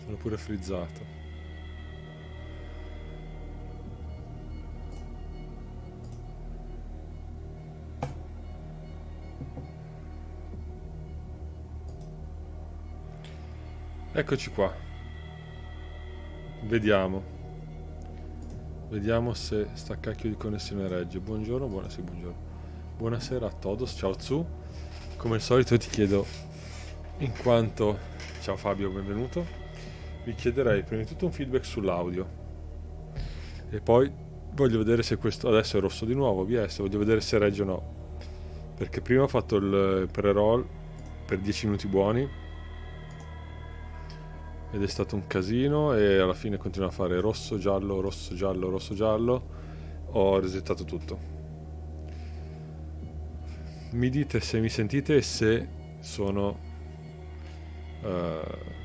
L'ho pure frizzato. Eccoci qua. Vediamo. Vediamo se sta cacchio di connessione regge. Buongiorno, buonasera, buongiorno. Buonasera a todos, ciao Zu. Come al solito ti chiedo, in quanto... Ciao Fabio, benvenuto. Vi chiederei prima di tutto un feedback sull'audio. E poi voglio vedere se questo... Adesso è rosso di nuovo, OBS, voglio vedere se regge o no. Perché prima ho fatto il pre-roll per 10 minuti buoni ed è stato un casino e alla fine continua a fare rosso, giallo, rosso, giallo, rosso, giallo. Ho resettato tutto. Mi dite se mi sentite e se sono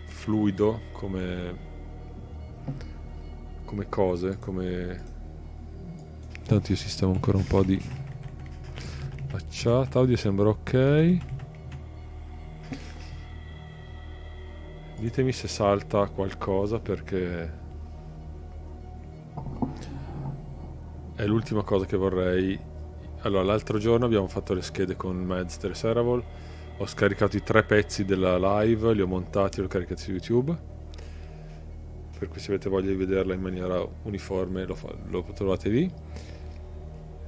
fluido come cose, come... Intanto io sistemo ancora un po' di chat, audio sembra ok. Ditemi se salta qualcosa perché è l'ultima cosa che vorrei. Allora, l'altro giorno abbiamo fatto le schede con Medster e Seraval. Ho scaricato i 3 pezzi della live, li ho montati e li ho caricati su YouTube. Per cui se avete voglia di vederla in maniera uniforme lo trovate lì.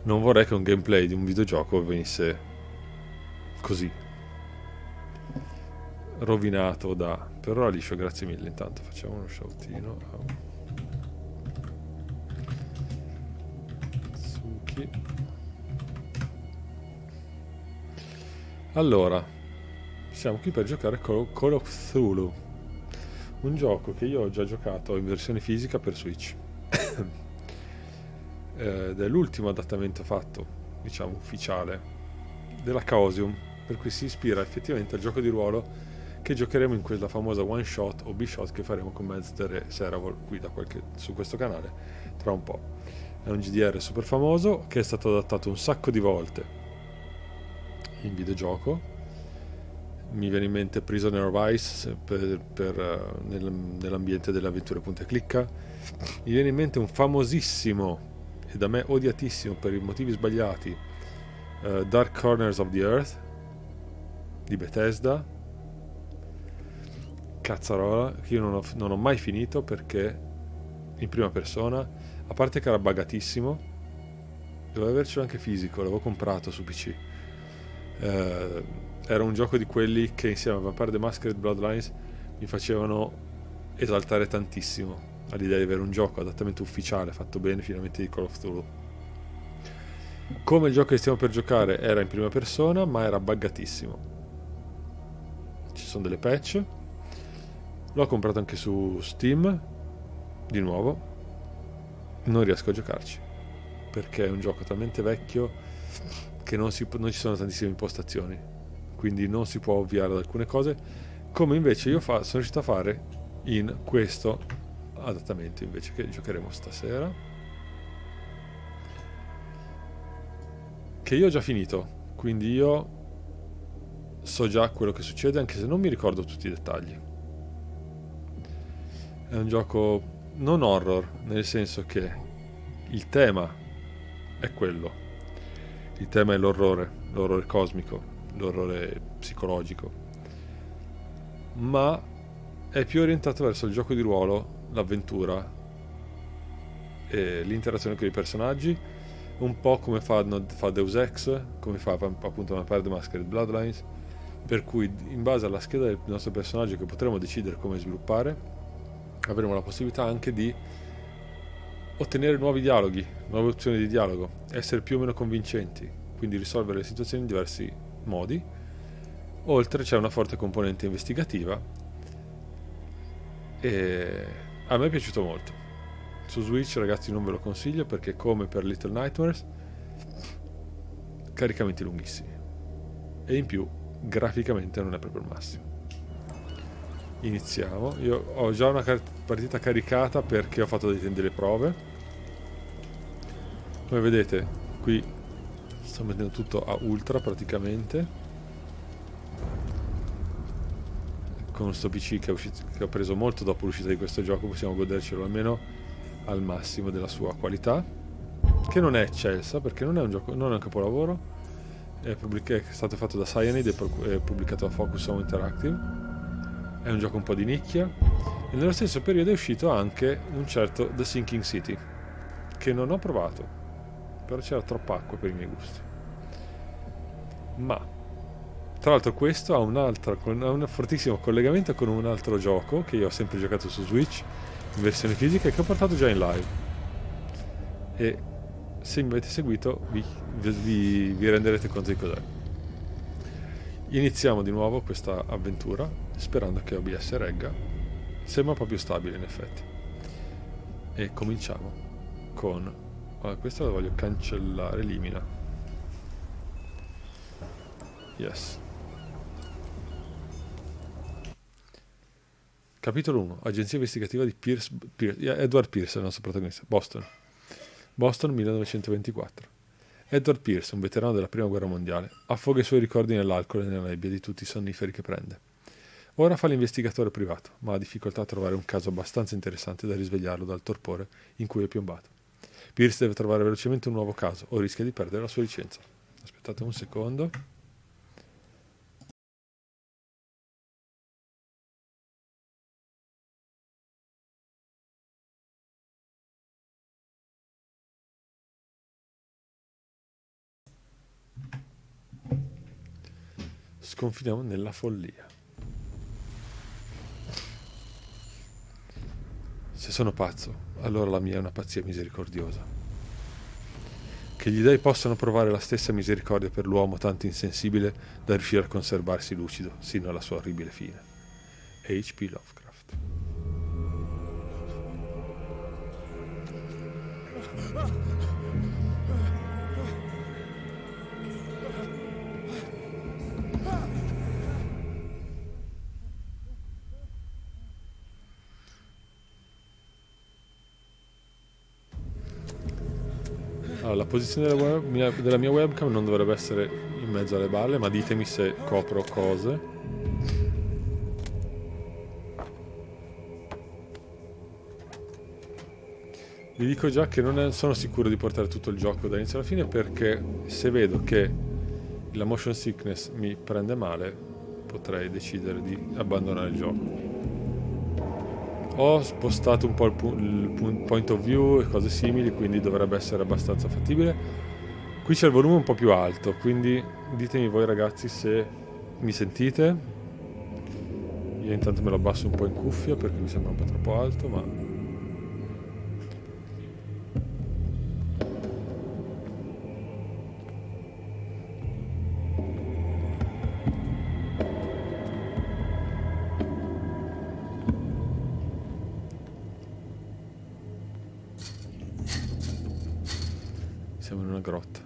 Non vorrei che un gameplay di un videogioco venisse così rovinato da... Per ora liscio, grazie mille. Intanto facciamo uno shoutino. Suki. Allora, siamo qui per giocare Call of Cthulhu, un gioco che io ho già giocato in versione fisica per Switch. Ed è l'ultimo adattamento fatto, diciamo ufficiale, della Chaosium, per cui si ispira effettivamente al gioco di ruolo che giocheremo in quella famosa one shot o b-shot che faremo con Medster e Seraval qui su questo canale tra un po'. È un GDR super famoso che è stato adattato un sacco di volte in videogioco. Mi viene in mente Prisoner of Ice nell'ambiente delle avventure punta e clicca. Mi viene in mente un famosissimo e da me odiatissimo per i motivi sbagliati Dark Corners of the Earth di Bethesda, cazzarola, che io non ho mai finito perché in prima persona, a parte che era buggatissimo, dovevo avercelo anche fisico, l'avevo comprato su PC. Era un gioco di quelli che insieme a Vampire the Masquerade Bloodlines mi facevano esaltare tantissimo all'idea di avere un gioco adattamento ufficiale fatto bene finalmente di Call of Cthulhu. Come il gioco che stiamo per giocare era in prima persona, ma era buggatissimo. Ci sono delle patch. L'ho comprato anche su Steam di nuovo. Non riesco a giocarci perché è un gioco talmente vecchio che non ci sono tantissime impostazioni, quindi non si può ovviare ad alcune cose, come invece io sono riuscito a fare in questo adattamento invece che giocheremo stasera, che io ho già finito, quindi io so già quello che succede anche se non mi ricordo tutti i dettagli. È un gioco non horror, nel senso che il tema è quello. Il tema è l'orrore cosmico, l'orrore psicologico, ma è più orientato verso il gioco di ruolo, l'avventura e l'interazione con i personaggi, un po' come fa Deus Ex, come fa appunto Vampire the Masquerade Bloodlines, per cui in base alla scheda del nostro personaggio che potremo decidere come sviluppare, avremo la possibilità anche di ottenere nuovi dialoghi, nuove opzioni di dialogo, essere più o meno convincenti, quindi risolvere le situazioni in diversi modi. Oltre c'è una forte componente investigativa e a me è piaciuto molto. Su Switch ragazzi non ve lo consiglio perché come per Little Nightmares caricamenti lunghissimi e in più graficamente non è proprio il massimo. Iniziamo. Io ho già una partita caricata perché ho fatto delle prove. Come vedete qui sto mettendo tutto a ultra praticamente. con sto PC che ho preso molto dopo l'uscita di questo gioco, possiamo godercelo almeno al massimo della sua qualità, che non è eccelsa perché non è un gioco, non è un capolavoro, è stato fatto da Cyanide e pubblicato da Focus Home Interactive, è un gioco un po' di nicchia, e nello stesso periodo è uscito anche un certo The Sinking City, che non ho provato, però c'era troppa acqua per i miei gusti. Ma tra l'altro questo ha un fortissimo collegamento con un altro gioco che io ho sempre giocato su Switch in versione fisica e che ho portato già in live, e se mi avete seguito vi renderete conto di cos'è. Iniziamo di nuovo questa avventura sperando che OBS regga. Sembra proprio stabile in effetti, e cominciamo con questo lo voglio cancellare, elimina. Yes. Capitolo 1. Agenzia investigativa di Edward Pierce è il nostro protagonista. Boston 1924. Edward Pierce, un veterano della prima guerra mondiale, affoga i suoi ricordi nell'alcol e nella nebbia di tutti i sonniferi che prende. Ora fa l'investigatore privato, ma ha difficoltà a trovare un caso abbastanza interessante da risvegliarlo dal torpore in cui è piombato. Pierce deve trovare velocemente un nuovo caso o rischia di perdere la sua licenza. Aspettate un secondo. Sconfiniamo nella follia. Se sono pazzo, allora la mia è una pazzia misericordiosa. Che gli dei possano provare la stessa misericordia per l'uomo tanto insensibile da riuscire a conservarsi lucido sino alla sua orribile fine. H.P. Lovecraft. Allora, la posizione della mia webcam non dovrebbe essere in mezzo alle balle, ma ditemi se copro cose. Vi dico già che non sono sicuro di portare tutto il gioco dall'inizio alla fine, perché se vedo che la motion sickness mi prende male, potrei decidere di abbandonare il gioco. Ho spostato un po' il point of view e cose simili, quindi dovrebbe essere abbastanza fattibile. Qui c'è il volume un po' più alto, quindi ditemi voi ragazzi se mi sentite. Io intanto me lo abbasso un po' in cuffia perché mi sembra un po' troppo alto, ma siamo in una grotta.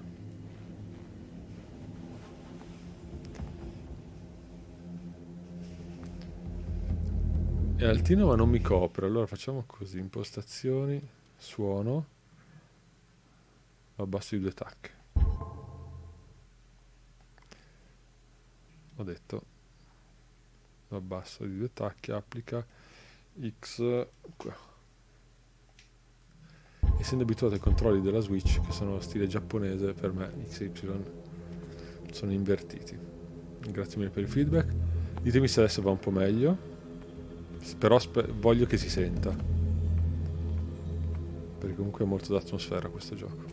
È altino ma non mi copre, allora facciamo così: impostazioni, suono, lo abbasso di 2 tacche. Ho detto lo abbasso di 2 tacche, applica X qua. Essendo abituato ai controlli della Switch, che sono stile giapponese, per me XY sono invertiti. Grazie mille per il feedback. Ditemi se adesso va un po' meglio, però voglio che si senta, perché comunque è molto d'atmosfera questo gioco.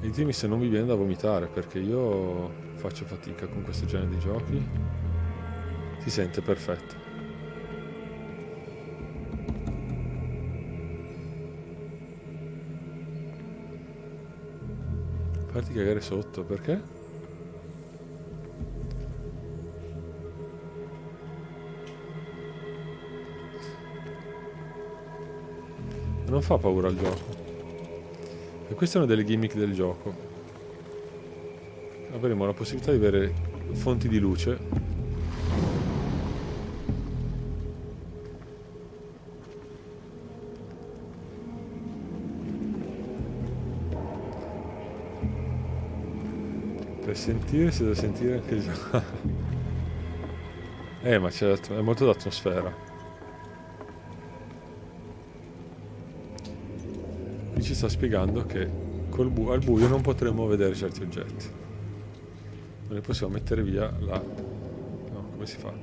E ditemi se non vi viene da vomitare, perché io faccio fatica con questo genere di giochi. Si sente perfetto. Farti cagare sotto, perché? Non fa paura il gioco. E questa è una delle gimmick del gioco. Avremo la possibilità di avere fonti di luce si deve sentire anche il gioco. Ma certo, è molto d'atmosfera. Qui ci sta spiegando che al buio non potremo vedere certi oggetti. Non li possiamo mettere via là. No, come si fa?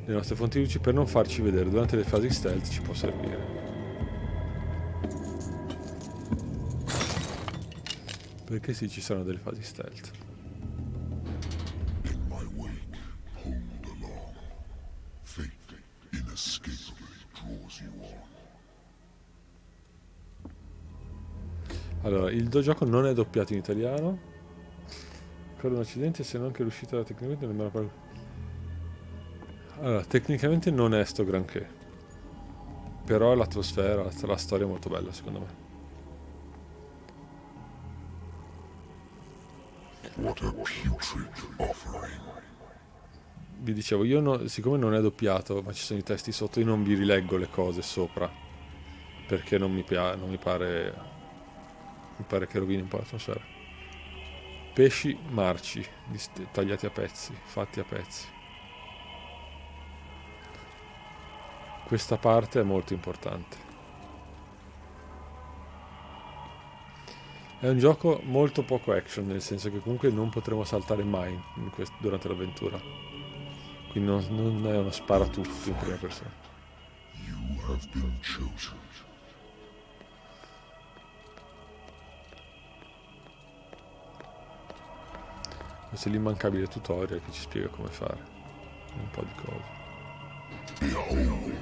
Le nostre fonti di luce per non farci vedere durante le fasi stealth ci può servire. Perché sì, ci sono delle fasi stealth. Allora, il gioco non è doppiato in italiano. Ancora un accidente, se non che l'uscita tecnicamente non me la parlo. Allora, tecnicamente non è sto granché. Però l'atmosfera, la storia è molto bella, secondo me. What a putrid offering. Vi dicevo, io siccome non è doppiato, ma ci sono i testi sotto, io non vi rileggo le cose sopra. Perché non mi pare. Mi pare che rovini un po' l'atmosfera. Pesci marci, tagliati a pezzi, fatti a pezzi. Questa parte è molto importante. È un gioco molto poco action, nel senso che comunque non potremo saltare mai durante l'avventura. Quindi non è uno sparatutto in prima persona. You have been chosen. Questo è l'immancabile tutorial che ci spiega come fare un po' di cose. Behold.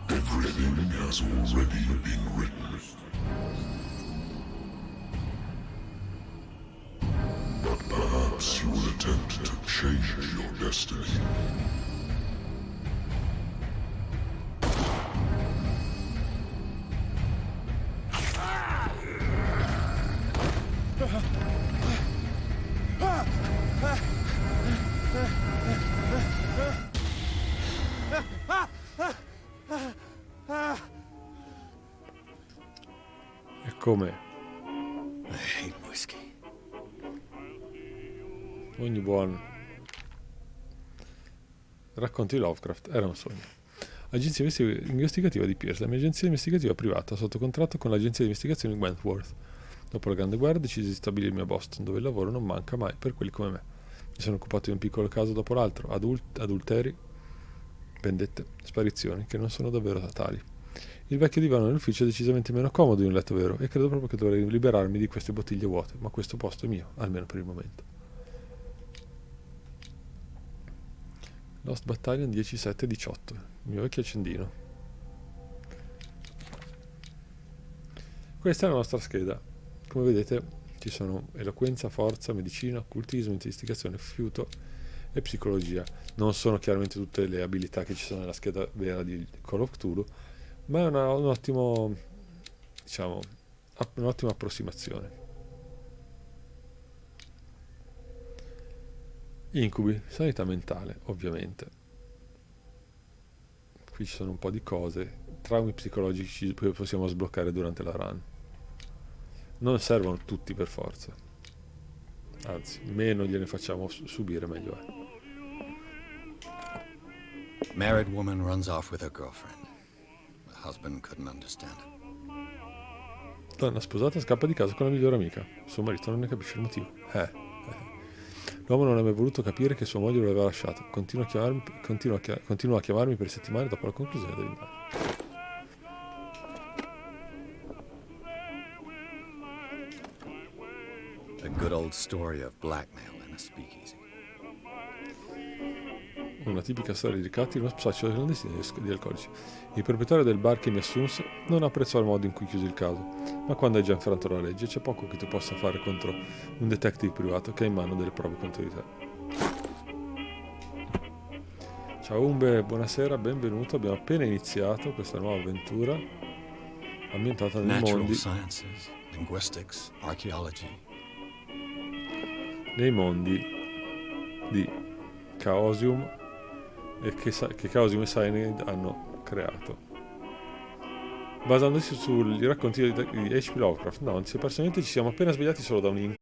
Everything has already been written. But perhaps you will attempt to change your destiny. E come I hate whiskey. ogni buon racconto di Lovecraft era un sogno. Agenzia investigativa di Pierce, la mia agenzia investigativa privata, sotto contratto con l'agenzia di investigazione Wentworth. Dopo la Grande Guerra decisi di stabilirmi a Boston, dove il lavoro non manca mai per quelli come me. Mi sono occupato di un piccolo caso dopo l'altro, adulteri, vendette, sparizioni, che non sono davvero tali. Il vecchio divano nell'ufficio è decisamente meno comodo di un letto vero e credo proprio che dovrei liberarmi di queste bottiglie vuote, ma questo posto è mio, almeno per il momento. Lost Battalion 1718, il mio vecchio accendino. Questa è la nostra scheda. Come vedete ci sono eloquenza, forza, medicina, occultismo, investigazione, fiuto e psicologia. Non sono chiaramente tutte le abilità che ci sono nella scheda vera di Call of Cthulhu, ma è un ottimo, diciamo, un'ottima approssimazione. Incubi, sanità mentale, ovviamente. Qui ci sono un po' di cose, traumi psicologici che possiamo sbloccare durante la run. Non servono tutti per forza, anzi, meno gliene facciamo subire meglio è. Married woman runs off with her girlfriend. The husband couldn't understand it. Donna sposata scappa di casa con la migliore amica. Suo marito non ne capisce il motivo. L'uomo non ha mai voluto capire che sua moglie lo aveva lasciato. Continua a chiamarmi per settimane dopo la conclusione dell'indagine. A good old story of blackmail in a speakeasy. Una tipica storia di ricatti in uno spaccio clandestino di alcolici. Il proprietario del bar che mi assunse non apprezzò il modo in cui chiuse il caso, ma quando hai già infranto la legge c'è poco che tu possa fare contro un detective privato che ha in mano delle prove contro di te. Ciao Umbe, buonasera, benvenuto. Abbiamo appena iniziato questa nuova avventura ambientata nei Natural mondi, sciences, linguistics, archaeology. nei mondi di Chaosium e che Chaosium e Cyanide hanno creato. basandosi sui racconti di H.P. Lovecraft. No, non si è perso niente, ci siamo appena svegliati solo da un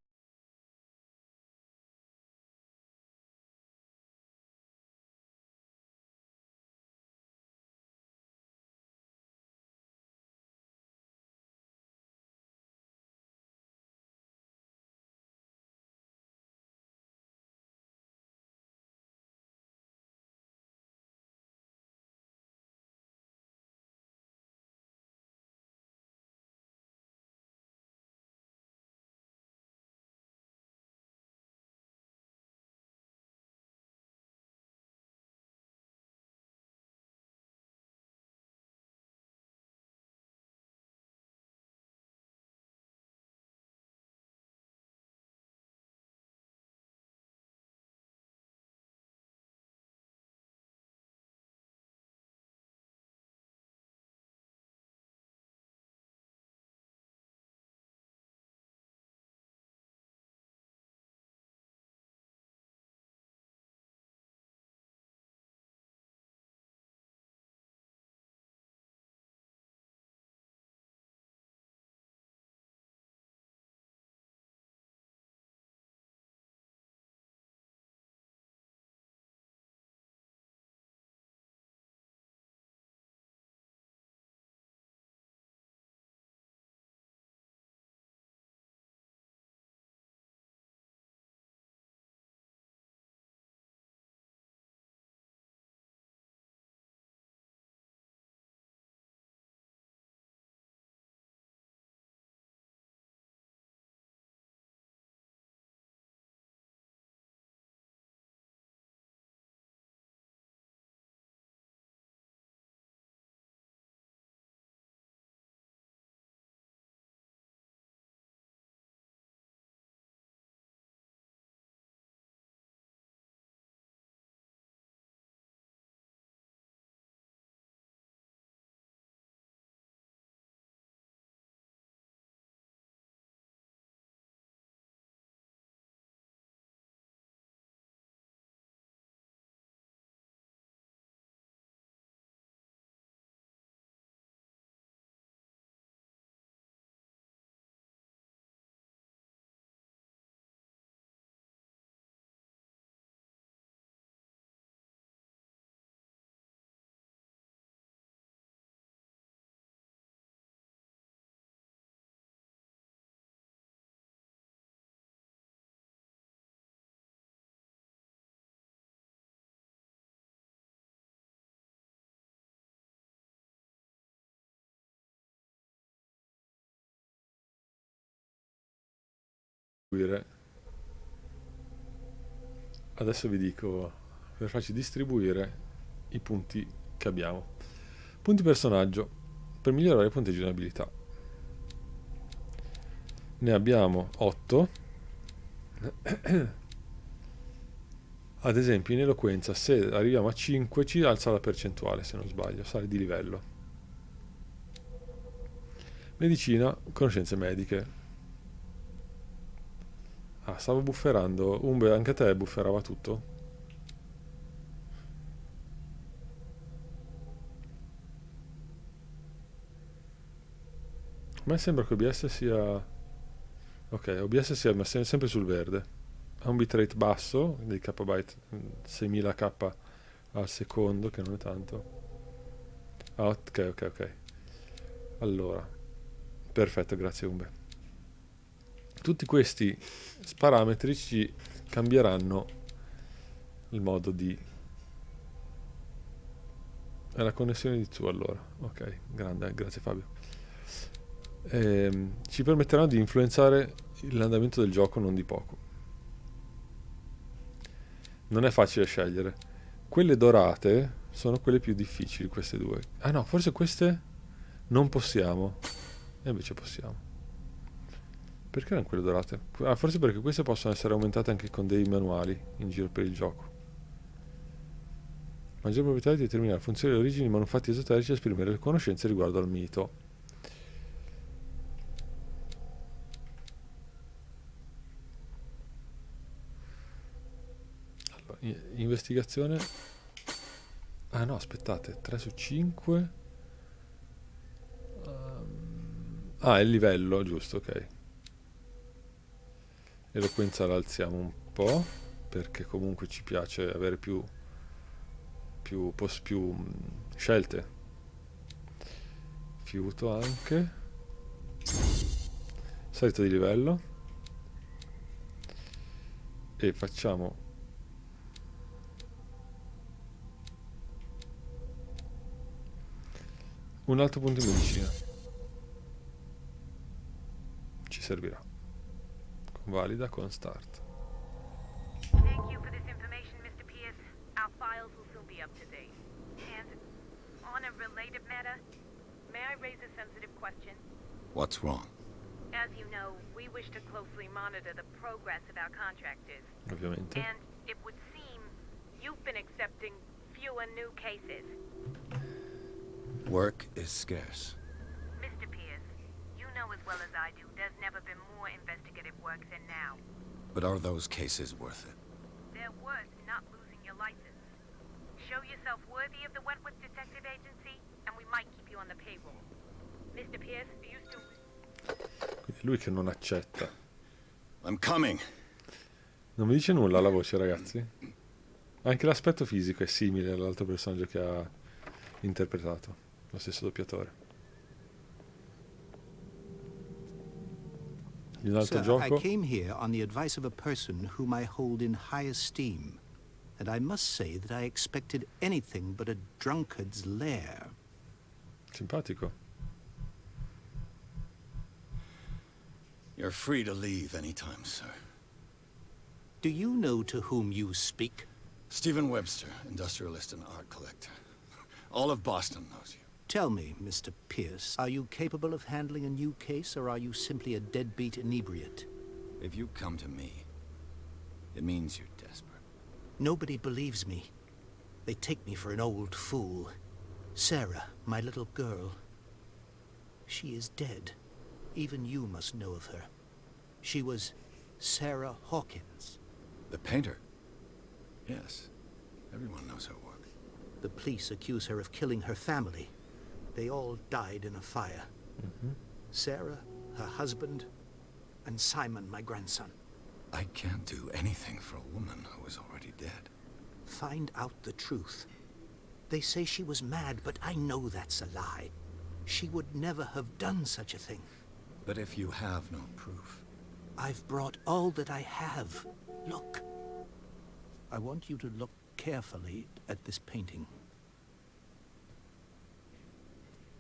Adesso vi dico, per farci distribuire i punti che abbiamo. Punti personaggio, per migliorare il punteggio di abilità. Ne abbiamo 8. Ad esempio in eloquenza, se arriviamo a 5 ci alza la percentuale, se non sbaglio, sale di livello. Medicina, conoscenze mediche. Ah, stavo bufferando. Umbe, anche a te bufferava tutto? A me sembra che OBS sia... Ok, OBS sia sempre sul verde. Ha un bitrate basso, dei kbyte, 6000k al secondo, che non è tanto. Ah, ok, ok, ok. Allora, perfetto, grazie Umbe. Tutti questi parametri ci cambieranno il modo di... È la connessione di tu allora. Ok, grande, grazie Fabio. Ci permetteranno di influenzare l'andamento del gioco non di poco. Non è facile scegliere. Quelle dorate sono quelle più difficili, queste due. Ah no, forse queste non possiamo. E invece possiamo. Perché erano quelle dorate? Ah, forse perché queste possono essere aumentate anche con dei manuali in giro per il gioco. Maggior proprietà di determinare funzioni e origini, manufatti esoterici e esprimere le conoscenze riguardo al mito. Allora, investigazione. Ah no, aspettate, 3 su 5. Ah, è il livello, giusto, ok. Eloquenza la alziamo un po', perché comunque ci piace avere più scelte. Fiuto anche. Salita di livello. E facciamo un altro punto in medicina. Ci servirà. Convalida con start. Thank you for this information, Mr. Pierce. Our files will soon be up to date. And on a related matter, may I raise a sensitive question? What's wrong? As you know, we wish to closely monitor the progress of our contractors. Ovviamente. And it would seem you've been accepting fewer new cases. Work is scarce. Mr. Pierce, you know as well as I do, there's never been more investigative work than now. But are those cases worth it? They're worth not losing your license. Show yourself worthy of the Wentworth Detective Agency, and we might keep you on the payroll. Mr. Pierce, are you still... Quindi è lui che non accetta. I'm coming. Non mi dice nulla la voce, ragazzi. Anche l'aspetto fisico è simile all'altro personaggio che ha interpretato, lo stesso doppiatore. Di un altro Sir, gioco. I came here on the advice of a person whom I hold in high esteem, and I must say that I expected anything but a drunkard's lair. Simpatico. You're free to leave anytime, sir. Do you know to whom you speak? Stephen Webster, industrialist and art collector. All of Boston knows you. Tell me, Mr. Pierce, are you capable of handling a new case, or are you simply a deadbeat inebriate? If you come to me, it means you're desperate. Nobody believes me. They take me for an old fool. Sarah, my little girl, she is dead. Even you must know of her. She was Sarah Hawkins. The painter? Yes. Everyone knows her work. The police accuse her of killing her family. They all died in a fire. Sarah, her husband, and Simon, my grandson. I can't do anything for a woman who is already dead. Find out the truth. They say she was mad, but I know that's a lie. She would never have done such a thing. But if you have no proof... I've brought all that I have. Look. I want you to look carefully at this painting.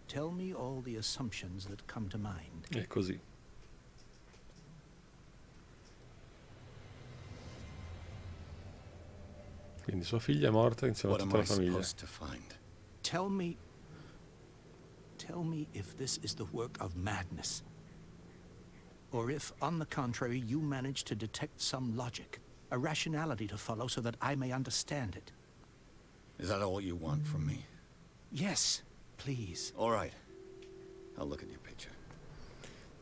Tell me all the assumptions that come to mind. È così. Quindi sua figlia è morta insieme a What am tutta I la famiglia. supposed to find? Tell me if this is the work of madness. Or if, on the contrary, you manage to detect some logic, a rationality to follow so that I may understand it. Is that all you want from me? Yes, please. All right. I'll look at your picture.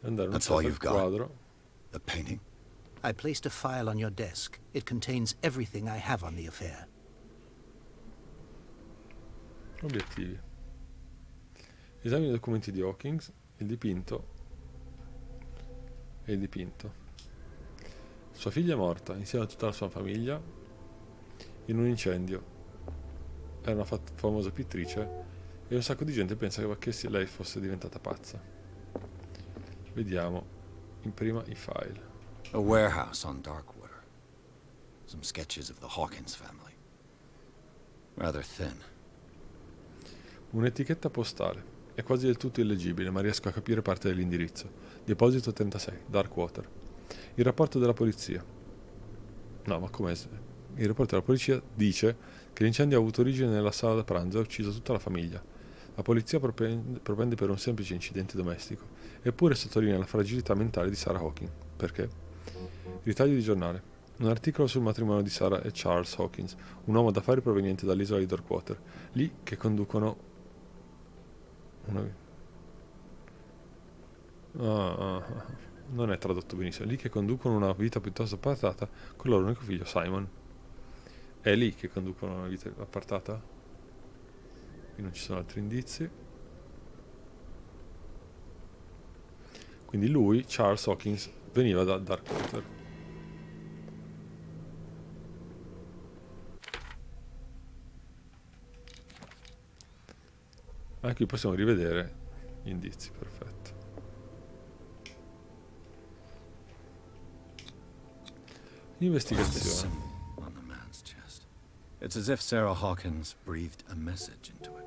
Andare un That's po' all al you've got? quadro. The painting? I placed a file on your desk. It contains everything I have on the affair. Obiettivi. Esamina i documenti di Hawkins, il dipinto e il dipinto. Sua figlia è morta insieme a tutta la sua famiglia in un incendio. Era una famosa pittrice e un sacco di gente pensa che lei fosse diventata pazza. Vediamo in prima i file. A warehouse on Darkwater. Some sketches of the Hawkins family. Rather thin. Un'etichetta postale. È quasi del tutto illeggibile, ma riesco a capire parte dell'indirizzo. Deposito 36, Darkwater. Il rapporto della polizia. No, ma com'è? Il rapporto della polizia dice che l'incendio ha avuto origine nella sala da pranzo e ha ucciso tutta la famiglia. La polizia propende per un semplice incidente domestico, eppure sottolinea la fragilità mentale di Sarah Hawkins. Perché? Ritaglio di giornale. Un articolo sul matrimonio di Sarah e Charles Hawkins, un uomo d'affari proveniente dall'isola di Darkwater, lì che conducono non è tradotto benissimo. Lì che conducono una vita piuttosto appartata con il loro unico figlio Simon. È lì che conducono una vita appartata? Qui non ci sono altri indizi. Quindi lui, Charles Hawkins, veniva da Darkwater. Anche qui possiamo rivedere gli indizi, perfetto. Investigazione. On the man's chest. It's as if Sarah Hawkins breathed a message into it.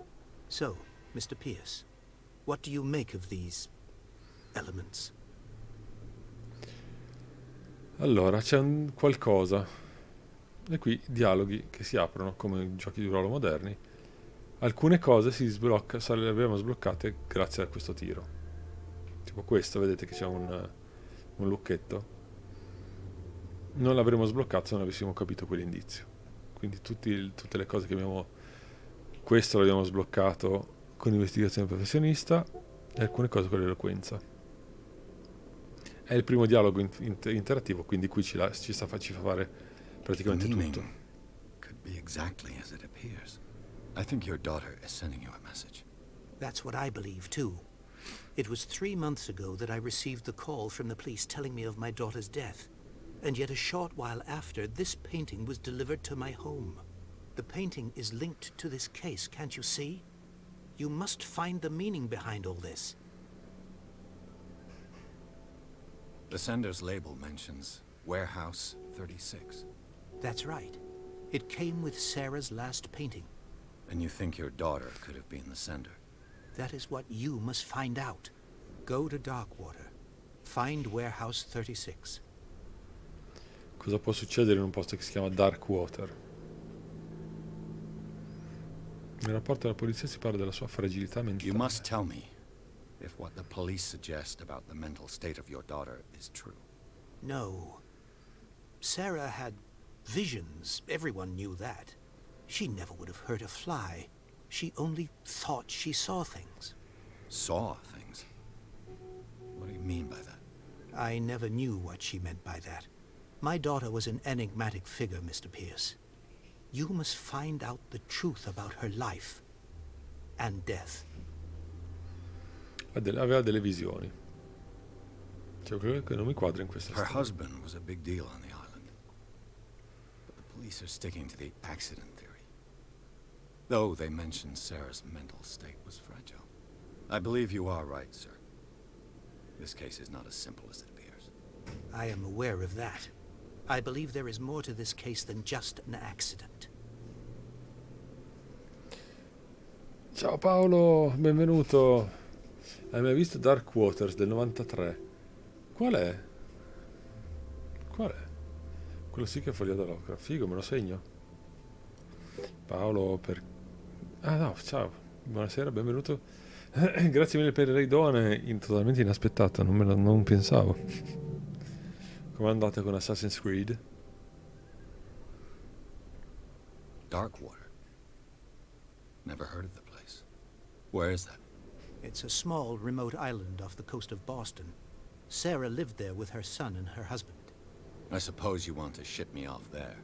So, Mr. Pierce, what do you make of these elements? Allora, c'è un qualcosa. E qui dialoghi che si aprono come in giochi di ruolo moderni. Alcune cose le abbiamo sbloccate grazie a questo tiro. Tipo questo, vedete che c'è un lucchetto. Non l'avremmo sbloccato se non avessimo capito quell'indizio. Quindi tutte le cose che abbiamo... Questo l'abbiamo sbloccato con investigazione professionista e alcune cose con l'eloquenza. È il primo dialogo interattivo, quindi qui ci fa fare praticamente The meaning tutto. could be exactly as it appears. I think your daughter is sending you a message. That's what I believe, too. It was 3 months ago that I received the call from the police telling me of my daughter's death. And yet a short while after, this painting was delivered to my home. The painting is linked to this case, can't you see? You must find the meaning behind all this. The sender's label mentions Warehouse 36. That's right. It came with Sarah's last painting. And you think your daughter could have been the sender? That is what you must find out. Go to Darkwater. Find Warehouse 36. Cosa può succedere in un posto che si chiama Darkwater? Nel rapporto alla polizia si parla della sua fragilità mentale. You must tell me if what the police suggest about the mental state of your daughter is true. No. Sarah had visions. Everyone knew that. She never would have hurt a fly. She only thought she saw things. Saw things? What do you mean by that? I never knew what she meant by that. My daughter was an enigmatic figure, Mr. Pierce. You must find out the truth about her life and death. Aveva delle visioni. C'è qualcosa che non mi quadra in questa Her storia. husband was a big deal on the island. But the police are sticking to the accident theory. Though they mentioned Sarah's mental state was fragile. I believe you are right, sir. This case is not as simple as it appears. I am aware of that. I believe there is more to this case than just an accident. Ciao Paolo, benvenuto. Hai mai visto Darkwater del 93? Qual è? Qual è? Quello sì che è foglia d'ocra. Figo, me lo segno. Paolo per... Ah no, ciao. Buonasera, benvenuto. Grazie mille per il raidone, totalmente inaspettato, non pensavo. Come andate con Assassin's Creed? Darkwater. Never heard of the place. Where is that? It's a small, remote island off the coast of Boston. Sarah lived there with her son and her husband. I suppose you want to ship me off there.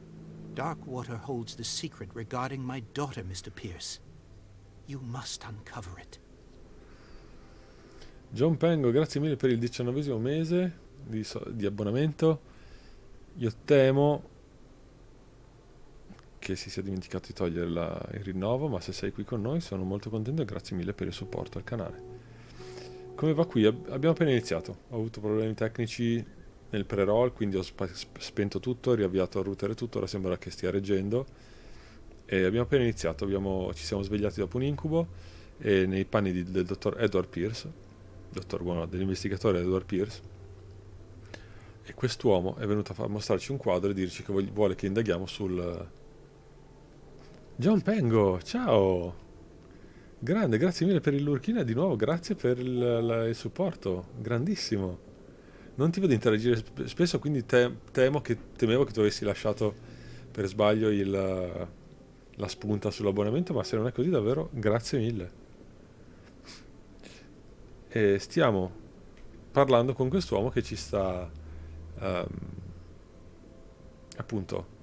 Darkwater holds the secret regarding my daughter, Mr. Pierce. You must uncover it. John Pengo, grazie mille per il 19° mese di abbonamento. Io temo che si sia dimenticato di togliere il rinnovo, ma se sei qui con noi sono molto contento e grazie mille per il supporto al canale. Come va qui? Abbiamo appena iniziato. Ho avuto problemi tecnici nel pre-roll, quindi ho spento tutto, riavviato il router e tutto, ora sembra che stia reggendo. E abbiamo appena iniziato, ci siamo svegliati dopo un incubo e nei panni del dottor Edward Pierce, dell'investigatore Edward Pierce, e quest'uomo è venuto a mostrarci un quadro e dirci che vuole che indaghiamo sul... John Pengo, ciao! Grande, grazie mille per il lurchino e di nuovo grazie per il supporto, grandissimo. Non ti vedo interagire spesso, quindi temevo che tu avessi lasciato per sbaglio la spunta sull'abbonamento, ma se non è così davvero grazie mille. E stiamo parlando con quest'uomo che ci sta appunto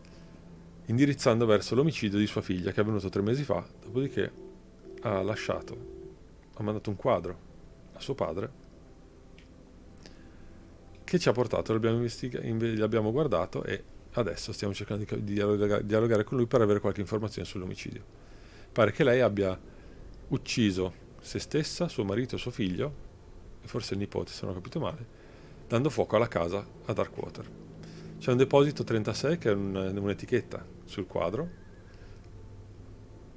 indirizzando verso l'omicidio di sua figlia che è avvenuto 3 mesi fa, dopodiché ha mandato un quadro a suo padre che ci ha portato, l'abbiamo guardato e adesso stiamo cercando di dialogare con lui per avere qualche informazione sull'omicidio. Pare che lei abbia ucciso se stessa, suo marito, suo figlio e forse il nipote, se non ho capito male, dando fuoco alla casa a Darkwater. C'è un deposito 36 che è un'etichetta sul quadro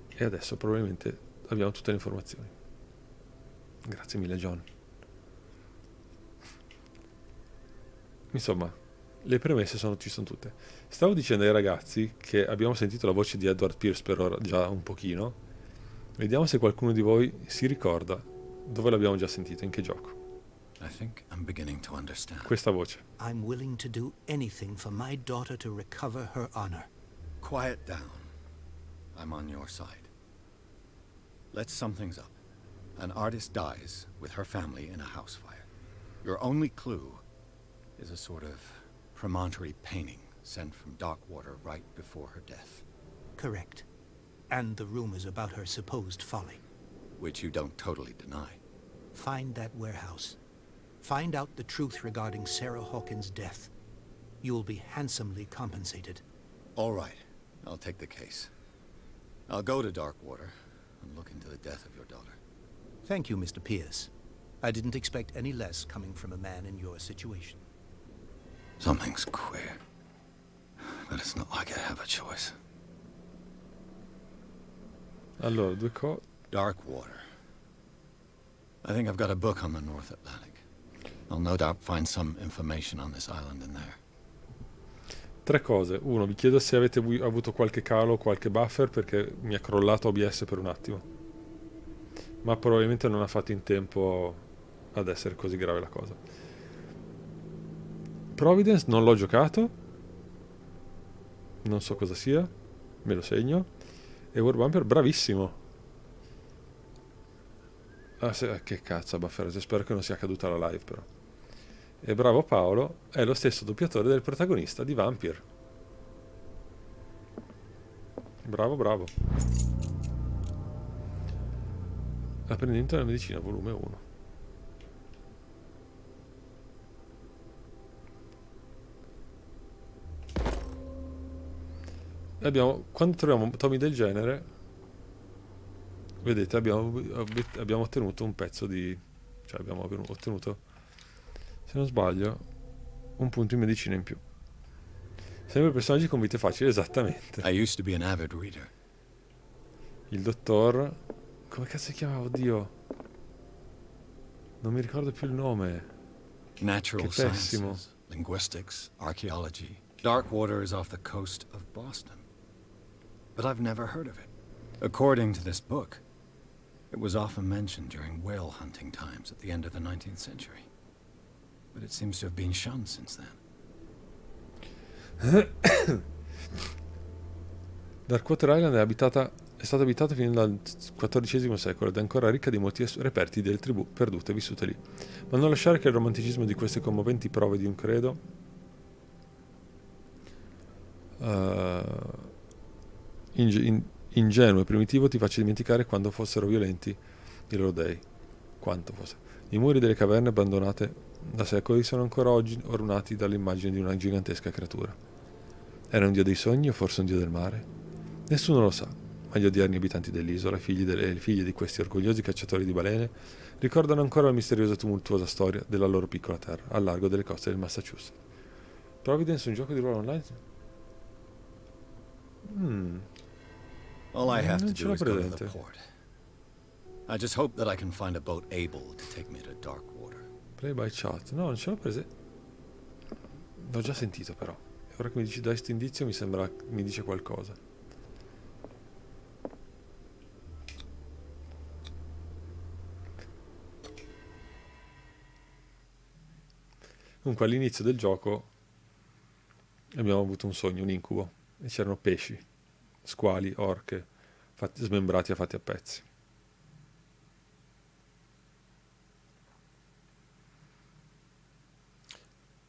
e adesso probabilmente abbiamo tutte le informazioni. Grazie mille, John. Insomma, le premesse ci sono tutte. Stavo dicendo ai ragazzi che abbiamo sentito la voce di Edward Pierce per ora già un pochino. Vediamo se qualcuno di voi si ricorda dove l'abbiamo già sentito, in che gioco. I think I'm beginning to understand. Questa voce. I'm willing to do anything for my daughter to recover her honor. Quiet down. I'm on your side. Let's sum things up. An artist dies with her family in a house fire. Your only clue is a sort of promontory painting sent from Darkwater right before her death. Correct. And the rumors about her supposed folly. Which you don't totally deny. Find that warehouse. Find out the truth regarding Sarah Hawkins' death. You'll be handsomely compensated. All right. I'll take the case. I'll go to Darkwater and look into the death of your daughter. Thank you, Mr. Pierce. I didn't expect any less coming from a man in your situation. Something's queer. But it's not like I have a choice. Allora, due cose. Darkwater. I think I've got a book on the North Atlantic. I'll no doubt find some information on this island in there. Tre cose. Uno, vi chiedo se avete avuto qualche calo o qualche buffer perché mi ha crollato OBS per un attimo. Ma probabilmente non ha fatto in tempo ad essere così grave la cosa. Providence non l'ho giocato. Non so cosa sia. Me lo segno. E War Bumper bravissimo. Che cazzo ha bufferato. Spero che non sia caduta la live però. E bravo Paolo, è lo stesso doppiatore del protagonista di Vampire. Bravo, bravo. L'apprendimento della medicina, volume 1. Quando troviamo tomi del genere, vedete, abbiamo ottenuto un pezzo di... cioè abbiamo ottenuto, se non sbaglio, un punto in medicina in più. Sempre personaggi con vite facili, esattamente. I used to be an avid reader. Il dottor... come cazzo si chiamava? Oddio. Non mi ricordo più il nome. Natural Che pessimo. sciences, linguistics, archaeology. Darkwater is off the coast of Boston. But I've never heard of it. According to this book, it was often mentioned during whale hunting times at the end of the 19th century. But it seems to have been shunned since then. Darkwater Island è stata abitata fino dal XIV secolo ed è ancora ricca di molti reperti delle tribù perdute vissute lì. Ma non lasciare che il romanticismo di queste commoventi prove di un credo ingenuo e primitivo ti faccia dimenticare quando fossero violenti i loro dei. Quanto fosse. I muri delle caverne abbandonate da secoli sono ancora oggi ornati dall'immagine di una gigantesca creatura. Era un dio dei sogni o forse un dio del mare? Nessuno lo sa, ma gli odierni abitanti dell'isola, figli di questi orgogliosi cacciatori di balene, ricordano ancora la misteriosa e tumultuosa storia della loro piccola terra, al largo delle coste del Massachusetts. Providence, un gioco di ruolo online? All I have to Non ce do l'ho is go to the presente. port. I just hope that I can find a boat able to take me to Darkwater. Play by chat. No, non ce l'ho presa. L'ho già sentito però. E ora che mi dici dai sto indizio mi dice qualcosa. Comunque all'inizio del gioco abbiamo avuto un sogno, un incubo. E c'erano pesci, squali, orche, smembrati e fatti a pezzi.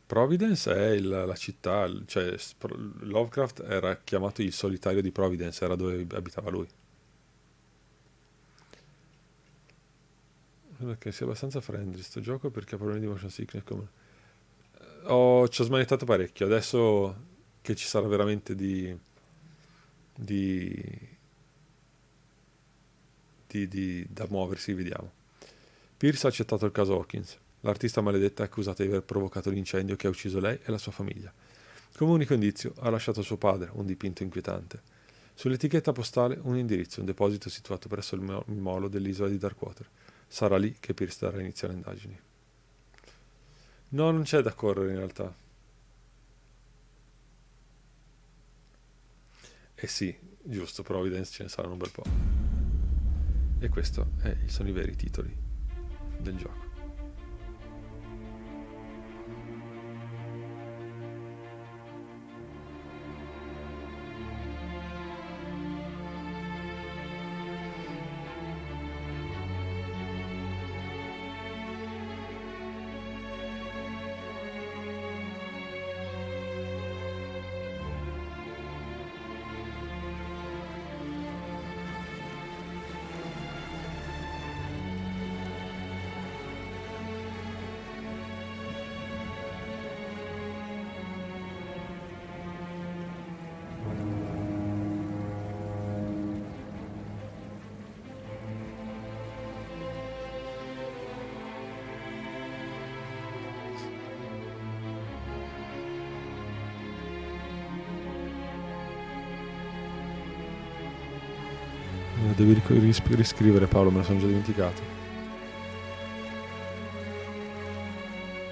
Providence è la città, cioè Lovecraft era chiamato il solitario di Providence, era dove abitava lui. Perché sia abbastanza friendly sto gioco perché ha problemi di motion sickness come... ci ho smanettato parecchio. Adesso che ci sarà veramente di, da muoversi, vediamo. Pierce ha accettato il caso Hawkins. L'artista maledetta è accusata di aver provocato l'incendio che ha ucciso lei e la sua famiglia. Come unico indizio ha lasciato suo padre un dipinto inquietante. Sull'etichetta postale un indirizzo, un deposito situato presso il molo dell'isola di Darkwater. Sarà lì che Pierce darà inizio alle indagini. No, non c'è da correre in realtà. Eh sì, giusto, Providence ce ne saranno un bel po'. E questo sono i veri titoli del gioco. Devi riscrivere, Paolo, me lo sono già dimenticato.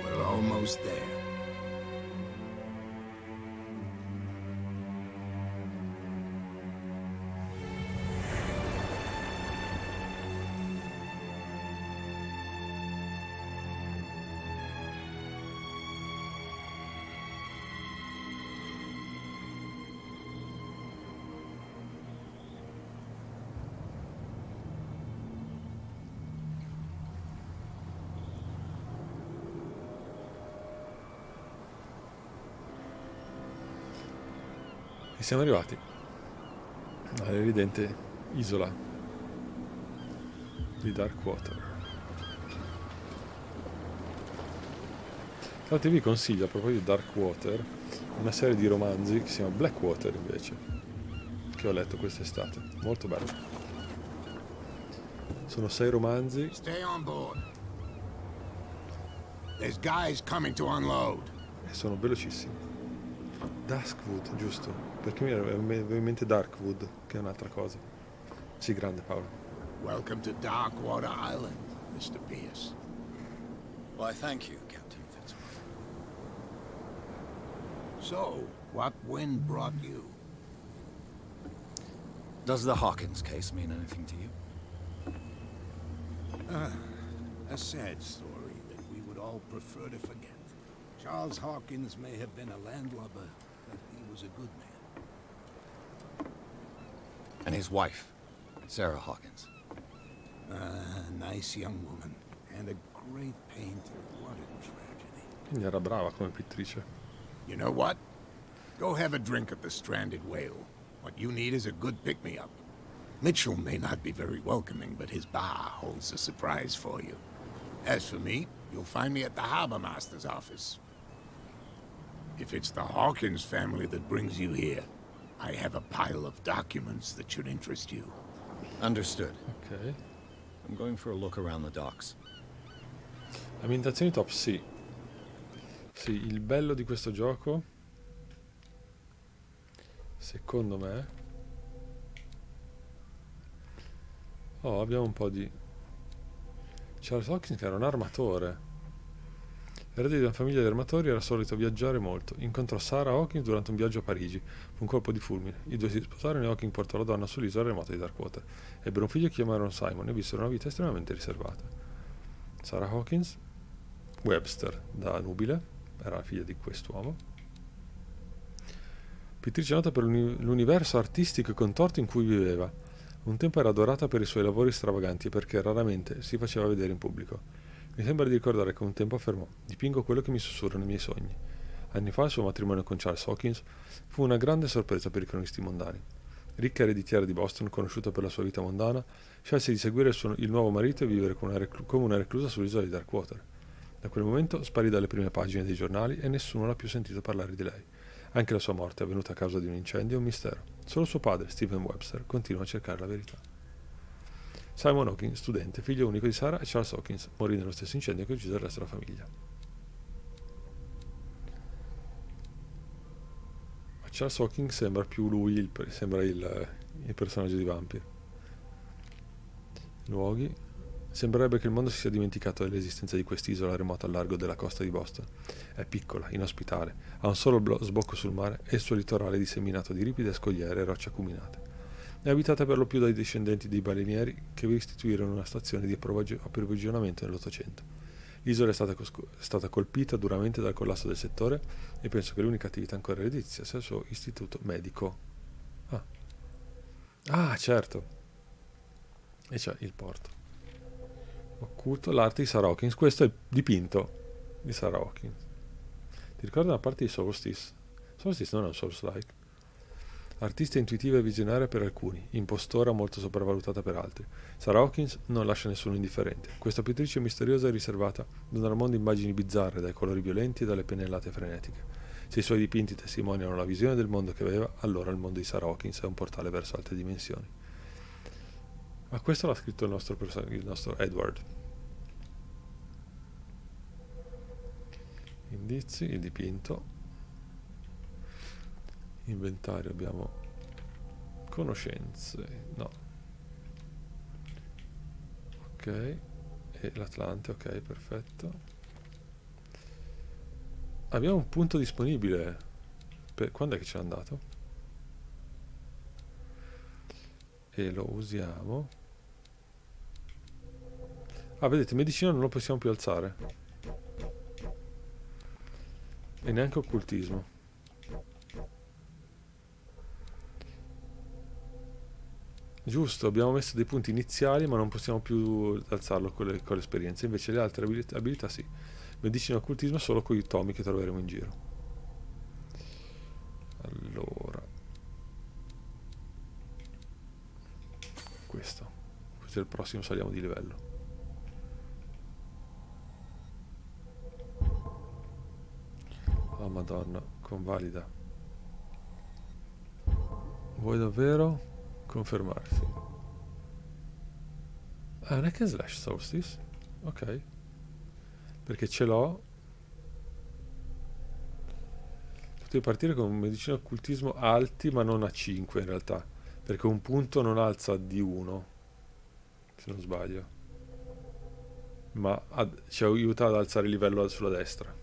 We're almost there. E siamo arrivati all'evidente isola di Darkwater. Tra l'altro vi consiglio, a proposito di Darkwater, una serie di romanzi che si chiama Blackwater invece, che ho letto quest'estate, molto bello. Sono 6 romanzi. Stay on board. There's guys coming to unload. E sono velocissimi. Duskwood, giusto? Perché mi avevo in mente Darkwood, che è un'altra cosa. Sì, grande Paolo. Welcome to Darkwater Island, Mr. Pierce. Why, thank you, Captain Fitzroy. So, what wind brought you? Does the Hawkins case mean anything to you? A sad story that we would all prefer to forget. Charles Hawkins may have been a landlubber, but he was a good man. And his wife, Sarah Hawkins. A nice young woman, and a great painter. What a tragedy. Quindi era brava come pittrice. You know what? Go have a drink at the Stranded Whale. What you need is a good pick-me-up. Mitchell may not be very welcoming, but his bar holds a surprise for you. As for me, you'll find me at the Harbor Master's office. If it's the Hawkins family that brings you here, I have a pile of documents that should interest you. Understood. Ok. I'm going for a look around the docks. Ambientazioni top, sì. Sì, il bello di questo gioco, secondo me... Oh, abbiamo un po' di... Charles Hawkins che era un armatore. Erede di una famiglia di armatori, era solito viaggiare molto. Incontrò Sarah Hawkins durante un viaggio a Parigi. Fu un colpo di fulmine. I due si sposarono e Hawkins portò la donna sull'isola remota di Darkwater. Ebbero un figlio che chiamarono Simon e vissero una vita estremamente riservata. Sarah Hawkins, Webster, da nubile, era la figlia di quest'uomo. Pittrice nota per l'universo artistico e contorto in cui viveva. Un tempo era adorata per i suoi lavori stravaganti e perché raramente si faceva vedere in pubblico. Mi sembra di ricordare che un tempo affermò: dipingo quello che mi sussurra nei miei sogni. Anni fa il suo matrimonio con Charles Hawkins fu una grande sorpresa per i cronisti mondani. Ricca ereditiera di Boston, conosciuta per la sua vita mondana, scelse di seguire il nuovo marito e vivere come una reclusa sull'isola di Darkwater. Da quel momento sparì dalle prime pagine dei giornali e nessuno l'ha più sentito parlare di lei. Anche la sua morte, avvenuta a causa di un incendio, è un mistero. Solo suo padre, Stephen Webster, continua a cercare la verità. Simon Hawkins, studente, figlio unico di Sarah e Charles Hawkins, morì nello stesso incendio che uccise il resto della famiglia. Ma Charles Hawkins sembra più lui, sembra il personaggio di Vampire. Luoghi. Sembrerebbe che il mondo si sia dimenticato dell'esistenza di quest'isola remota al largo della costa di Boston. È piccola, inospitale, ha un solo sbocco sul mare e il suo litorale disseminato di ripide scogliere e rocce acuminate. È abitata per lo più dai discendenti dei balenieri che vi istituirono una stazione di approvvigionamento nell'Ottocento. L'isola è stata colpita duramente dal collasso del settore e penso che l'unica attività ancora redditizia sia il suo istituto medico. Certo. E c'è il porto. Occulto, l'arte di Sarah Hawkins. Questo è il dipinto di Sarah Hawkins. Ti ricorda una parte di Solstice? Solstice non è un Souls-like. Artista intuitiva e visionaria per alcuni, impostora molto sopravvalutata per altri. Sarah Hawkins non lascia nessuno indifferente. Questa pittrice misteriosa e riservata dona al mondo immagini bizzarre, dai colori violenti e dalle pennellate frenetiche. Se i suoi dipinti testimoniano la visione del mondo che aveva, allora il mondo di Sarah Hawkins è un portale verso altre dimensioni. Ma questo l'ha scritto il nostro Edward. Indizi, il dipinto. Inventario, abbiamo conoscenze, no. Ok, e l'Atlante, ok, perfetto. Abbiamo un punto disponibile. Quando è che ce l'ha andato? E lo usiamo. Vedete, medicina non lo possiamo più alzare. E neanche occultismo. Giusto, abbiamo messo dei punti iniziali ma non possiamo più alzarlo con l'esperienza. Invece le altre abilità sì. Medicina e occultismo solo con i tomi che troveremo in giro. Allora. Questo è il prossimo, saliamo di livello. Oh madonna, convalida. Vuoi davvero confermarsi? Non è che slash solstice? Ok. Perché ce l'ho. Potevi partire con medicina e occultismo alti ma non a 5 in realtà. Perché un punto non alza di 1. Se non sbaglio. Ma ci aiuta ad alzare il livello sulla destra.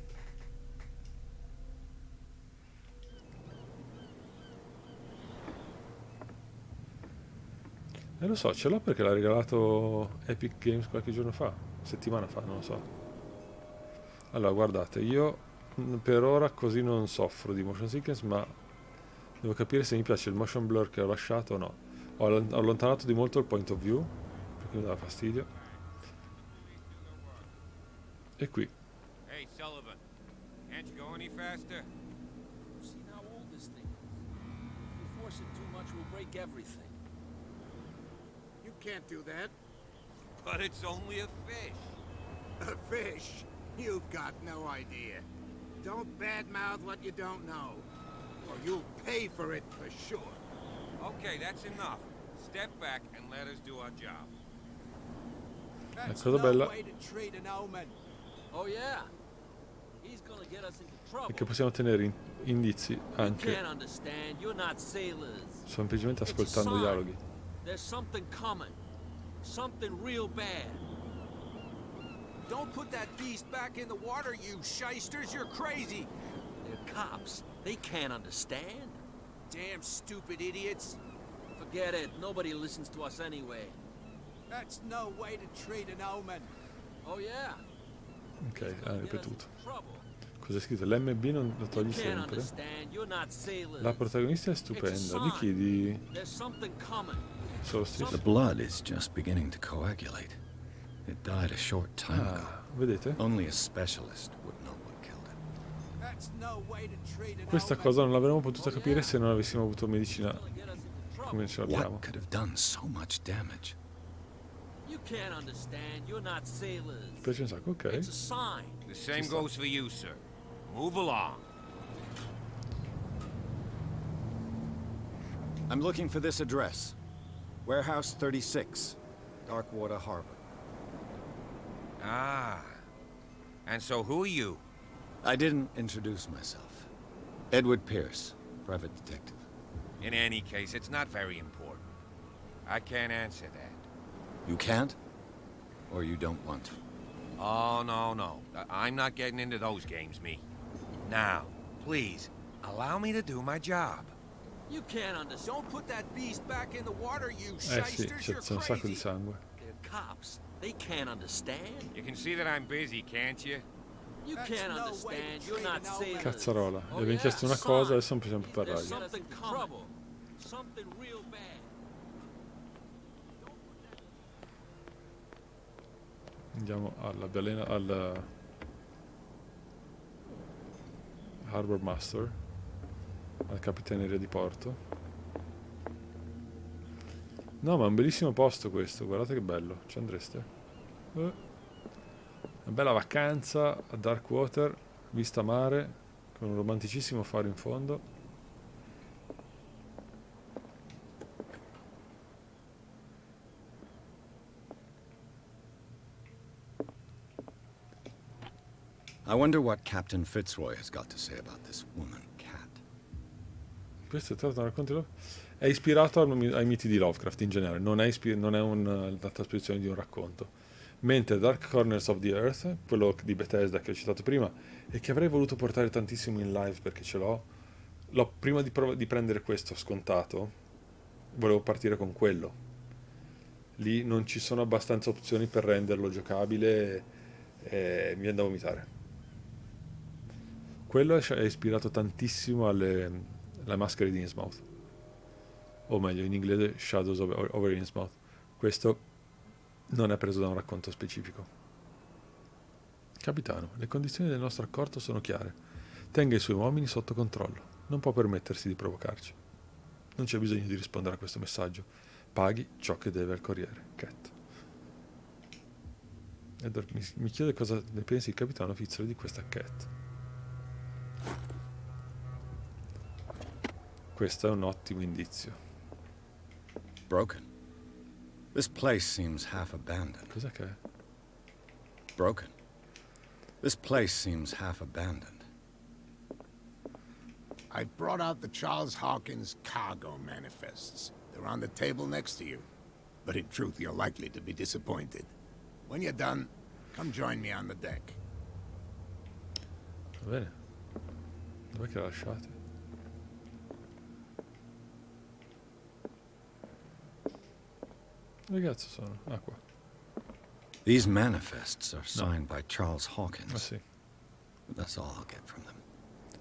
Lo so, ce l'ho perché l'ha regalato Epic Games qualche giorno fa, settimana fa, non lo so. Allora, guardate, io per ora così non soffro di motion sickness, ma devo capire se mi piace il motion blur che ho lasciato o no. Ho allontanato di molto il point of view, perché mi dava fastidio. E qui. Hey, Sullivan, can't you go any faster? You've seen how old this thing is. If we force it too much, we'll break everything. You can't do that. But it's only a fish. A fish? You've got no idea. Don't badmouth what you don't know, or you'll pay for it for sure. Okay, that's enough. Step back and let us do our job. That's cosa bella. no way to treat an omen. Oh yeah? He's gonna get us into trouble. E che possiamo ottenere indizi You anche can't understand. You're not sailors. semplicemente It's a ascoltando sign. dialoghi. There's something coming. Something real bad. Don't put that beast back in the water, you shysters. You're crazy. They're cops. They can't understand. Damn stupid idiots. Forget it. Nobody listens to us anyway. That's no way to treat an omen. Oh yeah? Ok, He's ha gonna get us ripetuto. into trouble. Cos'è scritto? L'MB non lo You togli can't sempre. understand. You're not sailors. La protagonista è stupenda. Di chi? Di There's something coming. Solstice? The blood is just beginning to coagulate. It died a short time ago. Vedete? Only a specialist would know what killed it. That's no way to treat an Questa omen. cosa non l'avremmo potuta capire se non avessimo avuto medicina Gonna get us into trouble. come ce l'abbiamo. What could have done so much damage? You can't understand. You're not sailors. Mi piace un sacco, ok. It's a sign. The same goes for you, sir. Move along. I'm looking for this address. Warehouse 36, Darkwater Harbor. Ah. And so who are you? I didn't introduce myself. Edward Pierce, private detective. In any case, it's not very important. I can't answer that. You can't? Or you don't want to? Oh, no. I'm not getting into those games, me. Now, please, allow me to do my job. You can't understand. Don't put that beast back in the water, you Sì, shysters. You're c'è un sacco di crazy. sangue. They're cops. They can't understand. You can see that I'm busy, can't you? You That's can't no way understand. to You're treat not an old sailors. Cazzarola. Oh, Gli abbiamo chiesto una cosa, adesso non possiamo più There's parlargli. something trouble. Something real bad. Andiamo alla balena, al Harbor Master, alla capitaneria di porto. No, ma è un bellissimo posto questo, guardate che bello, ci andreste? Una bella vacanza a Darkwater, vista mare, con un romanticissimo faro in fondo. I wonder what Captain Fitzroy has got to say about this woman, Cat. Questo è stato un racconto di è ispirato ai miti di Lovecraft in generale, non è, una trasposizione di un racconto. Mentre Dark Corners of the Earth, quello di Bethesda che ho citato prima, e che avrei voluto portare tantissimo in live perché ce l'ho prima di prendere questo scontato, volevo partire con quello. Lì non ci sono abbastanza opzioni per renderlo giocabile e mi viene da vomitare. Quello è ispirato tantissimo alle maschere di Innsmouth, o meglio in inglese Shadows over Innsmouth. Questo non è preso da un racconto specifico. Capitano, le condizioni del nostro accordo sono chiare. Tenga i suoi uomini sotto controllo. Non può permettersi di provocarci. Non c'è bisogno di rispondere a questo messaggio. Paghi ciò che deve al corriere. Cat. Edward mi chiede cosa ne pensi il capitano Fitzroy di questa Cat. Questo è un ottimo indizio. Broken. This place seems half abandoned. Cos'è che è? Broken. This place seems half abandoned. I've brought out the Charles Hawkins cargo manifests. They're on the table next to you. But in truth, you're likely to be disappointed. When you're done, come join me on the deck. Va bene. Dov'è che la lasciate? Dove cazzo sono? Ah, qua. These manifests are signed by Charles Hawkins. Ah, sì. That's all I'll get from them.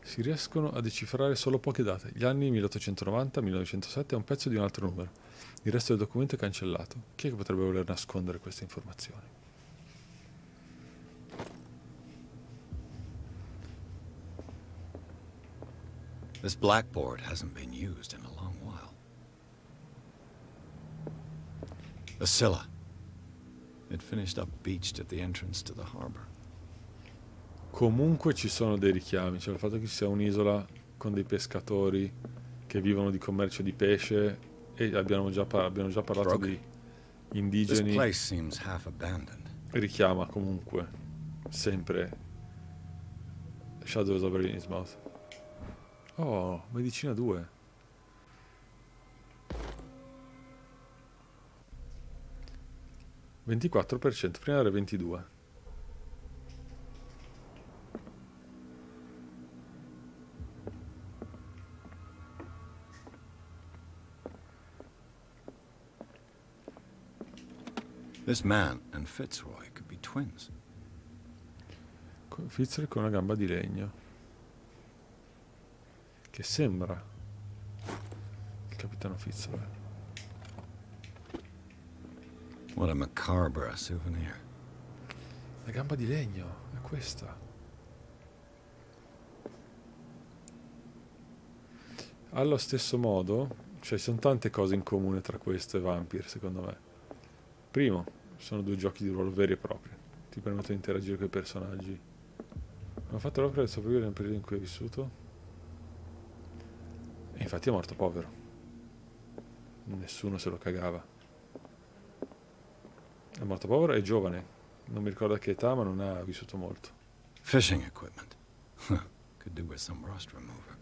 Si riescono a decifrare solo poche date. Gli anni 1890-1907 è un pezzo di un altro numero. Il resto del documento è cancellato. Chi è che potrebbe voler nascondere queste informazioni? This blackboard hasn't been used in a long while. The Scylla. It finished up beached at the entrance to the harbor. Comunque ci sono dei richiami, cioè il fatto che ci sia un'isola con dei pescatori che vivono di commercio di pesce e abbiamo già parlato di This indigeni, place seems half abandoned. richiama comunque sempre Shadows over Innsmouth. Oh, medicina 2. %, prima era 22. This man and Fitzroy could be twins. Fitzroy con una gamba di legno. Che sembra il capitano Fitzroy. What a macabre souvenir. La gamba di legno, è questa. Allo stesso modo, cioè ci sono tante cose in comune tra questo e Vampire, secondo me. Primo, sono 2 giochi di ruolo veri e propri, ti permettono di interagire con i personaggi. Ho fatto l'opera del sopravvivere nel periodo in cui è vissuto, e infatti è morto povero, nessuno se lo cagava, è morto povero e giovane, non mi ricordo a che età, ma non ha vissuto molto. Fishing equipment. Could do with some rust remover.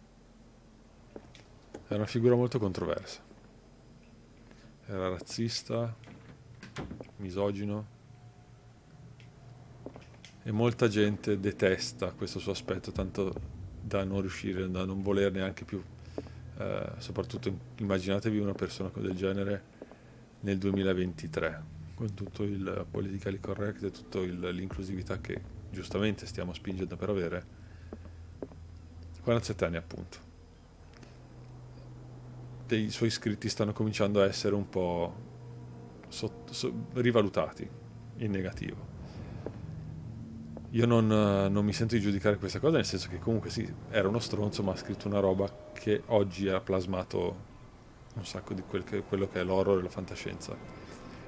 Era una figura molto controversa, era razzista, misogino, e molta gente detesta questo suo aspetto tanto da non riuscire, da non voler neanche più, soprattutto immaginatevi una persona del genere nel 2023 con tutto il politically correct e tutta l'inclusività che giustamente stiamo spingendo per avere. 47 anni appunto, dei suoi scritti stanno cominciando a essere un po' rivalutati in negativo. Io non mi sento di giudicare questa cosa, nel senso che comunque sì, era uno stronzo, ma ha scritto una roba che oggi ha plasmato un sacco di quello che è l'horror e la fantascienza,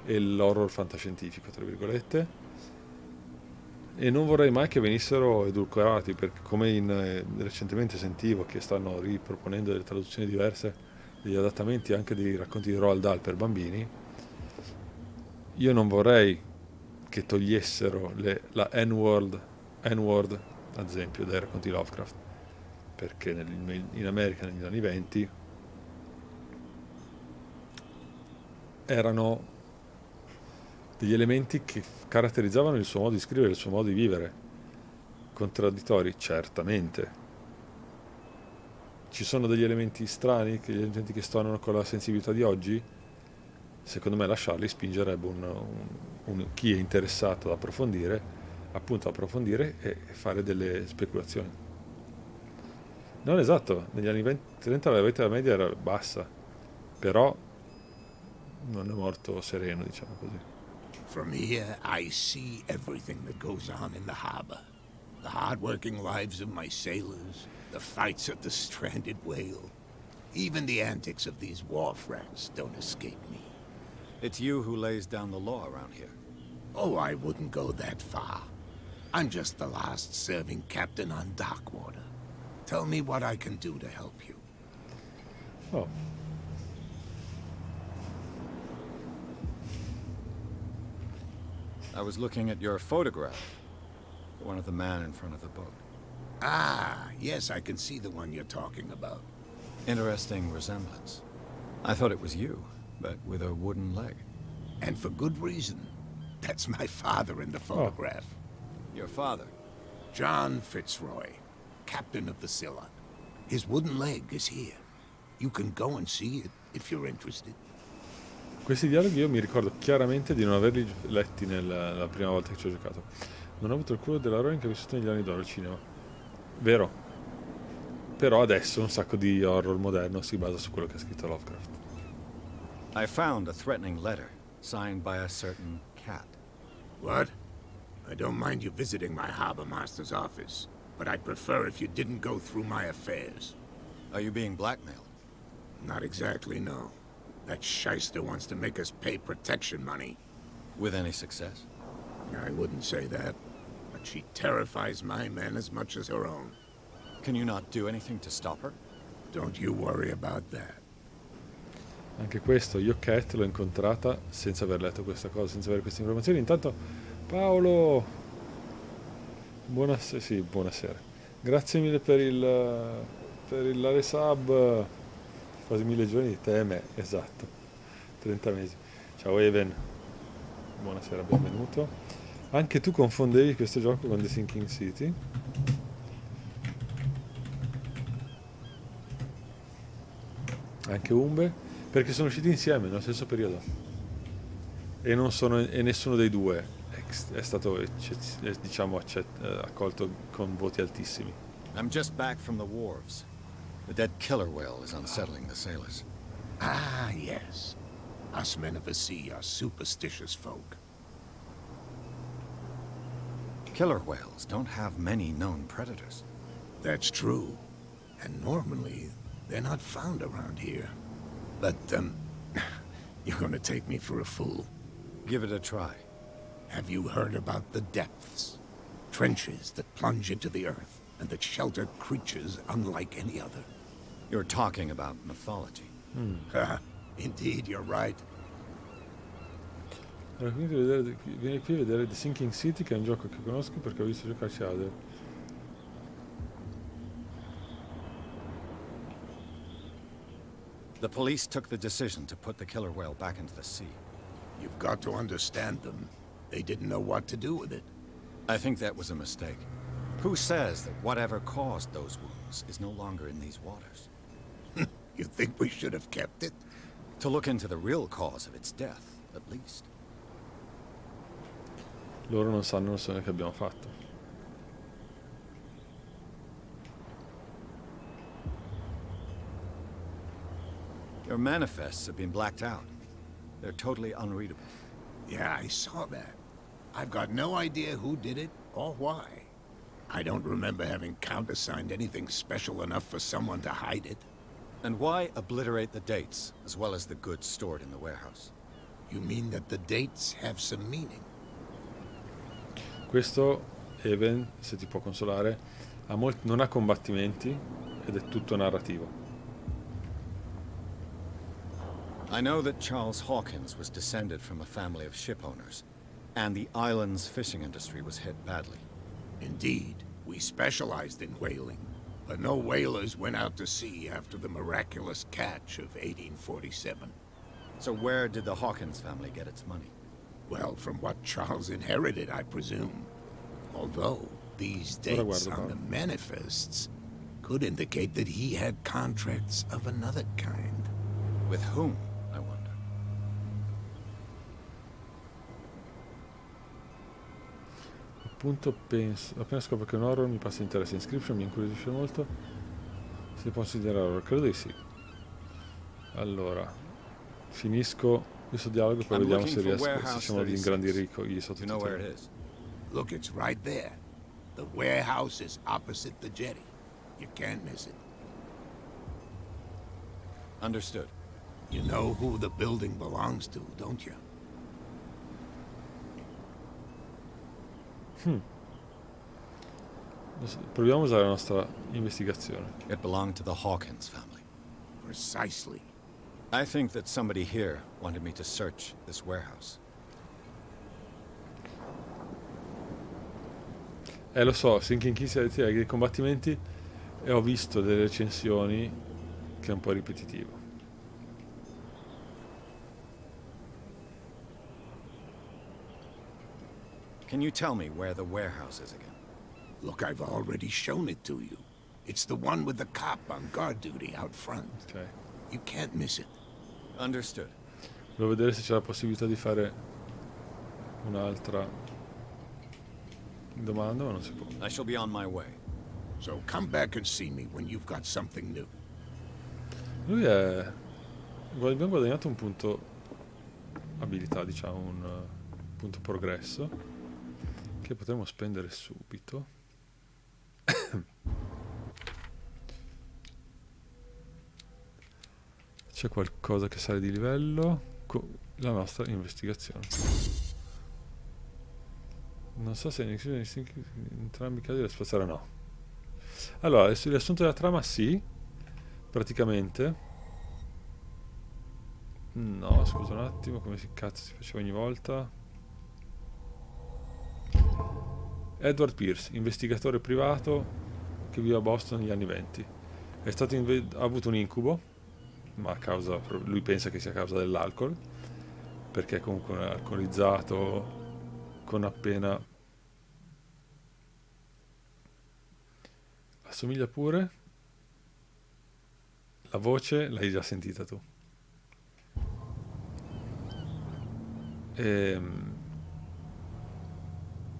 e l'horror fantascientifico, tra virgolette, e non vorrei mai che venissero edulcorati, perché come recentemente sentivo che stanno riproponendo delle traduzioni diverse, degli adattamenti anche dei racconti di Roald Dahl per bambini. Io non vorrei che togliessero la N-word, ad esempio, dai racconti Lovecraft, perché in America negli anni 20 erano degli elementi che caratterizzavano il suo modo di scrivere, il suo modo di vivere. Contraddittori, certamente. Ci sono degli elementi strani, degli elementi che stonano con la sensibilità di oggi. Secondo me lasciarli spingerebbe chi è interessato ad approfondire, appunto approfondire e fare delle speculazioni. Non esatto, negli anni 20-30 la vita media era bassa, però non è morto sereno, diciamo così. From here, I see everything that goes on in the harbor. The hard-working lives of my sailors, the fights of the stranded whale. Even the antics of these wharf rats don't escape me. It's you who lays down the law around here. Oh, I wouldn't go that far. I'm just the last serving captain on Darkwater. Tell me what I can do to help you. Oh. I was looking at your photograph. One of the man in front of the boat. Ah, yes, I can see the one you're talking about. Interesting resemblance. I thought it was you, but with a wooden leg. And for good reason. That's my father in the photograph. Your father? John Fitzroy, captain of the Scylla. His wooden leg is here. You can go and see it if you're interested. Questi dialoghi io mi ricordo chiaramente di non averli letti la prima volta che ci ho giocato. Non ho avuto il culo dell'eroe che ho vissuto negli anni d'oro al cinema. Vero. Però adesso un sacco di horror moderno si basa su quello che ha scritto Lovecraft. I found a threatening letter, signed by a certain cat. What? I don't mind you visiting my harbor master's office, but I'd prefer if you didn't go through my affairs. Are you being blackmailed? Not exactly, no. That shyster wants to make us pay protection money. With any success? I wouldn't say that, but she terrifies my men as much as her own. Can you not do anything to stop her? Don't you worry about that. Anche questo, io Cat l'ho incontrata senza aver letto questa cosa, senza avere queste informazioni. Intanto, Paolo, buonasera, sì, buonasera. Grazie mille per il resub, quasi 1000 giorni di te e me, esatto, 30 mesi. Ciao Even, buonasera, benvenuto. Anche tu confondevi questo gioco con The Sinking City? Anche Umbe? Perché sono usciti insieme nello stesso periodo e nessuno dei due è stato diciamo accolto con voti altissimi. I'm just back from the wharves. The dead killer whale is unsettling the sailors. Ah, yes. Us men of the sea are superstitious folk. Killer whales don't have many known predators. That's true. And normally, they're not found around here. But, you're gonna take me for a fool. Give it a try. Have you heard about the depths? Trenches that plunge into the earth and that shelter creatures unlike any other. You're talking about mythology. Indeed, you're right. Allora, quindi vieni qui a vedere The Sinking City, che è un gioco che conosco perché ho visto giocarci Adel. The police took the decision to put the killer whale back into the sea. You've got to understand them. They didn't know what to do with it. I think that was a mistake. Who says that whatever caused those wounds is no longer in these waters? You think we should have kept it? To look into the real cause of its death, at least. Loro non sanno l'azione che abbiamo fatto. Your manifests have been blacked out. They're totally unreadable. Yeah, I saw that. I've got no idea who did it or why. I don't remember having countersigned anything special enough for someone to hide it. And why obliterate the dates, as well as the goods stored in the warehouse? You mean that the dates have some meaning? Questo event, se ti può consolare, non ha combattimenti ed è tutto narrativo. I know that Charles Hawkins was descended from a family of ship owners, and the island's fishing industry was hit badly. Indeed, we specialized in whaling, but no whalers went out to sea after the miraculous catch of 1847. So where did the Hawkins family get its money? Well, from what Charles inherited, I presume. Although, these dates on the manifests could indicate that he had contracts of another kind. With whom, I wonder? Appunto penso, appena scopro che un horror mi passa interesse. Inscription mi incuriosisce molto. Si può considerare horror? Credo di sì. Allora, finisco questo dialogo e poi vediamo se riesco ad ingrandire i sottotitoli. Look, it's right there. The warehouse is opposite the jetty. You can't miss it. Understood. You know who the building belongs to, don't you? Proviamo a usare la nostra investigazione. It belonged to the Hawkins family. Precisely. I think that somebody here wanted me to search this warehouse. Lo so, Sinking City ha dei combattimenti e ho visto delle recensioni che è un po' ripetitivo. Can you tell me where the warehouse is again? Look, I've already shown it to you. It's the one with the cop on guard duty out front. Okay. You can't miss it. Understood. Devo vedere se c'è la possibilità di fare un'altra domanda, ma non si può. I shall be on my way. So come back and see me when you've got something new. Lui è... Abbiamo guadagnato un punto abilità, diciamo, un punto progresso, che potremmo spendere subito. C'è qualcosa che sale di livello con la nostra investigazione. Non so se in entrambi i casi da spazzare o no. Allora, il riassunto della trama sì, praticamente. No, scusa un attimo, come si cazzo si faceva ogni volta. Edward Pierce, investigatore privato che vive a Boston negli anni 20. È stato ha avuto un incubo, ma a causa, lui pensa che sia a causa dell'alcol, perché comunque è alcolizzato con appena... Assomiglia pure? La voce l'hai già sentita tu.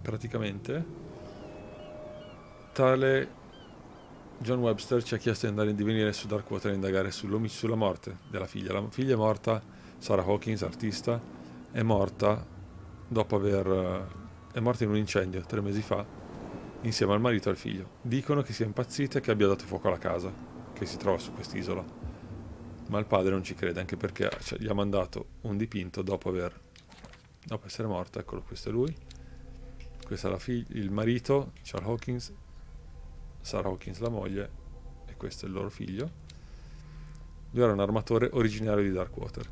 Praticamente tale John Webster ci ha chiesto di andare di venire su Darkwater a indagare sulla morte della figlia. La figlia è morta, Sarah Hawkins, artista, è morta è morta in un incendio 3 mesi fa insieme al marito e al figlio. Dicono che sia impazzita e che abbia dato fuoco alla casa che si trova su quest'isola, ma il padre non ci crede, anche perché gli ha mandato un dipinto dopo aver dopo essere morto. Eccolo, questo è lui. Questa è il marito, Charles Hawkins, Sarah Hawkins la moglie, e questo è il loro figlio. Lui era un armatore originario di Darkwater.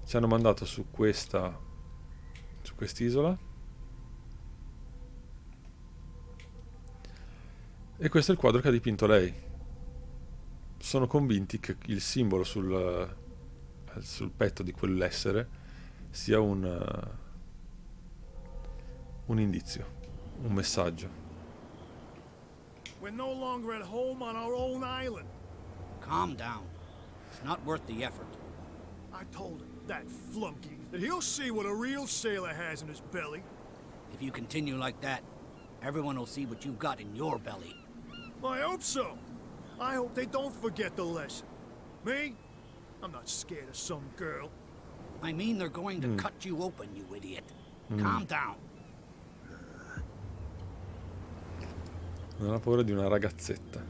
Ci hanno mandato su quest'isola, e questo è il quadro che ha dipinto lei. Sono convinti che il simbolo sul petto di quell'essere sia un indizio, un messaggio. We're no longer at home on our own island. Calm down. It's not worth the effort. I told that flunky that he'll see what a real sailor has in his belly. If you continue like that, everyone will see what you've got in your belly. I hope so. I hope they don't forget the lesson. Me? I'm not scared of some girl. I mean they're going to cut you open, you idiot. Calm down. Non ha paura di una ragazzetta.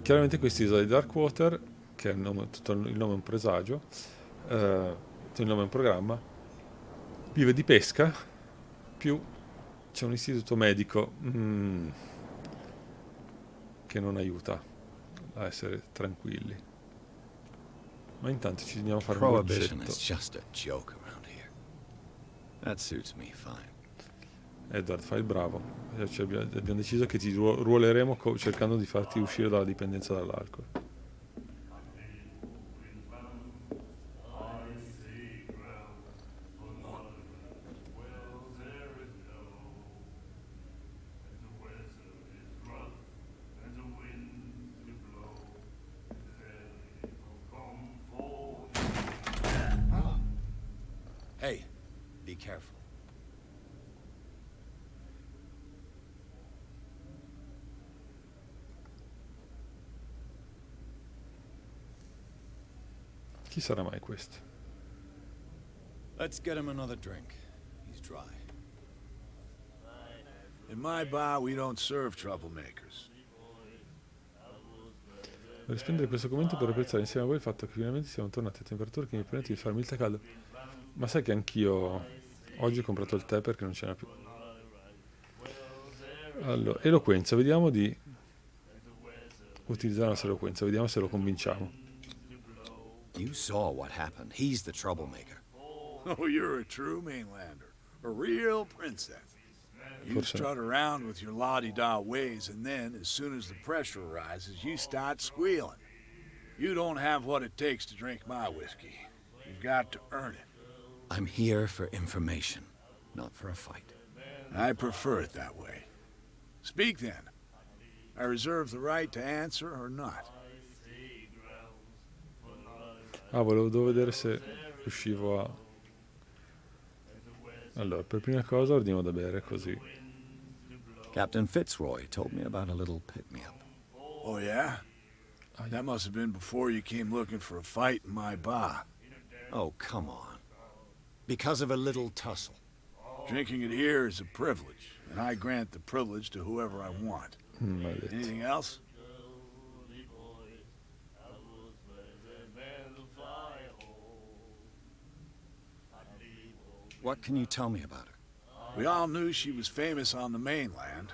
Chiaramente quest'isola di Darkwater, che è il nome è un presagio, il nome è un programma, vive di pesca, più c'è un istituto medico che non aiuta a essere tranquilli. Ma intanto ci andiamo a fare un Prohibition bolgetto. is just a joke around here. That suits me fine. Edward, fai il bravo. Abbiamo deciso che ti ruoleremo cercando di farti uscire dalla dipendenza dall'alcol. Hey, be careful. Chi sarà mai questo? Let's get him another drink. He's dry. In my bar, we don't serve troublemakers. Vorrei spendere questo commento per apprezzare insieme a voi il fatto che finalmente siamo tornati a temperature che mi permettono di farmi il tè caldo. Ma sai che anch'io oggi ho comprato il tè perché non ce n'è più. Allora, eloquenza, vediamo di utilizzare la nostra eloquenza, vediamo se lo convinciamo. You saw what happened. He's the troublemaker. Oh, you're a true mainlander. A real princess. You strut around with your la-di-da ways, and then, as soon as the pressure rises, you start squealing. You don't have what it takes to drink my whiskey. You've got to earn it. I'm here for information, not for a fight. I prefer it that way. Speak then. I reserve the right to answer or not. Ah, devo vedere se riuscivo a... Allora, per prima cosa ordiniamo da bere, così. Captain Fitzroy told me about a little pick-me-up. Oh, yeah? That must have been before you came looking for a fight in my bar. Oh, come on. Because of a little tussle. Drinking it here is a privilege, and I grant the privilege to whoever I want. Anything else? What can you tell me about her? We all knew she was famous on the mainland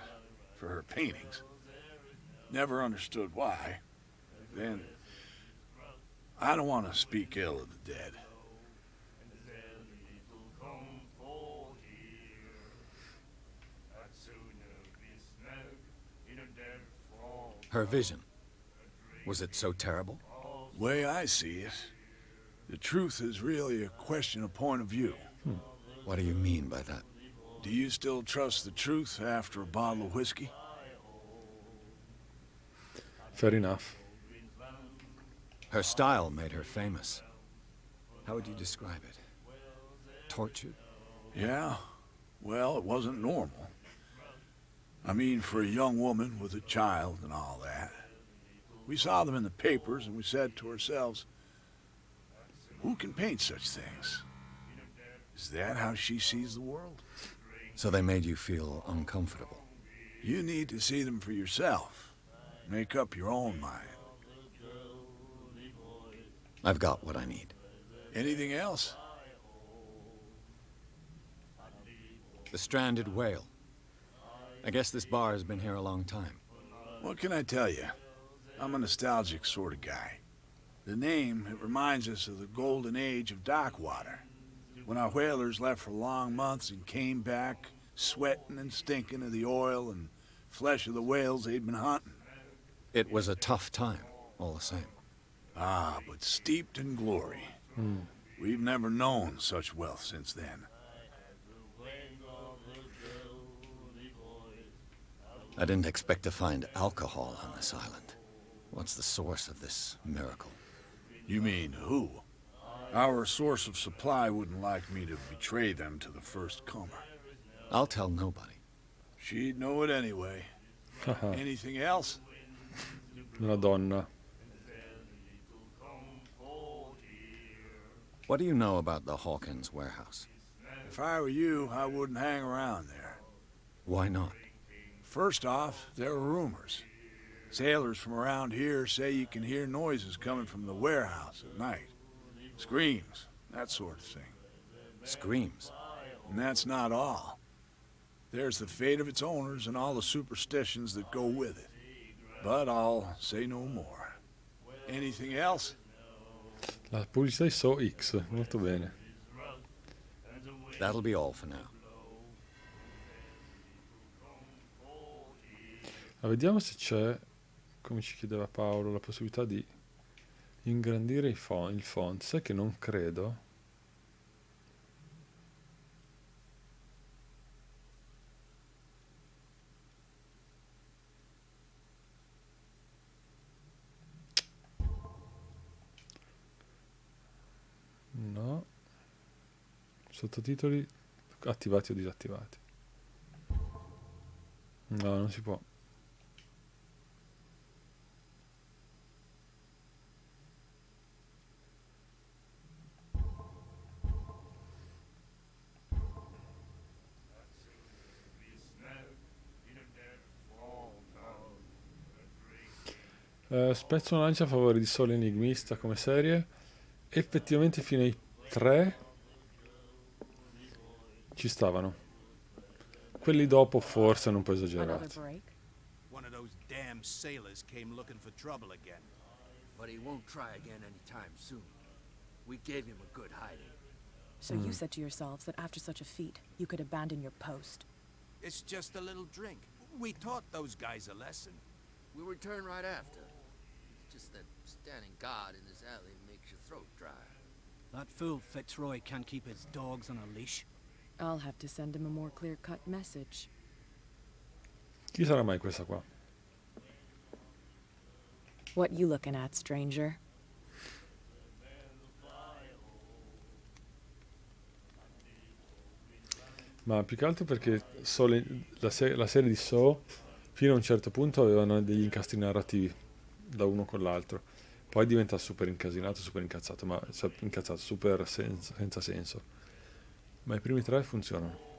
for her paintings. Never understood why. Then, I don't want to speak ill of the dead. Her vision. Was it so terrible? Way I see it, the truth is really a question of point of view. What do you mean by that? Do you still trust the truth after a bottle of whiskey? Fair enough. Her style made her famous. How would you describe it? Tortured? Yeah. Well, it wasn't normal. I mean, for a young woman with a child and all that. We saw them in the papers and we said to ourselves, who can paint such things? Is that how she sees the world? So they made you feel uncomfortable? You need to see them for yourself. Make up your own mind. I've got what I need. Anything else? The stranded whale. I guess this bar has been here a long time. What can I tell you? I'm a nostalgic sort of guy. The name, it reminds us of the golden age of Darkwater, when our whalers left for long months and came back sweating and stinking of the oil and flesh of the whales they'd been hunting. It was a tough time, all the same. Ah, but steeped in glory. We've never known such wealth since then. I didn't expect to find alcohol on this island. What's the source of this miracle? You mean who? Our source of supply wouldn't like me to betray them to the first comer. I'll tell nobody. She'd know it anyway. Anything else? Una donna. What do you know about the Hawkins warehouse? If I were you, I wouldn't hang around there. Why not? First off, there are rumors. Sailors from around here say you can hear noises coming from the warehouse at night. Screams, that sort of thing. Screams? And that's not all. There's the fate of its owners and all the superstitions that go with it. But I'll say no more. Anything else? La pubblicità di So X, molto bene. That'll be all for now. Vediamo se c'è, come ci chiedeva Paolo, la possibilità di ingrandire il font. Sai che non credo. No. Sottotitoli attivati o disattivati. No, non si può. Spezzo una lancia a favore di Solo Enigmista come serie. Effettivamente fino ai 3 ci stavano. Quelli dopo forse hanno un po' esagerati. One of those damn sailors came looking for trouble again. But he won't try again anytime soon. We gave him a good hiding. So you said to yourselves that after such a feat, you could abandon your post. It's just a little drink. We taught those guys a lesson. We'll return right after. It's just that standing guard in this alley makes your throat dry. That fool Fitzroy can't keep his dogs on a leash. I'll have to send him a more clear-cut message. Chi sarà mai questa qua? What you looking at, stranger? Ma più che altro perché la serie di Saw fino a un certo punto avevano degli incastri narrativi da uno con l'altro, poi diventa super incasinato, super incazzato, super senza senso, ma i primi 3 funzionano.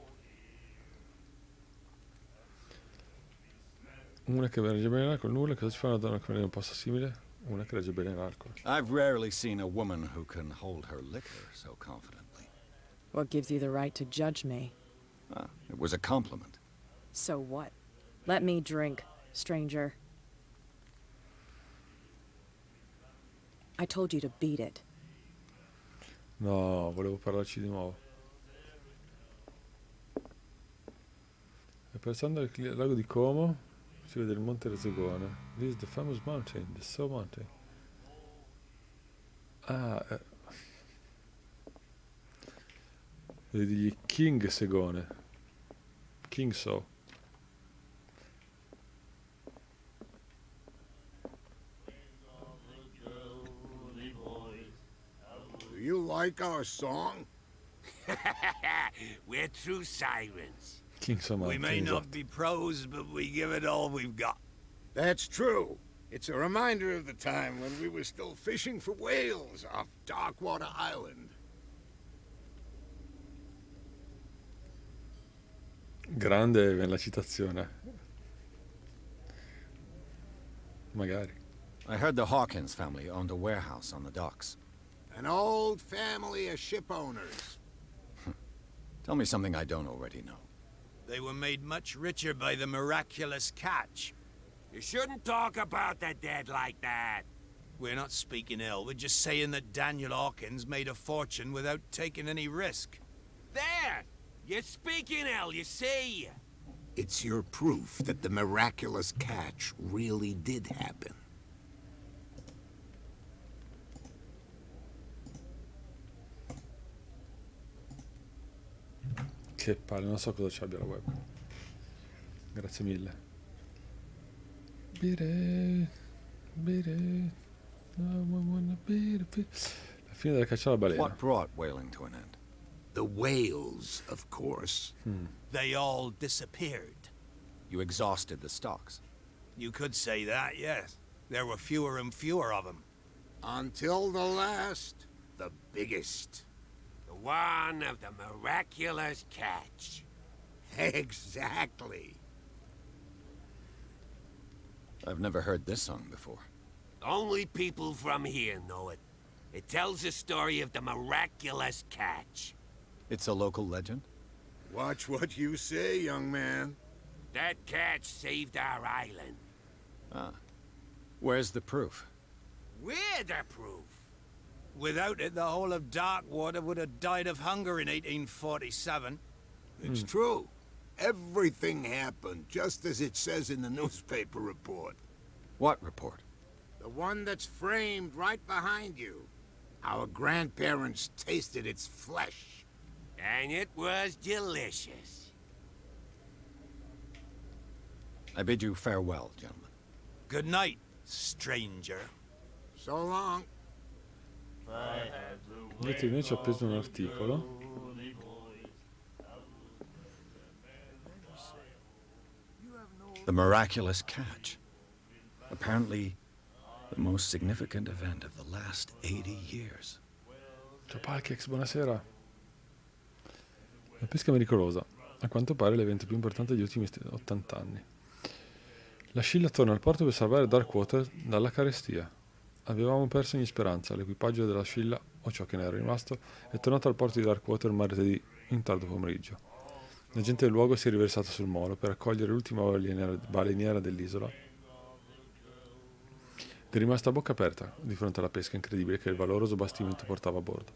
Una che regge bene l'alcol, nulla, cosa ci fa una donna che è un posto simile? Una che regge bene l'alcol. I've rarely seen a woman who can hold her liquor so confidently. What gives you the right to judge me? Ah, it was a compliment. So what? Let me drink, stranger. I told you to beat it. No, volevo parlarci di nuovo. E passando al lago di Como si vede il monte Rezegone. This is the famous mountain, the Saw Mountain. Vedi King Segone. King Saw. Do you like our song? We're true sirens. King Saw We Mountain, may not esatto. be pros, but we give it all we've got. That's true. It's a reminder of the time when we were still fishing for whales off Darkwater Island. Grande la citazione. Magari. I heard the Hawkins family owned a warehouse on the docks. An old family of ship owners. Tell me something I don't already know. They were made much richer by the miraculous catch. You shouldn't talk about the dead like that. We're not speaking ill, we're just saying that Daniel Hawkins made a fortune without taking any risk. There! You're speaking ill, you see. It's your proof that the miraculous catch really did happen. Che palle, non so cosa ci abbia la web. Grazie mille. Bere. No, wanna bere. La fine della caccia alla balena. What brought whaling to an end? The whales, of course. They all disappeared. You exhausted the stocks. You could say that, yes. There were fewer and fewer of them. Until the last, the biggest. The one of the miraculous catch. Exactly. I've never heard this song before. Only people from here know it. It tells the story of the miraculous catch. It's a local legend? Watch what you say, young man. That catch saved our island. Ah. Where's the proof? We're the proof. Without it, the whole of Darkwater would have died of hunger in 1847. It's true. Everything happened just as it says in the newspaper report. What report? The one that's framed right behind you. Our grandparents tasted its flesh. And it was delicious. I bid you farewell, gentlemen. Good night, stranger. So long. Vedete, noi ci ha preso un articolo. The miraculous catch. Apparently, the most significant event of the last 80 years. Ciao Palkex, buonasera. La pesca miracolosa. A quanto pare l'evento più importante degli ultimi 80 anni. La Scilla torna al porto per salvare Darkwater dalla carestia. Avevamo perso ogni speranza. L'equipaggio della Scilla, o ciò che ne era rimasto, è tornato al porto di Darkwater martedì, in tardo pomeriggio. La gente del luogo si è riversata sul molo per accogliere l'ultima baleniera dell'isola. È rimasta a bocca aperta di fronte alla pesca incredibile che il valoroso bastimento portava a bordo.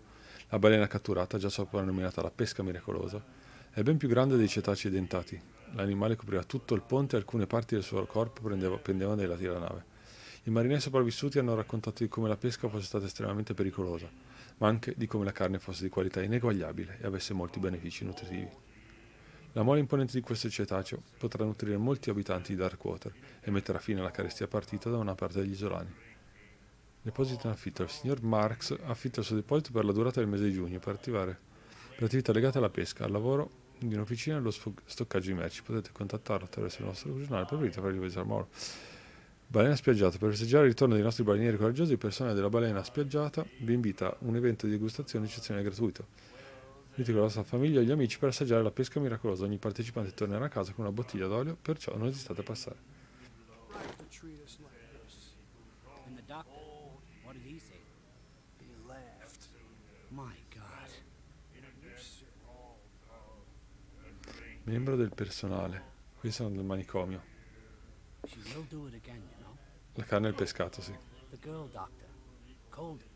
La balena catturata, già soprannominata la pesca miracolosa, è ben più grande dei cetacei dentati. L'animale copriva tutto il ponte e alcune parti del suo corpo pendevano dai lati della nave. I marinai sopravvissuti hanno raccontato di come la pesca fosse stata estremamente pericolosa, ma anche di come la carne fosse di qualità ineguagliabile e avesse molti benefici nutritivi. La mole imponente di questo cetaceo potrà nutrire molti abitanti di Darkwater e metterà fine alla carestia partita da una parte degli isolani. Deposito in affitto. Il signor Marx affitta il suo deposito per la durata del mese di giugno per attività legate alla pesca, al lavoro di un'officina e allo stoccaggio di merci. Potete contattarlo attraverso il nostro giornale per visitare il molo. Balena spiaggiata. Per festeggiare il ritorno dei nostri balenieri coraggiosi, il personale della balena spiaggiata vi invita a un evento di degustazione eccezionale gratuito. Venite con la vostra famiglia e gli amici per assaggiare la pesca miracolosa. Ogni partecipante tornerà a casa con una bottiglia d'olio, perciò non esitate a passare. And the doctor, what did he say? He laughed. My God. Membro del personale. Qui sono del manicomio. She will do it again, you know. La carne e il pescato, sì. The girl doctor, Colden.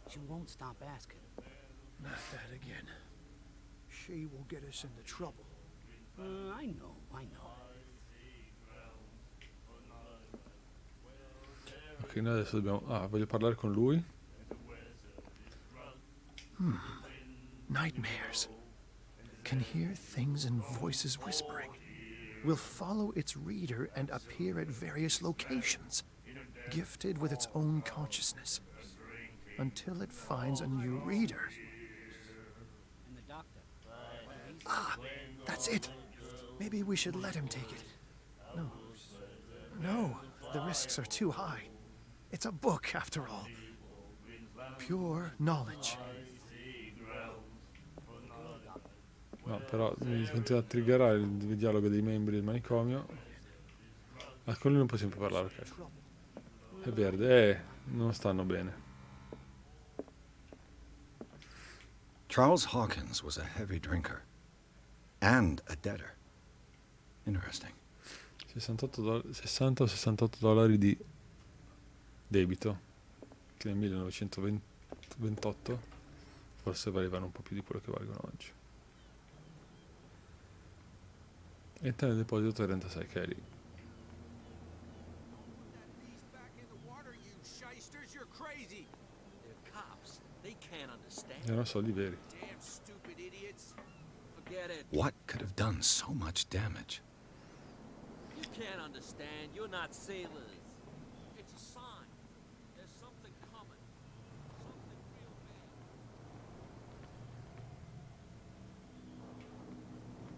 She won't stop asking. Not that again. She will get us into trouble. I know. Ok, noi adesso dobbiamo... voglio parlare con lui. Nightmares. Can hear things and voices whispering. Will follow its reader and appear at various locations, gifted with its own consciousness, until it finds a new reader. And the doctor, what did he say? Ah, that's it. Maybe we should let him take it. No, the risks are too high. It's a book, after all. Pure knowledge. No, però mi continua a triggerare il dialogo dei membri del manicomio. Con lui non possiamo più parlare, ok. È verde, non stanno bene. Charles Hawkins was a heavy drinker and a debtor. Interesting. 60 o 68 dollari di debito, che nel 1928 forse valevano un po' più di quello che valgono oggi. E te nel deposito 36 che è lì. Erano soldi veri. What could have done so much damage? You can't understand. You're not sailors. It's a sign. There's something coming. Something real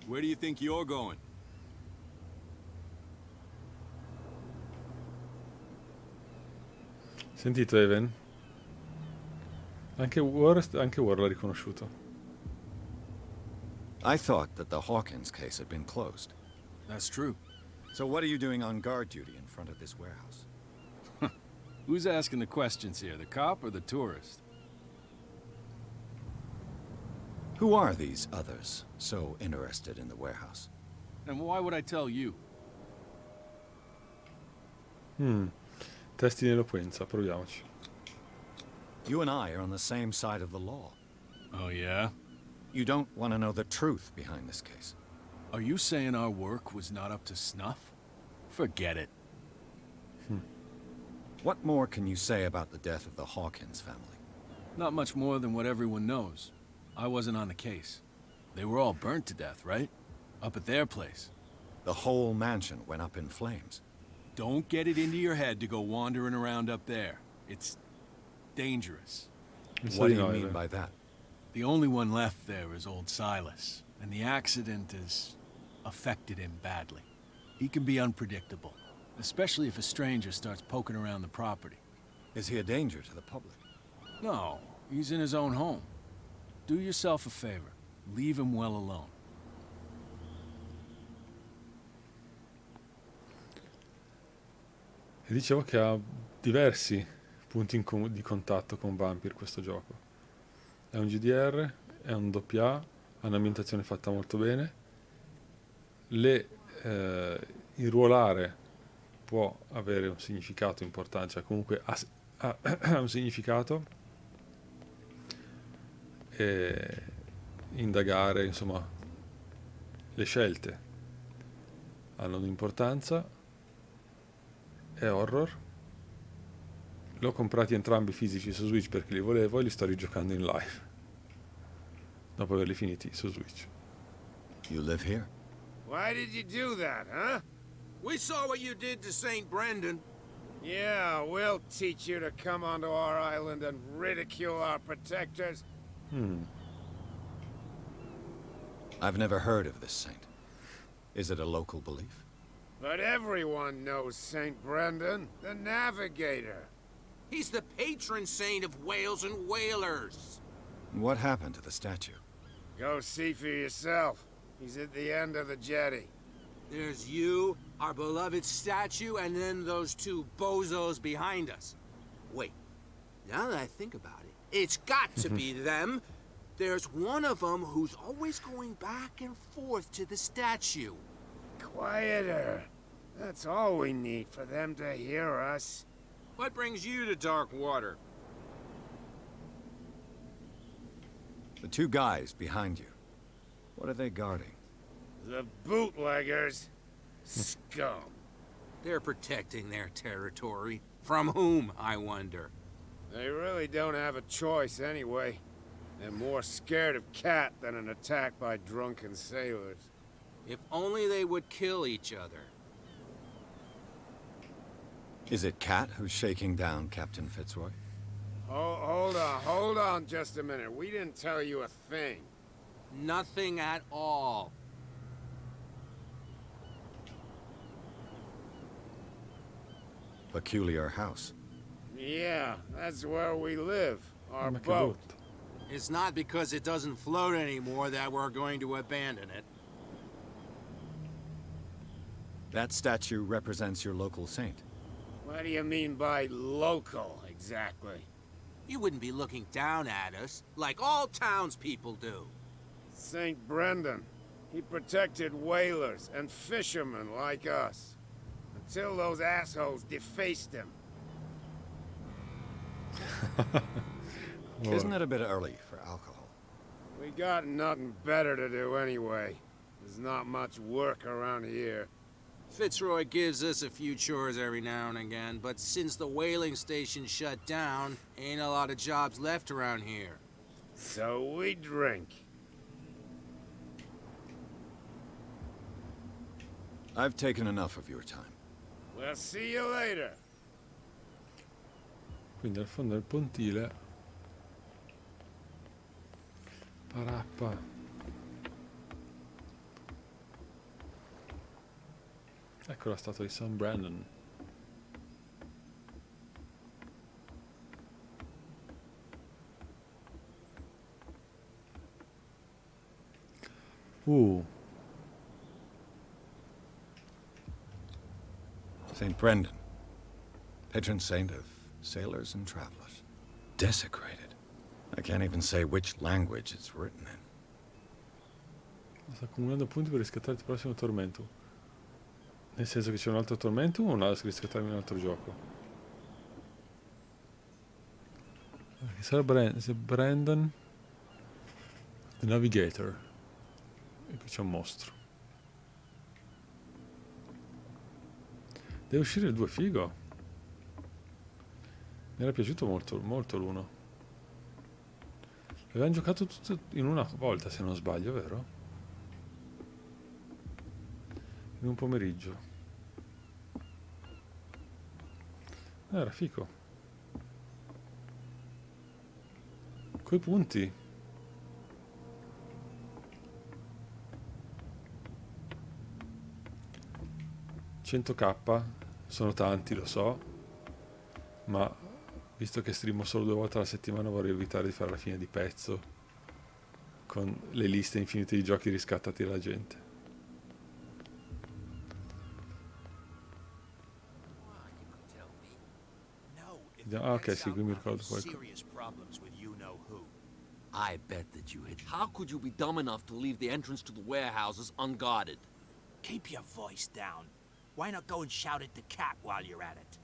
big. Where do you think you're going? Sentito, Even? Anche War l'ha riconosciuto. I thought that the Hawkins case had been closed. That's true. So what are you doing on guard duty in front of this warehouse? Who's asking the questions here, the cop or the tourist? Who are these others so interested in the warehouse? And why would I tell you? Testi di eloquenza, proviamoci. You and I are on the same side of the law. Oh, yeah? You don't want to know the truth behind this case. Are you saying our work was not up to snuff? Forget it. What more can you say about the death of the Hawkins family? Not much more than what everyone knows. I wasn't on the case. They were all burnt to death, right? Up at their place. The whole mansion went up in flames. Don't get it into your head to go wandering around up there. It's dangerous. What do you mean by that? The only one left there is old Silas, and the accident has affected him badly. He can be unpredictable, especially if a stranger starts poking around the property. Is he a danger to the public? No, he's in his own home. Do yourself a favor. Leave him well alone. E dicevo che ha diversi punti di contatto con Vampire questo gioco. È un GDR, è un AA, ha un'ambientazione fatta molto bene. Il ruolare può avere un significato importante, cioè comunque ha un significato. E indagare, insomma, le scelte hanno un'importanza. È horror. L'ho comprati entrambi fisici su Switch perché li volevo e li sto rigiocando in live dopo averli finiti su Switch. You live here? Why did you do that, huh? We saw what you did to St. Brendan. Yeah, we'll teach you to come onto our island and ridicule our protectors. I've never heard of this saint. Is it a local belief? But everyone knows St. Brendan, the navigator. He's the patron saint of whales and whalers. What happened to the statue? Go see for yourself. He's at the end of the jetty. There's you, our beloved statue, and then those two bozos behind us. Wait, now that I think about it, it's got to be them. There's one of them who's always going back and forth to the statue. Quieter. That's all we need for them to hear us. What brings you to Darkwater? The two guys behind you. What are they guarding? The bootleggers. Scum. They're protecting their territory. From whom, I wonder? They really don't have a choice anyway. They're more scared of Cat than an attack by drunken sailors. If only they would kill each other. Is it Cat who's shaking down Captain Fitzroy? Oh, hold on just a minute. We didn't tell you a thing. Nothing at all. Peculiar house. Yeah, that's where we live. Our boat. It's not because it doesn't float anymore that we're going to abandon it. That statue represents your local saint. What do you mean by local, exactly? You wouldn't be looking down at us, like all townspeople do. St. Brendan. He protected whalers and fishermen like us. Until those assholes defaced him. Isn't it a bit early for alcohol? We got nothing better to do anyway. There's not much work around here. Fitzroy gives us a few chores every now and again, but since the whaling station shut down, ain't a lot of jobs left around here. So we drink. I've taken enough of your time. We'll see you later. Quindi al fondo del pontile. Parappa. Ecco la statua di St. Brandon. St. Brendan, patron saint of sailors and travelers. Desecrated. I can't even say which language it's written in. Sta accumulando punti per riscattare il prossimo tormento. Nel senso che c'è un altro tormento o un altro riscattarmi un altro gioco? Che sarà Brandon the Navigator. E qui c'è un mostro. Deve uscire il 2, figo. Mi era piaciuto molto, molto l'1. L'avevamo giocato tutto in una volta, se non sbaglio, vero? In un pomeriggio. Era fico. Coi punti. $100k sono tanti, lo so, ma visto che streamo solo 2 volte alla settimana vorrei evitare di fare la fine di pezzo con le liste infinite di giochi riscattati dalla gente. Ah, ok, sì, qui mi ricordo qualcosa. I bet that you hit. How could you be dumb enough to leave the entrance to the warehouses unguarded? Keep your voice down. Why not go and shout at the cat while you're at it?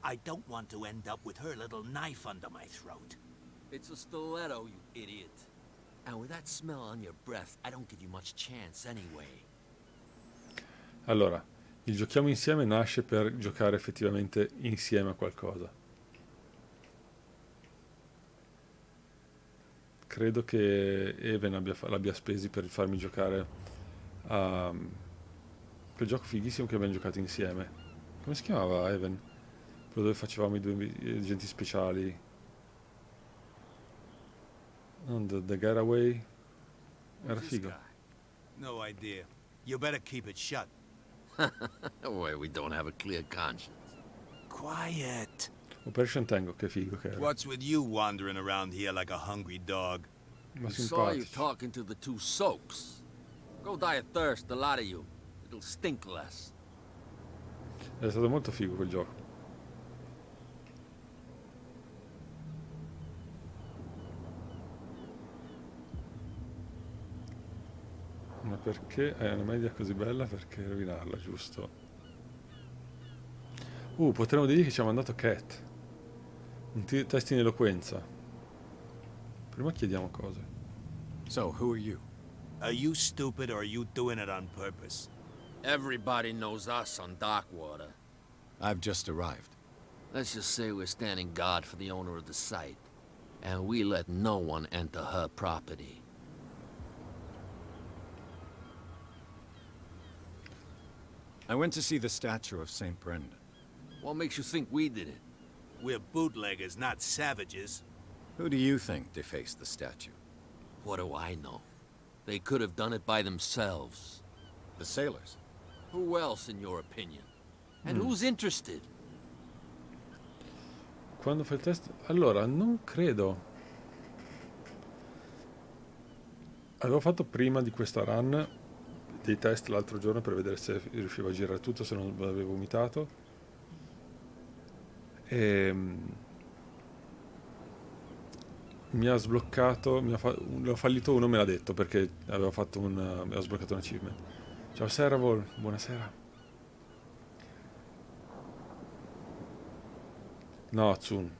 I don't want to end up with her little knife under my throat. It's a stiletto, you idiot. And with that smell on your breath, I don't give you much chance anyway. Allora, il giochiamo insieme nasce per giocare effettivamente insieme a qualcosa. Credo che Even l'abbia spesi per farmi giocare a quel gioco fighissimo che abbiamo giocato insieme. Come si chiamava Even? Quello dove facevamo i 2 agenti speciali. Non The Getaway. Era figo. No idea. You better keep it shut. Why, we don't have a clear conscience. Quiet. Operation Tango, che figo che era. What's with you wandering around here like a hungry dog? Ma I saw you simpatici. talking to the 2 soaks. Go die of thirst, the lot of you. It'll stink less. È stato molto figo quel gioco. Ma perché è una media così bella? Perché rovinarla, giusto? Potremmo dire che ci ha mandato Cat. Un test in eloquenza. Prima chiediamo cose. So, who are you? Are you stupid or are you doing it on purpose? Everybody knows us on Darkwater. I've just arrived. Let's just say we're standing guard for the owner of the site. And we let no one enter her property. I went to see the statue of St. Brendan. What makes you think we did it? We're bootleggers, not savages. Who do you think defaced the statue? What do I know? They could have done it by themselves. The sailors? Who else, in your opinion? And who's interested? Quando fai il test? Allora, non credo. Avevo fatto prima di questa run dei test l'altro giorno per vedere se riuscivo a girare tutto, se non avevo vomitato. Mi ha sbloccato, l'ho fallito uno, me l'ha detto perché aveva fatto mi ha sbloccato un achievement. Ciao Servol, buonasera. No, Tsun,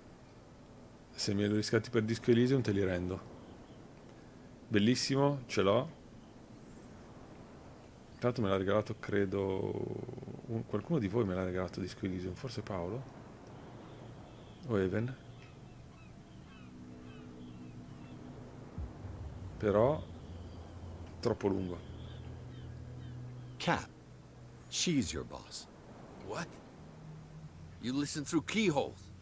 se me li riscatti per Disco Elysium te li rendo. Bellissimo, ce l'ho. Intanto me l'ha regalato, credo, qualcuno di voi me l'ha regalato Disco Elysium, forse Paolo? O Even? Però troppo lungo. Cat, she's your boss. What? You listen through keyholes?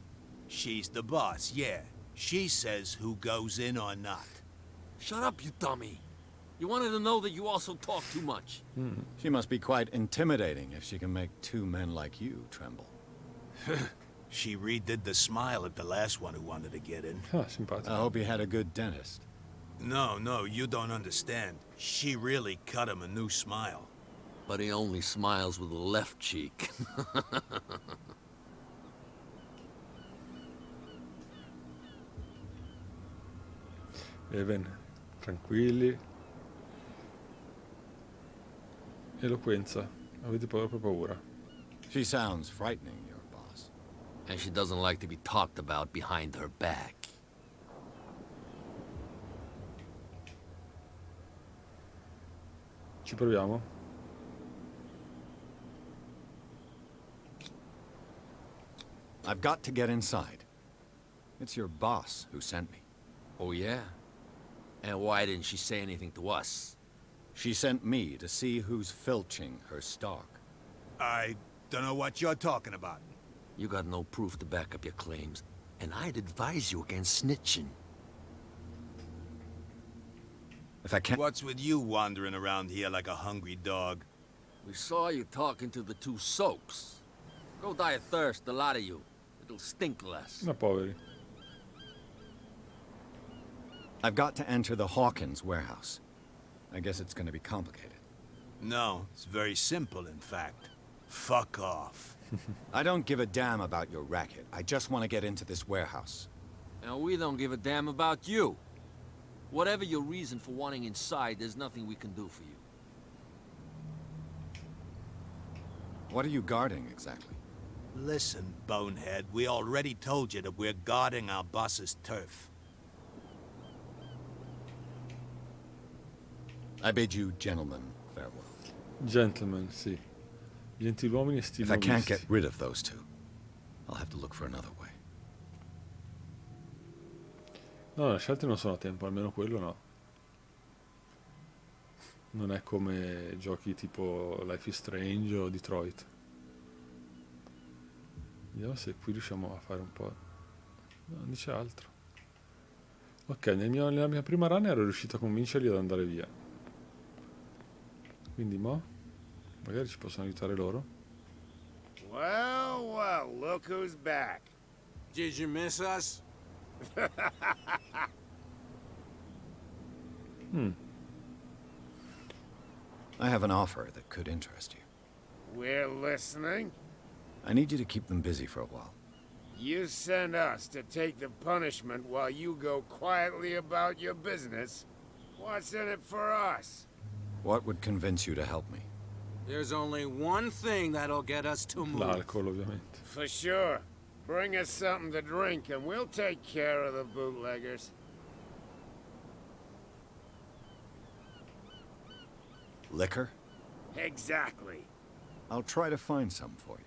She's the boss, yeah. She says who goes in or not. Shut up, you dummy. You wanted to know that you also talk too much. She must be quite intimidating if she can make two men like you tremble. She redid the smile at the last one who wanted to get in. I hope he had a good dentist. No, you don't understand. She really cut him a new smile. But he only smiles with the left cheek. Even, tranquilli. Eloquenza, avete proprio paura. She sounds frightening, your boss. And she doesn't like to be talked about behind her back. Ci proviamo? I've got to get inside. It's your boss who sent me. Oh, yeah? And why didn't she say anything to us? She sent me to see who's filching her stock. I don't know what you're talking about. You got no proof to back up your claims, and I'd advise you against snitching. If I can't... What's with you wandering around here like a hungry dog? We saw you talking to the two soaks. Go die of thirst, the lot of you. It'll stink less. Ma poveri. I've got to enter the Hawkins warehouse. I guess it's gonna be complicated. No, it's very simple, in fact. Fuck off. I don't give a damn about your racket. I just want to get into this warehouse. And we don't give a damn about you. Whatever your reason for wanting inside, there's nothing we can do for you. What are you guarding, exactly? Listen, bonehead, we already told you that we're guarding our boss's turf. I bid you gentlemen farewell. Gentlemen, sì. Gentiluomini e If I can't stilisti. get rid of those two, I'll have to look for another way. No, le scelte non sono a tempo, almeno quello no. Non è come giochi tipo Life is Strange o Detroit. Vediamo se qui riusciamo a fare un po'. No, non dice altro. Ok, nella mia prima run ero riuscito a convincerli ad andare via. Quindi mo magari ci possono aiutare loro. Well, look who's back. Did you miss us? I have an offer that could interest you. We're listening. I need you to keep them busy for a while. You send us to take the punishment while you go quietly about your business. What's in it for us? What would convince you to help me? There's only one thing that'll get us to move. L'alcol, ovviamente. For sure. Bring us something to drink and we'll take care of the bootleggers. Liquor? Exactly. I'll try to find some for you.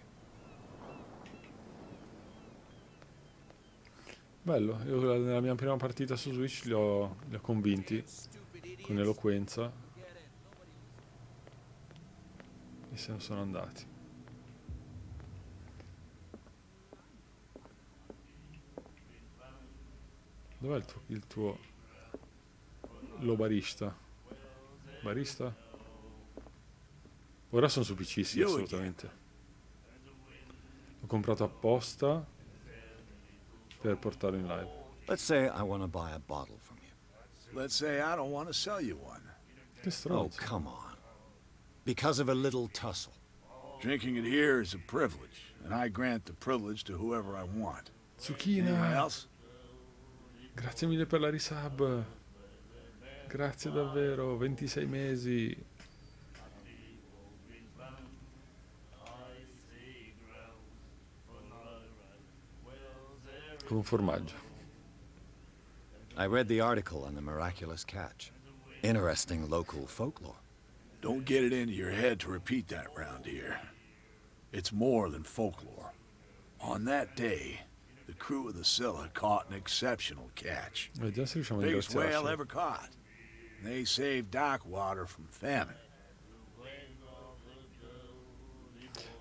Bello, io nella mia prima partita su Switch li ho convinti con eloquenza e se ne sono andati. Dov'è il tuo lo barista? Barista? Ora sono su PC, sì, assolutamente. L'ho comprato apposta per portarlo in live. Let's say I want to buy a bottle from you. Let's say I don't want to sell you one. Che stronzo. Oh, come on. Because of a little tussle. Drinking it here is a privilege, and I grant the privilege to whoever I want. Zucchina. Anyone else? Grazie mille per la resub. Grazie davvero, 26 mesi. Con un formaggio. I read the article on the miraculous catch. Interesting local folklore. Don't get it into your head to repeat that round here. It's more than folklore. On that day, the crew of the Scylla caught an exceptional catch. Vediamo se riusciamo a Biggest whale ringraziarci. ever caught. They saved Darkwater from famine.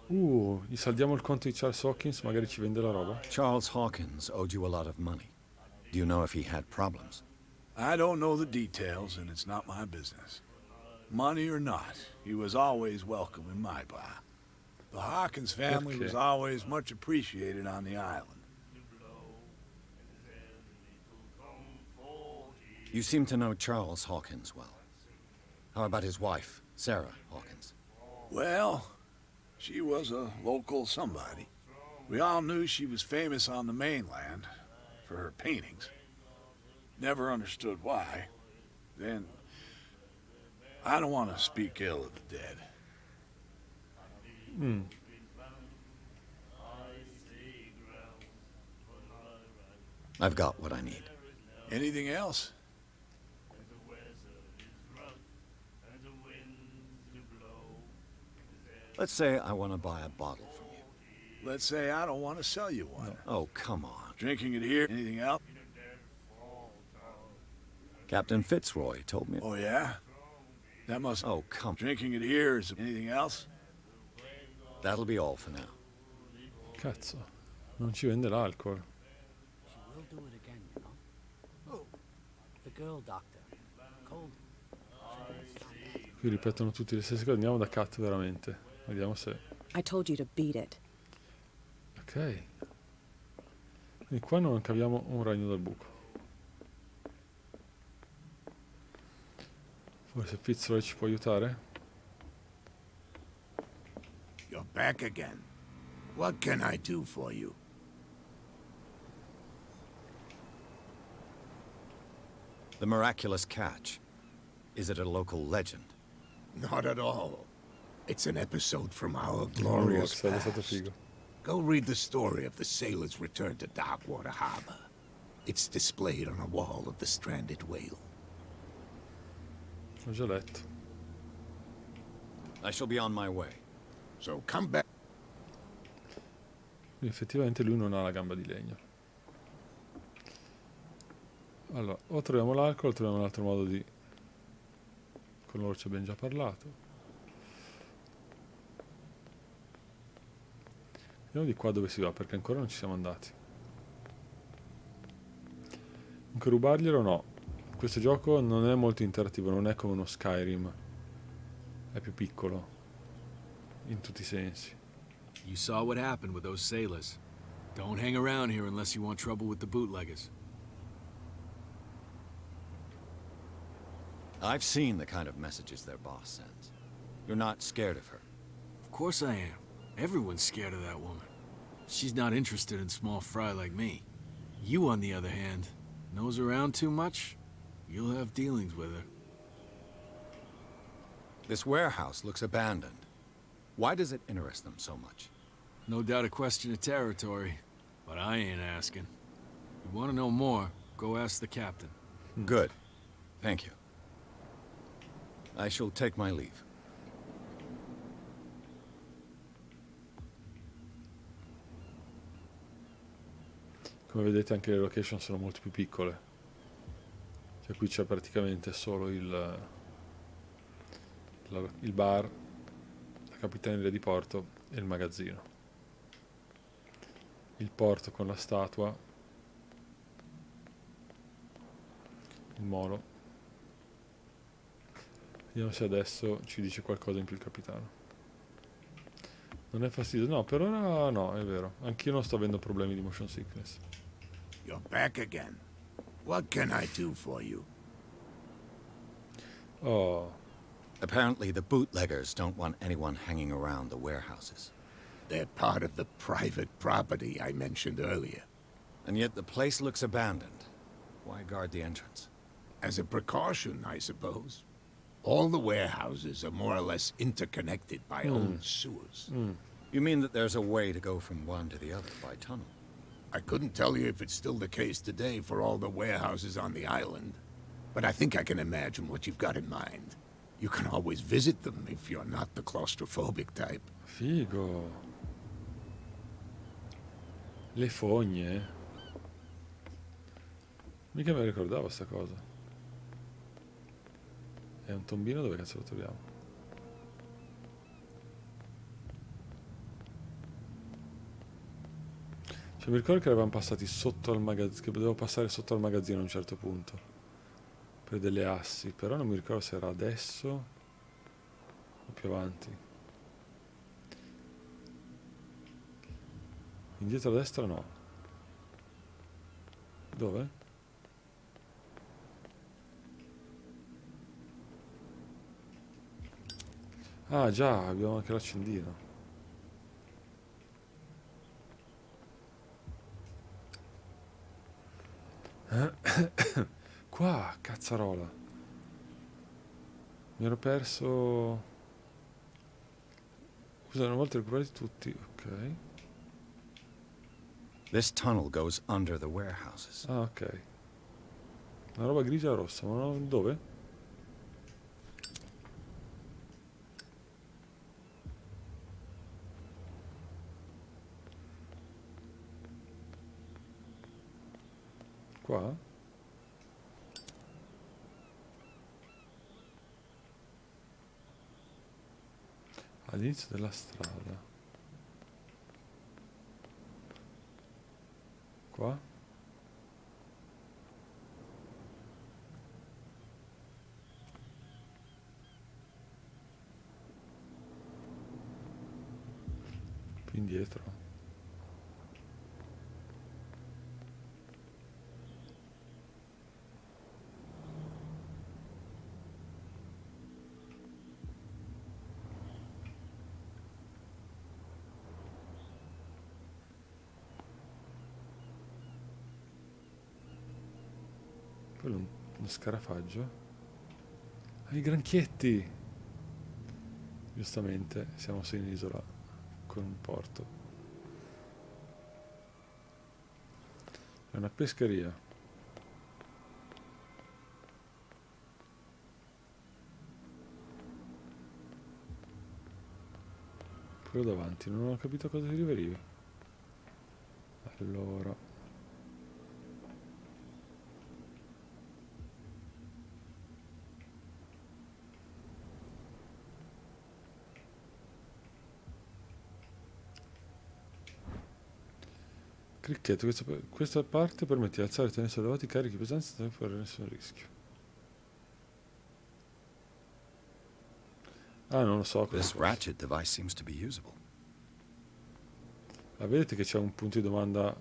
Gli saldiamo il conto di Charles Hawkins, magari ci vende la roba. Charles Hawkins owed you a lot of money. Do you know if he had problems? I don't know the details, and it's not my business. Money or not, he was always welcome in my bar. The Hawkins family was always much appreciated on the island. You seem to know Charles Hawkins well. How about his wife, Sarah Hawkins? Well, she was a local somebody. We all knew she was famous on the mainland for her paintings. Never understood why. Then, I don't want to speak ill of the dead. I've got what I need. Anything else? Let's say I want to buy a bottle from you. Let's say I don't want to sell you one. Oh, come on. Drinking it here. Anything else? Captain Fitzroy told me. Oh, yeah? That must... Oh, come. Drinking it here is... Anything else? That'll be all for now. Cazzo, non ci vende l'alcol. She will do it again, you know. Oh, the girl doctor. Cold. Qui ripetono tutti le stesse cose. Andiamo da Cat veramente. Vediamo se... I told you to beat it. Ok. E qua non caviamo un ragno dal buco. Forse Fitzroy ci può aiutare? You're back again. What can I do for you? The miraculous catch. Is it a local legend? Not at all. It's an episode from our glorious past. Go read the story of the sailor's return to Darkwater Harbor. It's displayed on a wall of the stranded whale. Ho già letto. I shall be on my way. So come back. Effettivamente lui non ha la gamba di legno. Allora, o troviamo l'alcol o troviamo un altro modo di... Con loro ci abbiamo già parlato. Vediamo di qua dove si va, perché ancora non ci siamo andati. Anche rubarglielo no. Questo gioco non è molto interattivo, non è come uno Skyrim. È più piccolo. In tutti i sensi. You saw what happened with those sailors. Don't hang around here unless you want trouble with the bootleggers. I've seen the kind of messages their boss sends. You're not scared of her. Of course I am. Everyone's scared of that woman. She's not interested in small fry like me. You, on the other hand, nose around too much, you'll have dealings with her. This warehouse looks abandoned. Why does it interest them so much? No doubt a question of territory, but I ain't asking. You want to know more, go ask the captain. Good. Thank you. I shall take my leave. Come vedete anche le location sono molto più piccole. Cioè qui c'è praticamente solo il bar, la capitaneria di porto e il magazzino. Il porto con la statua, il molo. Vediamo se adesso ci dice qualcosa in più il capitano. Non è fastidioso? No, per ora no, è vero. Anch'io non sto avendo problemi di motion sickness. You're back again. What can I do for you? Oh. Apparently the bootleggers don't want anyone hanging around the warehouses. They're part of the private property I mentioned earlier. And yet the place looks abandoned. Why guard the entrance? As a precaution, I suppose. All the warehouses are more or less interconnected by old sewers. You mean that there's a way to go from one to the other by tunnel? I couldn't tell you if it's still the case today for all the warehouses on the island, but I think I can imagine what you've got in mind. You can always visit them if you're not the claustrophobic type. Figo. Le fogne. Mica me la ricordavo sta cosa. È un tombino, dove cazzo lo troviamo? Cioè, mi ricordo che eravamo passati sotto al magazzino, che dovevo passare sotto al magazzino a un certo punto per delle assi, però non mi ricordo se era adesso o più avanti. Indietro a destra no. Dove? Ah già, abbiamo anche l'accendino. Qua, cazzarola. Mi ero perso. Scusa, una volta recuperati tutti, ok. This tunnel goes under the warehouses. Ah, ok. Una roba grigia e rossa, ma dove? Qua? All'inizio della strada. Qua? Più indietro. Quello è uno scarafaggio. Ah, i granchietti! Giustamente, siamo su un'isola con un porto. È una pescheria. Quello davanti, non ho capito cosa ti riferivi. Allora... Cricchetto, questa parte permette di alzare e tenere sollevati carichi pesanti senza correre nessun rischio. Ah, non lo so. This ratchet device seems to be usable. Ah, vedete che c'è un punto di domanda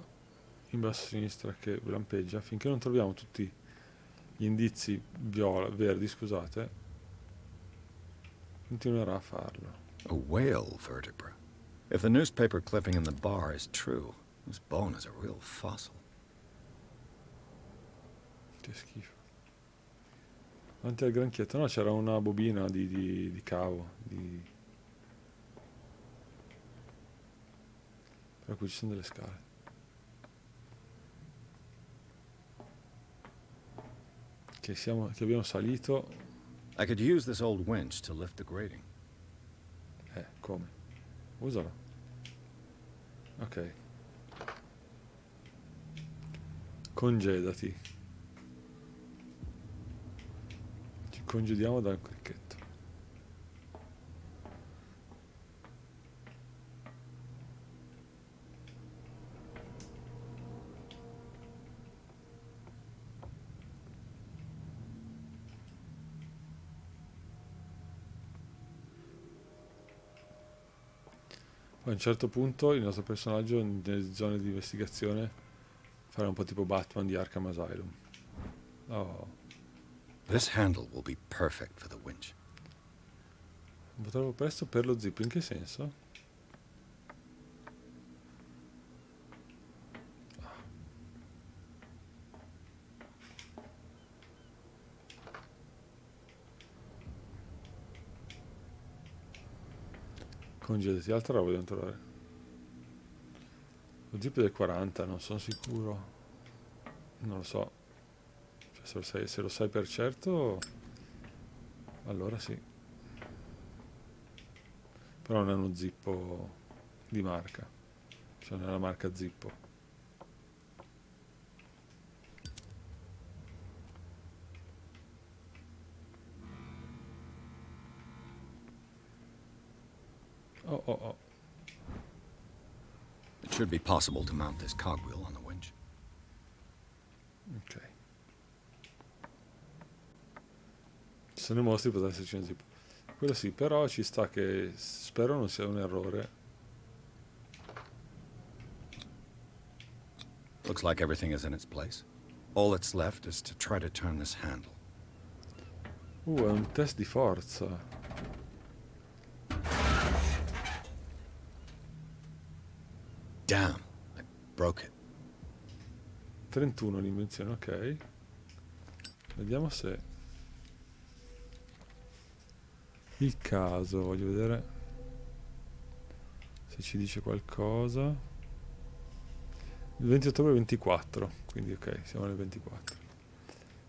in basso a sinistra che lampeggia. Finché non troviamo tutti gli indizi verdi, scusate, continuerà a farlo. A whale vertebra. If the newspaper clipping in the bar is true, this bone is a real fossil. Che schifo. Davanti al granchietto, no, c'era una bobina di cavo. Però qui ci sono delle scale. Che abbiamo salito. I could use this old winch to lift the grating. Come? Usalo. Ok. Congedati. Ci congediamo dal cricchetto. Poi a un certo punto il nostro personaggio nelle zone di investigazione farà un po' tipo Batman di Arkham Asylum. Oh. This handle will be perfect for the winch. Un po' troppo presto per lo zip, in che senso? Congedati, altra roba devo trovare. Lo zip del 40, non sono sicuro. Non lo so. Cioè, se lo sai per certo, allora sì. Però non è uno zippo di marca. Cioè non è la marca Zippo. Oh, oh, oh. It should be possible to mount this cogwheel on the winch. Ok. Ci sono i mostri, potrebbe esserci un zippo. Quello sì, però ci sta che spero non sia un errore. Looks like everything is in its place. All that's left is to try to turn this handle. È un test di forza. Damn, I broke it. 31 l'invenzione, ok. Vediamo se... Il caso, voglio vedere se ci dice qualcosa. Il 20 ottobre 24, quindi ok, siamo nel 24.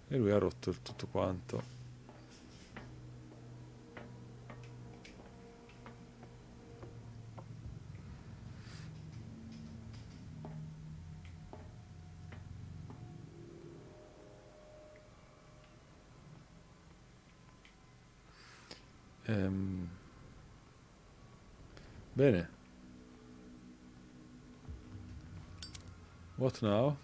E lui ha rotto il tutto quanto. Bene. What now?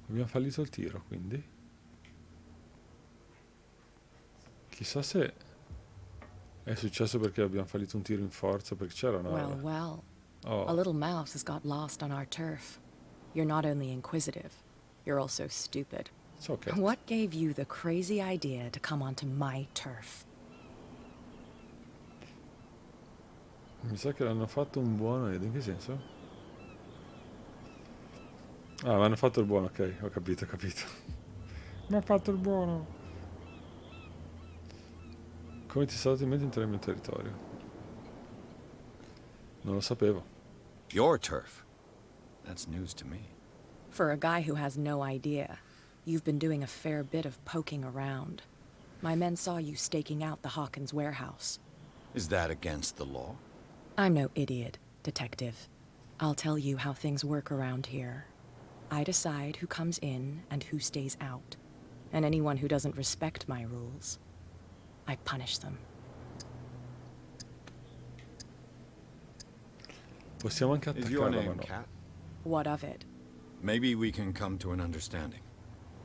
Abbiamo fallito il tiro, quindi. Chissà se è successo perché abbiamo fallito un tiro in forza, perché c'era una... Well, well. Oh. A little mouse has got lost on our turf. You're not only inquisitive, you're also stupid. It's okay. What gave you the crazy idea to come onto my turf? Mi sa che l'hanno fatto un buono, in che senso? Ah, mi hanno fatto il buono, ok, ho capito. Mi ha fatto il buono. Come ti è stato in mente entrare nel mio territorio? Non lo sapevo. Your turf? That's news to me. For a guy who has no idea, you've been doing a fair bit of poking around. My men saw you staking out the Hawkins warehouse. Is that against the law? I'm no idiot, detective. I'll tell you how things work around here. I decide who comes in and who stays out. And anyone who doesn't respect my rules, I punish them. Possiamo anche Is your attaccarla, ma name no. Cat? What of it? Maybe we can come to an understanding.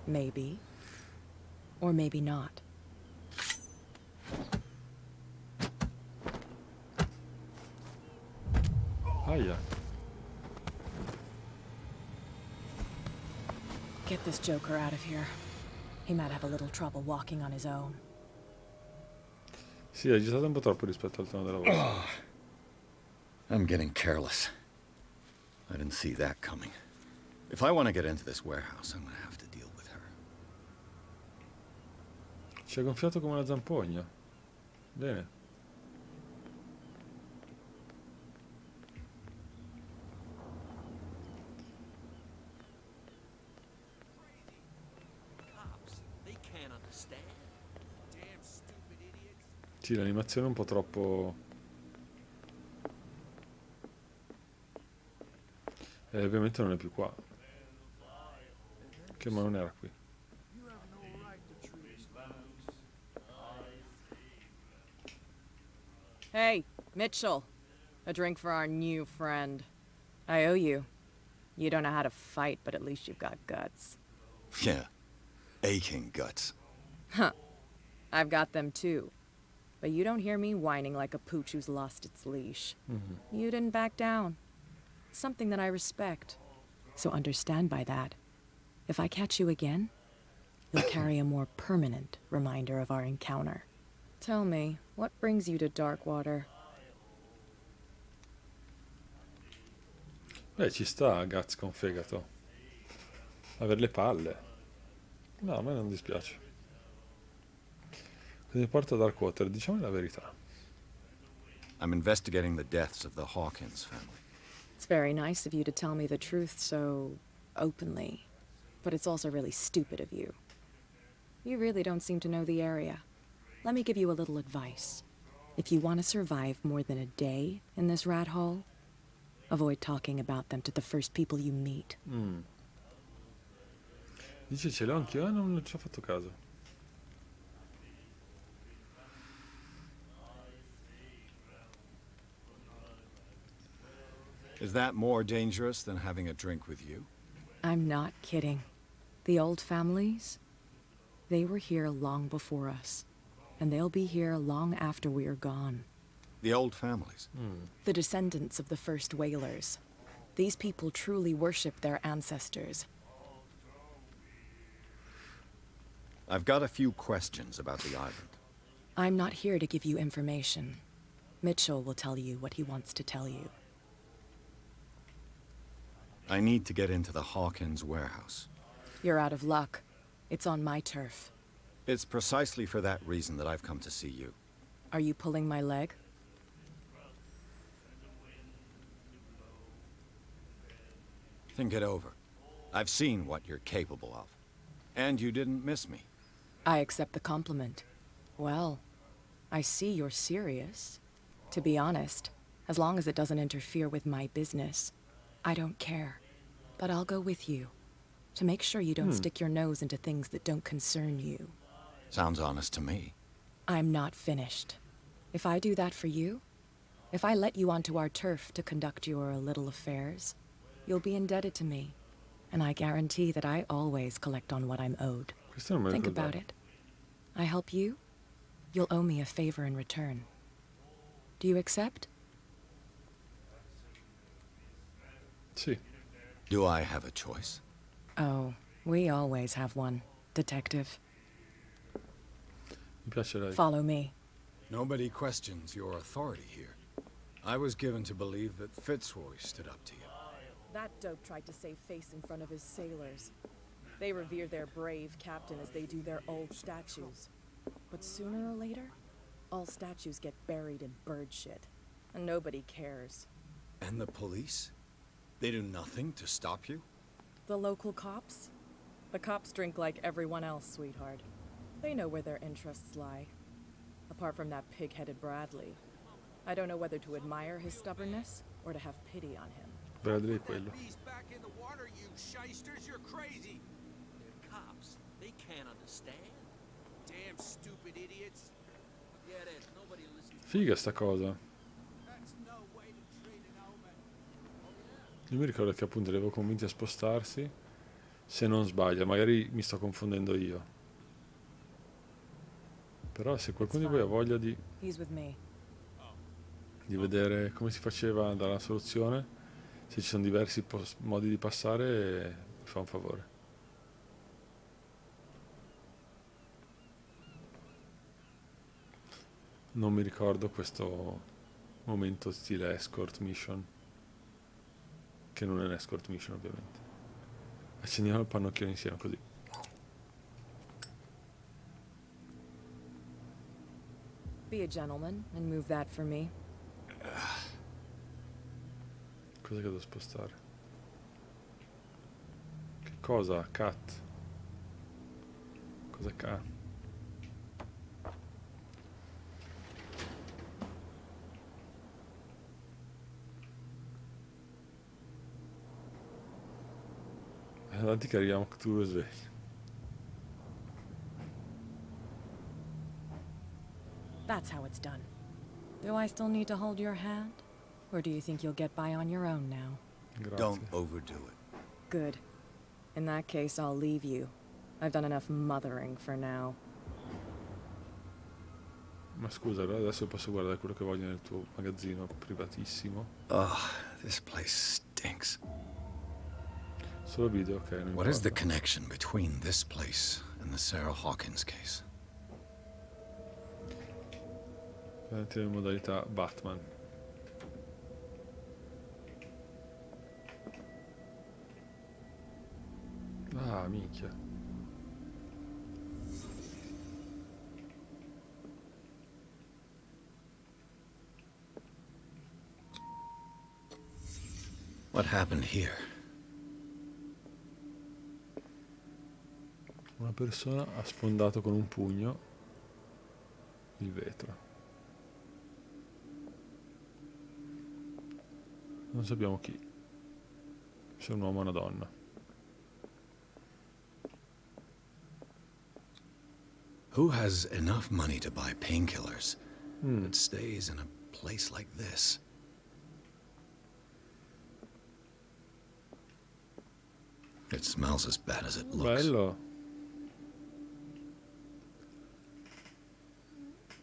Maybe. Or maybe not. Aia. Get this joker out of here. He might have a little trouble walking on his own. Sì, è agitato un po' troppo rispetto al tono della voce. I'm getting careless. I didn't see that coming. If I want to get into this warehouse, I'm going to have to deal with her. Ci ha gonfiato come una zampogna. Bene. Sì, l'animazione è un po' troppo... ovviamente non è più qua. Che ma non era qui. Hey, Mitchell. A drink for our new friend. I owe you. You don't know how to fight, but at least you've got guts. Yeah, aching guts. Huh. I've got them too. But you don't hear me whining like a pooch who's lost its leash. You didn't back down. Something that I respect. So understand by that. If I catch you again, you'll carry a more permanent reminder of our encounter. Tell me, what brings you to Darkwater? Beh, ci sta Guts con fegato. Avere le palle. No, a me non dispiace. Cosa mi porta a Darkwater? Diciamo la verità. I'm investigating the deaths of the Hawkins family. It's very nice of you to tell me the truth so openly, but it's also really stupid of you. You really don't seem to know the area. Let me give you a little advice. If you want to survive more than a day in this rat hole, avoid talking about them to the first people you meet. Dice ce l'ho anch'io, non ci ho fatto caso. Is that more dangerous than having a drink with you? I'm not kidding. The old families, they were here long before us, and they'll be here long after we are gone. The old families? The descendants of the first whalers. These people truly worship their ancestors. I've got a few questions about the island. I'm not here to give you information. Mitchell will tell you what he wants to tell you. I need to get into the Hawkins warehouse. You're out of luck. It's on my turf. It's precisely for that reason that I've come to see you. Are you pulling my leg? Think it over. I've seen what you're capable of. And you didn't miss me. I accept the compliment. Well, I see you're serious. To be honest, as long as it doesn't interfere with my business, I don't care. But I'll go with you, to make sure you don't stick your nose into things that don't concern you. Sounds honest to me. I'm not finished. If I do that for you, if I let you onto our turf to conduct your little affairs, you'll be indebted to me. And I guarantee that I always collect on what I'm owed. Think about it. I help you, you'll owe me a favor in return. Do you accept? Sì. Do I have a choice? Oh, we always have one, Detective. Mi piace lei. Follow me. Nobody questions your authority here. I was given to believe that Fitzroy stood up to you. That dope tried to save face in front of his sailors. They revere their brave captain as they do their old statues. But sooner or later, all statues get buried in bird shit. And nobody cares. And the police? They do nothing to stop you? The local cops? The cops drink like everyone else, sweetheart. They know where their interests lie. Apart from that pig-headed Bradley. I don't know whether to admire his stubbornness or to have pity on him. Bradley è quello. Bees back in the water, you shysters, you're crazy. They're cops. They can't understand. Damn stupid idiots. Forget it. Nobody listens. Figa sta cosa. That's no way to treat an omen. Io mi ricordo che appunto li avevo convinti a spostarsi. Se non sbaglio, magari mi sto confondendo io. Però se qualcuno di voi ha voglia di vedere come si faceva dalla soluzione, se ci sono diversi modi di passare, mi fa un favore. Non mi ricordo questo momento stile escort mission, che non è un escort mission ovviamente. Accendiamo il pannocchione insieme così. Be a gentleman and move that for me. Cosa che devo spostare? Che cosa? Cat? Cosa ca? Avanti che arriviamo a Cthulhu sveglio. That's how it's done. Do I still need to hold your hand? Or do you think you'll get by on your own now? Grazie. Don't overdo it. Good. In that case, I'll leave you. I've done enough mothering for now. Ma scusa, allora adesso posso guardare quello che voglio nel tuo magazzino privatissimo? Oh, this place stinks. Solo video, ok. Non What is importa. the connection between this place and the Sarah Hawkins case? Vedete in modalità Batman. Ah, minchia. What happened here? Una persona ha sfondato con un pugno il vetro. Non sappiamo chi. Se è un uomo o una donna. Who has enough money to buy painkillers but stays in a place like this? It smells as bad as it looks. Bello.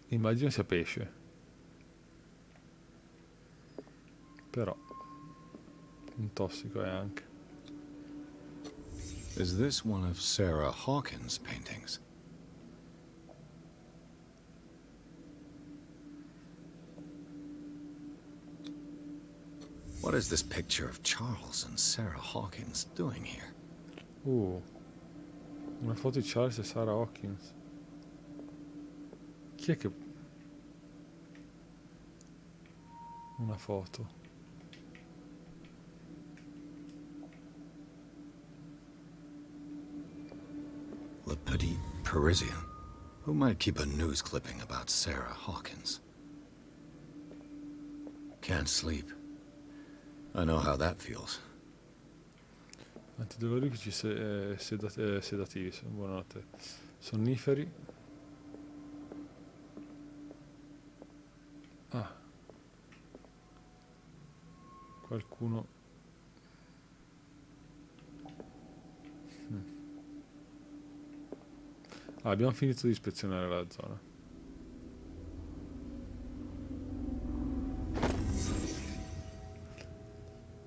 Immagino sia pesce. Però un tossico è anche. Is this one of Sarah Hawkins' paintings? What is this picture of Charles and Sarah Hawkins doing here? Una foto di Charles e Sarah Hawkins. Chi è che... Una foto. Le Petit Parisien. Who might keep a news clipping about Sarah Hawkins? Can't sleep. I know how that feels. Antidolorifici sedativi, buonanotte. Sonniferi. Ah. Qualcuno... Ah, abbiamo finito di ispezionare la zona.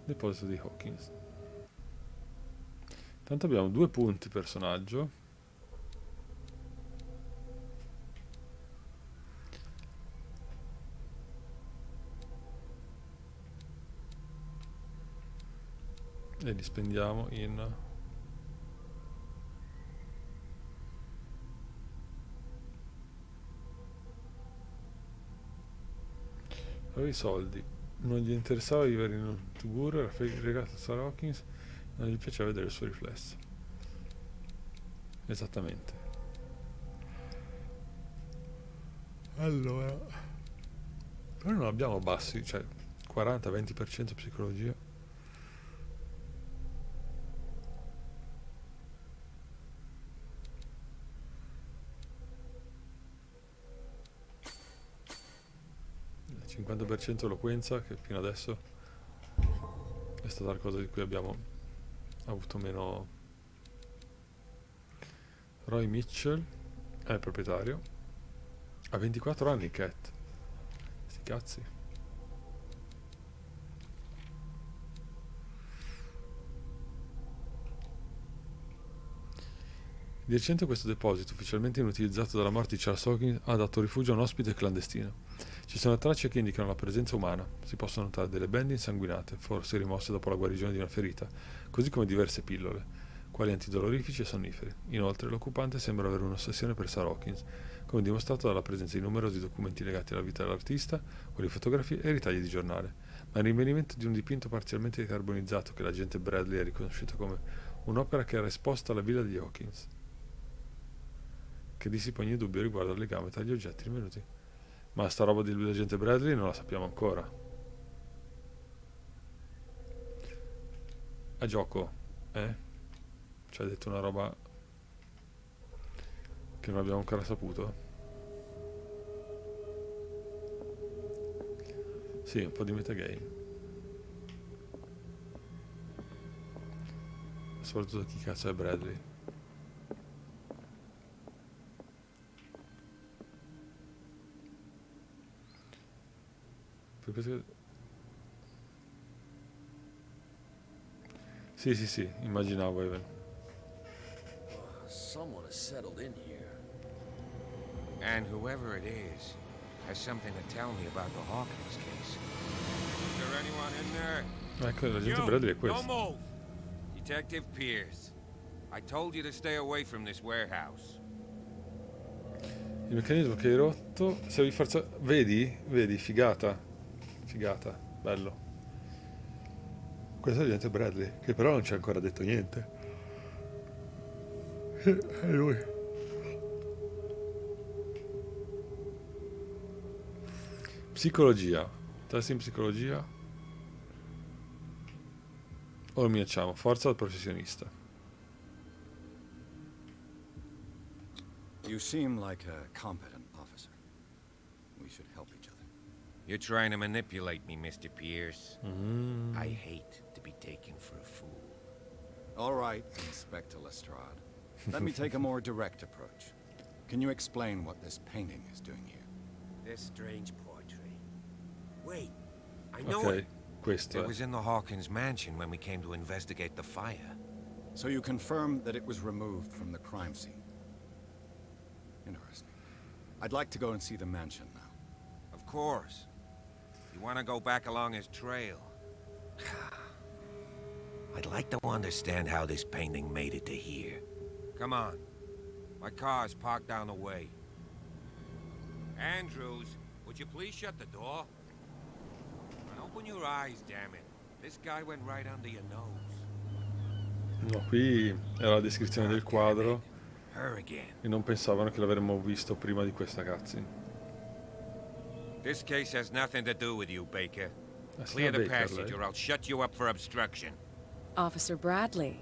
Deposito di Hawkins. Tanto abbiamo 2 punti personaggio. E li spendiamo in... Aveva i soldi. Non gli interessava vivere in un tugurio, era fregato a Sarah Hawkins, non gli piaceva vedere il suo riflesso. Esattamente. Allora, però non abbiamo bassi, cioè 40-20% psicologia. Il 50% eloquenza, che fino adesso è stata la cosa di cui abbiamo avuto meno. Roy Mitchell è il proprietario. Ha 24 anni Cat. Sti cazzi. Di recente questo deposito, ufficialmente inutilizzato dalla morte di Charles Hawkins, ha dato rifugio a un ospite clandestino. Ci sono tracce che indicano la presenza umana. Si possono notare delle bende insanguinate, forse rimosse dopo la guarigione di una ferita, così come diverse pillole, quali antidolorifici e sonniferi. Inoltre, l'occupante sembra avere un'ossessione per Sarah Hawkins, come dimostrato dalla presenza di numerosi documenti legati alla vita dell'artista, quali fotografie e ritagli di giornale. Ma il rinvenimento di un dipinto parzialmente carbonizzato che l'agente Bradley ha riconosciuto come un'opera che era esposta alla villa di Hawkins, che dissipa ogni dubbio riguardo al legame tra gli oggetti rinvenuti. Ma sta roba dell'agente Bradley non la sappiamo ancora. A gioco, ci ha detto una roba che non abbiamo ancora saputo. Sì, un po' di metagame. Soprattutto chi cazzo è Bradley. Sì, immaginavo, Evan. Someone has settled in here. And whoever it is has something to tell me about the Hawkins case. Is there anyone in there? Ecco, l'agente Bradley è questo. Don't move! Detective Pierce, I told you to stay away from this warehouse. Il meccanismo che hai rotto, se vi forza... Vedi, figata, bello. Questo è l'agente Bradley, che però non ci ha ancora detto niente. È lui. Psicologia. Test in psicologia. O lo minacciamo? Forza al professionista. You seem like a competent officer. We should help each other. You're trying to manipulate me, Mr. Pierce. I hate to be taken for a fool. All right, Inspector Lestrade. Let me take a more direct approach. Can you explain what this painting is doing here? This strange portrait. Wait, I know Ok, it. questo It è. was in the Hawkins mansion when we came to investigate the fire. So you confirm that it was removed from the crime scene? Interesting. I'd like to go and see the mansion now. Of course. You want to go back along his trail? I'd like to understand how this painting made it to here. Come on. My car's parked down the way. Andrews, would you please shut the door? And open your eyes, damn it. This guy went right under your nose. No, qui era la descrizione del quadro Her again. e non pensavano che l'avremmo visto prima di questa cutscene. This case has nothing to do with you, Baker. That's Clear not the Baker, passage lei. or I'll shut you up for obstruction. Officer Bradley,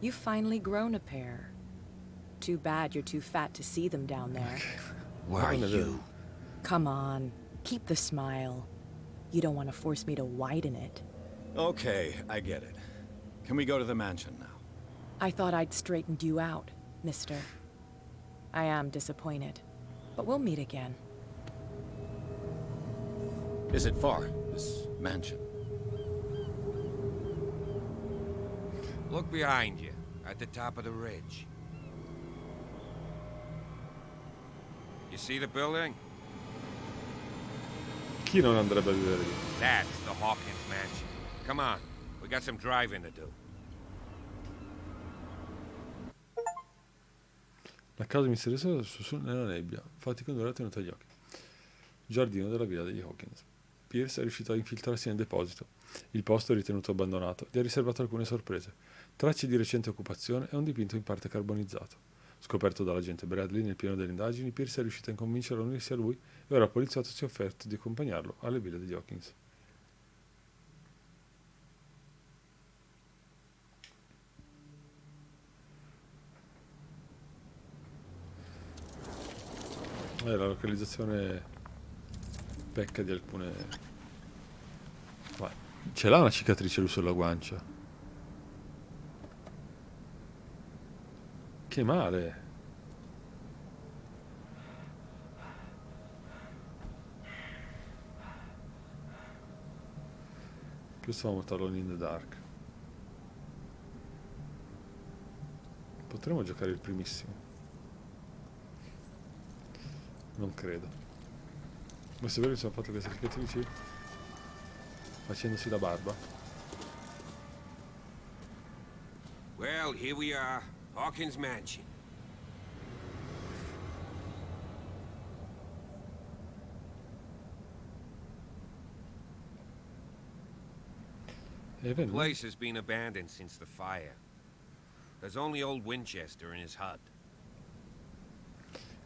you've finally grown a pair. Too bad you're too fat to see them down there. Why you? Come on, keep the smile. You don't want to force me to widen it. Okay, I get it. Can we go to the mansion now? I thought I'd straightened you out, mister. I am disappointed, but we'll meet again. Is it far, this mansion? Look behind you, at the top of the ridge. You see the building? Chi non andrebbe a vedere lì? That's the Hawkins mansion. Come on, we got some driving to do. La casa misteriosa nella nebbia. Fatti condurre tenuta agli occhi. Giardino della villa degli Hawkins. Pierce è riuscito a infiltrarsi nel deposito. Il posto è ritenuto abbandonato. Gli ha riservato alcune sorprese. Tracce di recente occupazione e un dipinto in parte carbonizzato. Scoperto dall'agente Bradley nel pieno delle indagini, Pierce è riuscito a convincerlo a unirsi a lui e ora il poliziotto si è offerto di accompagnarlo alle ville degli Hawkins. La localizzazione pecca di alcune... Ma ce l'ha una cicatrice lui sulla guancia. Che male. Questo va molto Alone in the Dark. Potremmo giocare il primissimo. Non credo. Ma se vero che sono fatto queste cicatrici facendosi la barba. Well, here we are. Hawkins Mansion. The place has been abandoned since the fire. There's only old Winchester in his hut.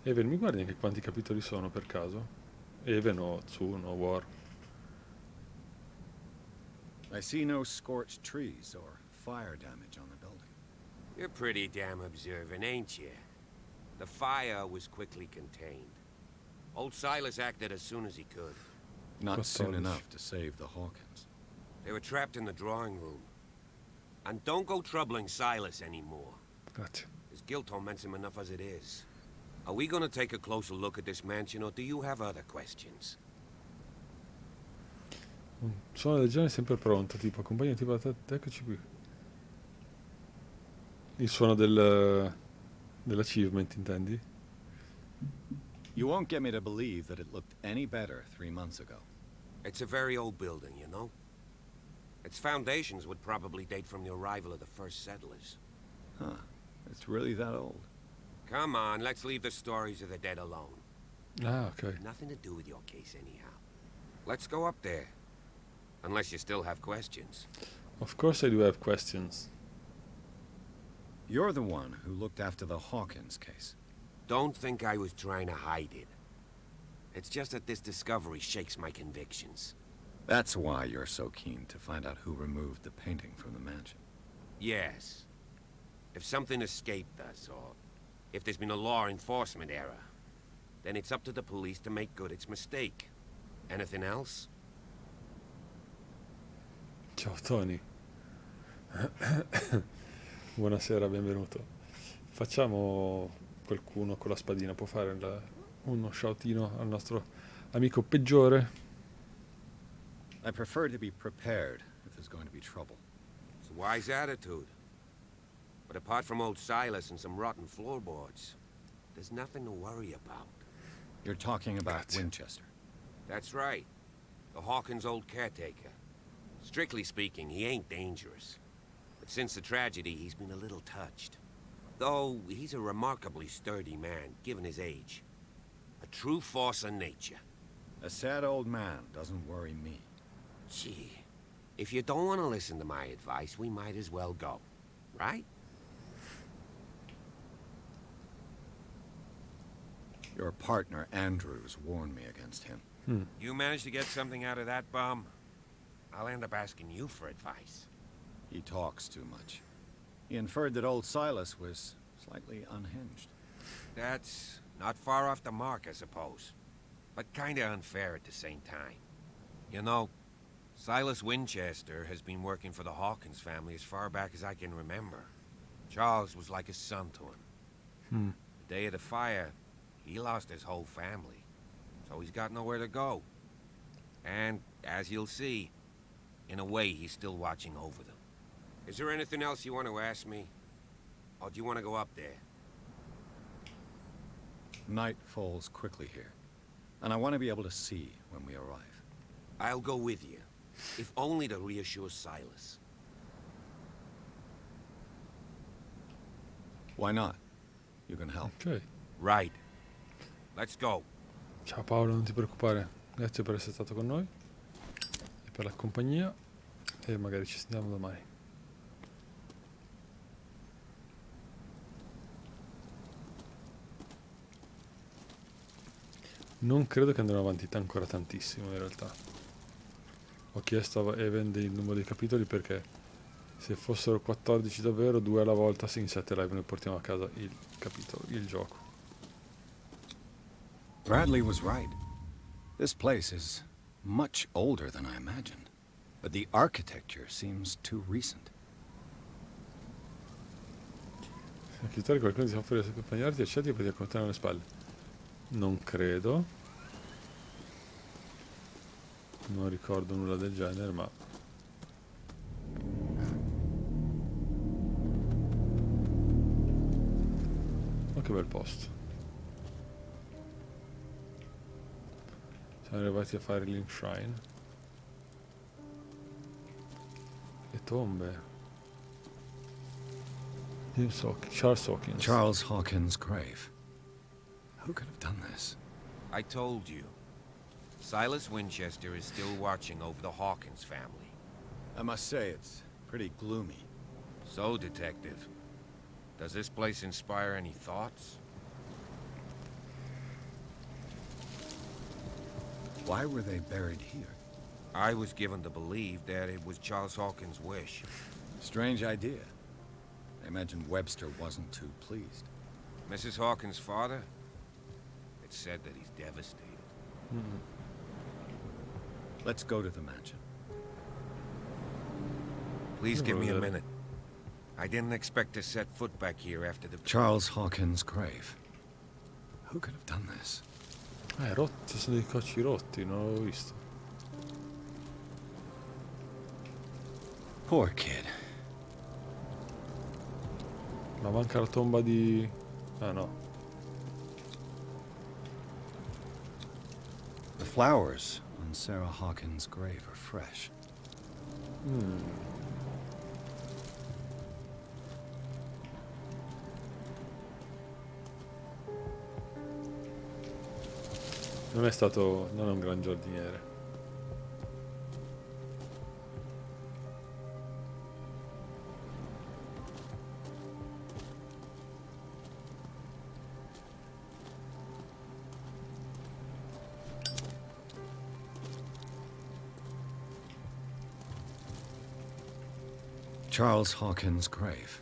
Even, mi guardi anche quanti capitoli sono per caso? Even o Tsu, no War. I see no scorched trees or fire damage on the building. You're pretty damn observant, ain't you? The fire was quickly contained. Old Silas acted as soon as he could. Not soon enough to save the Hawkins. They were trapped in the drawing room. And don't go troubling Silas anymore. Grazie. His guilt torments him enough as it is. Are we gonna take a closer look at this mansion, or do you have other questions? Un suono del genere è sempre pronto, tipo accompagnati, eccoci qui. Il suono dell'achievement, intendi? You won't get me to believe that it looked any better 3 months ago. It's a very old building, you know? Its foundations would probably date from the arrival of the first settlers. Huh. It's really that old. Come on, let's leave the stories of the dead alone. Ah, ok. Nothing to do with your case anyhow. Let's go up there. Unless you still have questions. Of course I do have questions. You're the one who looked after the Hawkins case. Don't think I was trying to hide it. It's just that this discovery shakes my convictions. That's why you're so keen to find out who removed the painting from the mansion. Yes. If something escaped us, or if there's been a law enforcement error, then it's up to the police to make good its mistake. Anything else? Ciao Tony. Buonasera, benvenuto. Facciamo qualcuno con la spadina, può fare uno shoutino al nostro amico peggiore? I prefer to be prepared if there's going to be trouble. It's a wise attitude. But apart from old Silas and some rotten floorboards, there's nothing to worry about. You're talking about Winchester. That's right. The Hawkins' old caretaker. Strictly speaking, he ain't dangerous. But since the tragedy, he's been a little touched. Though, he's a remarkably sturdy man, given his age. A true force of nature. A sad old man doesn't worry me. Gee, if you don't want to listen to my advice, we might as well go. Right? Your partner, Andrews, warned me against him. You managed to get something out of that bum? I'll end up asking you for advice. He talks too much. He inferred that old Silas was slightly unhinged. That's not far off the mark, I suppose. But kinda unfair at the same time. You know, Silas Winchester has been working for the Hawkins family as far back as I can remember. Charles was like a son to him. The day of the fire, he lost his whole family. So he's got nowhere to go. And, as you'll see, in a way, he's still watching over them. Is there anything else you want to ask me? Or do you want to go up there? Night falls quickly here, and I want to be able to see when we arrive. I'll go with you, if only to reassure Silas. Why not? You can help. Ok. Right. Let's go. Ciao Paolo, non ti preoccupare. Grazie per essere stato con noi e per la compagnia, e magari ci sentiamo domani. Non credo che andremo avanti ancora tantissimo in realtà. Ho chiesto a Even il numero dei capitoli perché se fossero 14 davvero, 2 alla volta, se in 7 live noi portiamo a casa il capitolo, il gioco. Bradley was right. This place is much older than I imagined, but the architecture seems too recent. Accettare qualcuno ti fa offrire di accompagnarti, accetti e poi ti accontentano alle spalle. Non credo. Non ricordo nulla del genere, ma... Oh, che bel posto. Siamo arrivati a fare l'Enshrine. Le tombe. Charles Hawkins. Charles Hawkins' grave. Who could have done this? I told you. Silas Winchester is still watching over the Hawkins family. I must say, it's pretty gloomy. So, Detective, does this place inspire any thoughts? Why were they buried here? I was given to believe that it was Charles Hawkins' wish. Strange idea. I imagine Webster wasn't too pleased. Mrs. Hawkins' father? It's said that he's devastated. Let's go to the mansion. Please give me a minute. I didn't expect to set foot back here after the... Charles Hawkins' grave. Who could have done this? Rotti, sono dei cocci rotti, non l'avevo visto. Poor kid. Ma manca la tomba di... Ah no. The flowers on Sarah Hawkins' grave are fresh. Non è un gran giardiniere. Charles Hawkins' grave.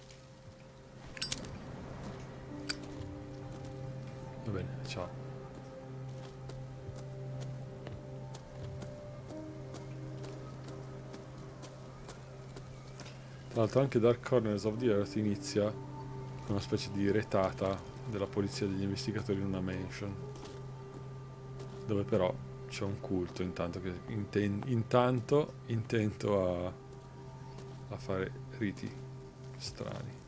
Va bene, ciao. Tra l'altro anche Dark Corners of the Earth inizia con una specie di retata della polizia e degli investigatori in una mansion, dove però c'è un culto intanto che intento a fare riti strani.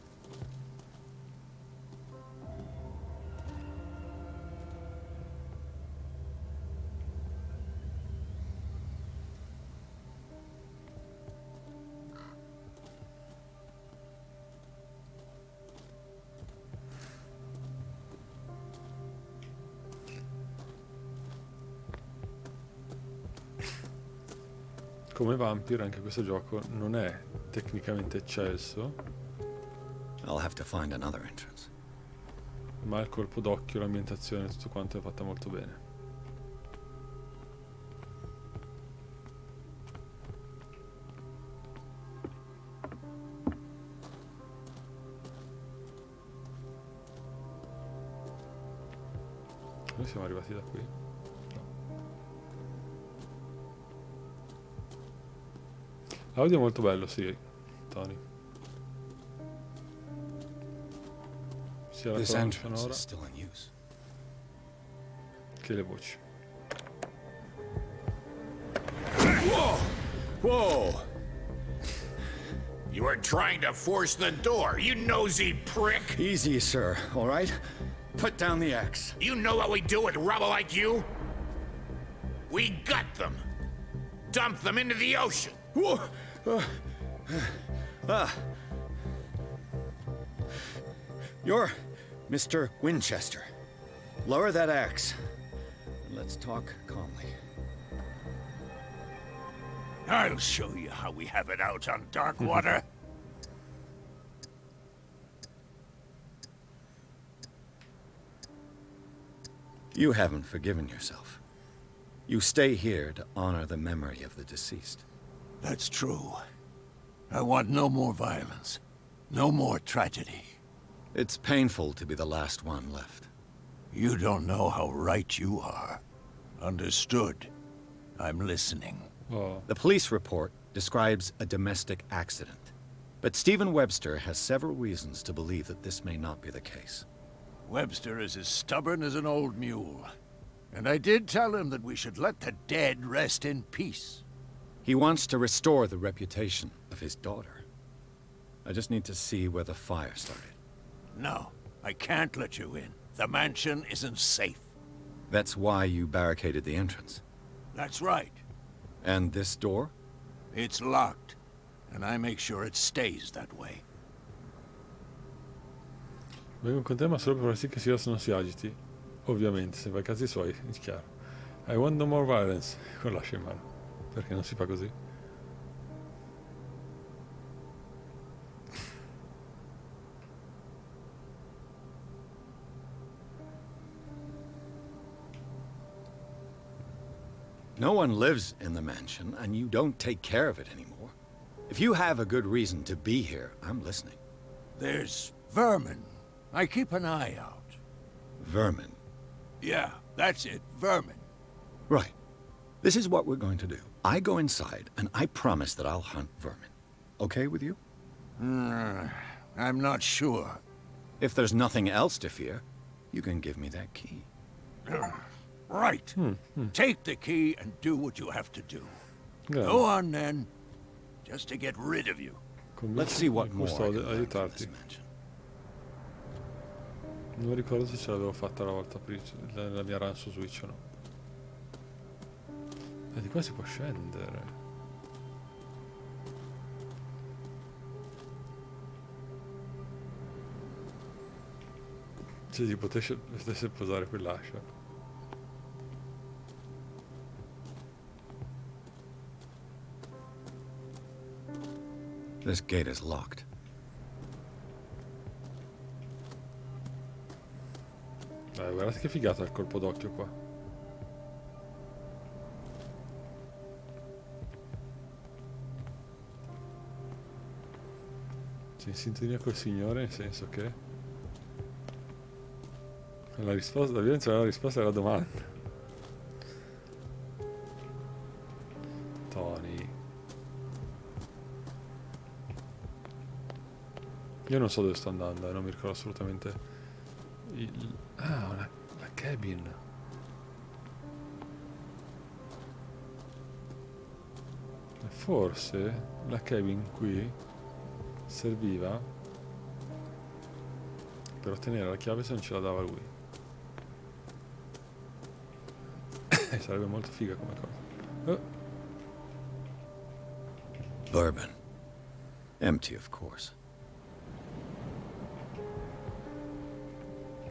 Come Vampire anche questo gioco non è tecnicamente eccelso, I'll have to find another entrance. ma il colpo d'occhio, l'ambientazione, tutto quanto è fatta molto bene. Noi siamo arrivati da qui. L'audio è molto bello, sì, Tony. Sia la colonna sonora che le voci. Whoa! Whoa! You were trying to force the door, you nosy prick! Easy, sir, all right? Put down the axe. You know what we do with rubble like you? We gut them. Dump them into the ocean. Whoa! You're Mr. Winchester. Lower that axe. And let's talk calmly. I'll show you how we have it out on Darkwater. You haven't forgiven yourself. You stay here to honor the memory of the deceased. That's true. I want no more violence. No more tragedy. It's painful to be the last one left. You don't know how right you are. Understood. I'm listening. Oh. The police report describes a domestic accident. But Stephen Webster has several reasons to believe that this may not be the case. Webster is as stubborn as an old mule. And I did tell him that we should let the dead rest in peace. He wants to restore the reputation of his daughter. I just need to see where the fire started. No, I can't let you in. The mansion isn't safe. That's why you barricaded the entrance. That's right. And this door? It's locked, and I make sure it stays that way. Vengo con te ma solo per far sì che Silas non si agiti. Ovviamente, se fa i cazzi suoi, è chiaro. I want no more violence. Con l'ascia in mano. Perché non si fa così? No one lives in the mansion, and you don't take care of it anymore. If you have a good reason to be here, I'm listening. There's vermin. I keep an eye out. Vermin? Yeah, that's it, vermin. Right. This is what we're going to do. I go inside, and I promise that I'll hunt vermin. Okay with you? I'm not sure. If there's nothing else to fear, you can give me that key. Right. Take the key and do what you have to do. Yeah. Go on, then. Just to get rid of you. Let's see what more I can learn from aiutarti. this mansion. Non ricordo se ce l'avevo fatta la volta prima, la mia run su Switch o no. E di qua si può scendere. Se si potesse posare quell'ascia. This gate is locked. Guardate che figata il colpo d'occhio qua. Cioè, in sintonia col Signore, nel senso che la violenza è la risposta alla domanda. Tony. Io non so dove sto andando, non mi ricordo assolutamente. La cabin. Forse la cabin qui serviva per ottenere la chiave se non ce la dava lui. Sarebbe molto figa come cosa. Bourbon. Empty, of course.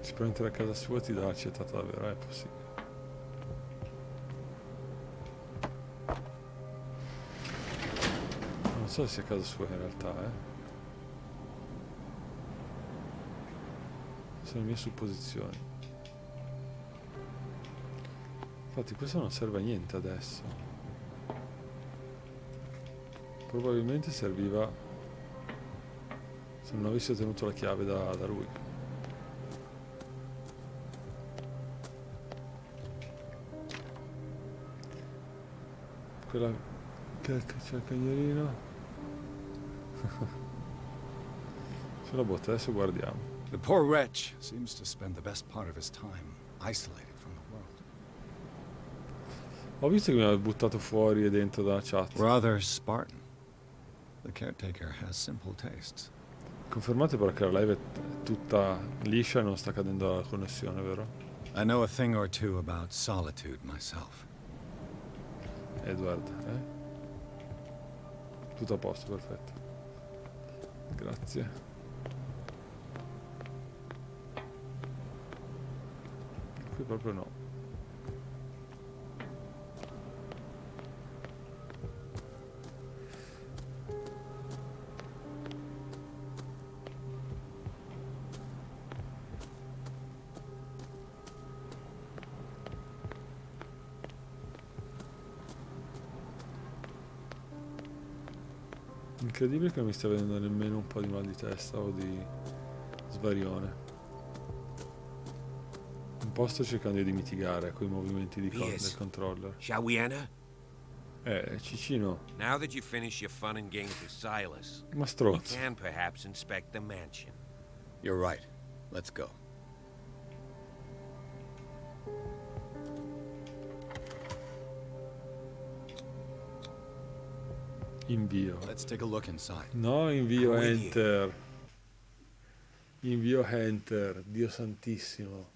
Si può entrare a casa sua e ti dà accettato davvero, è possibile. Non so se sia a casa sua in realtà, sono le mie supposizioni. Infatti questo non serve a niente adesso. Probabilmente serviva se non avessi ottenuto la chiave da lui. Quella che c'è il cagnolino. Sulla botte, adesso guardiamo. The poor wretch seems to spend the best part of his time isolated from the world. Ho visto che mi ha buttato fuori e dentro dalla chat. Rather Spartan. The caretaker has simple tastes. Confermate però che la live è tutta liscia e non sta cadendo la connessione, vero? I know a thing or two about solitude myself. Edward, Tutto a posto, perfetto. Grazie. Qui proprio no. Incredibile che non mi stia vedendo nemmeno un po' di mal di testa o di svarione. Un po' sto cercando di mitigare quei movimenti del controller. Shall we enter? Cicino. Now that you finish your fun and games with Silas, Ma we stronzo. can perhaps inspect the mansion. You're right. Let's go. Invio. Let's take a look inside. No, invio enter. Invio enter. Dio santissimo.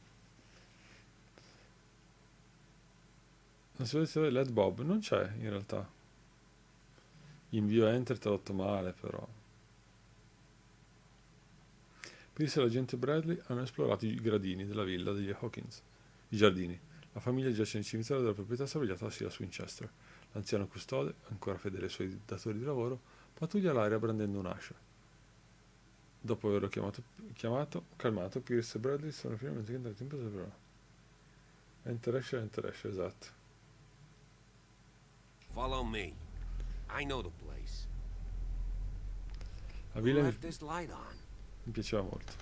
La soluzione LED Bob non c'è in realtà. Invio enter tradotto male però. Pierce e l'agente Bradley hanno esplorato i gradini della villa degli Hawkins. I giardini. La famiglia giace nel cimitero della proprietà sorvegliata da Silas Winchester. L'anziano custode, ancora fedele ai suoi datori di lavoro, pattuglia l'area brandendo un'ascia. Dopo averlo calmato, Pierce e Bradley sono finalmente entrati in posto. Enter esce, esatto. Follow me. I know the place. La villa Left this light on. mi piaceva molto.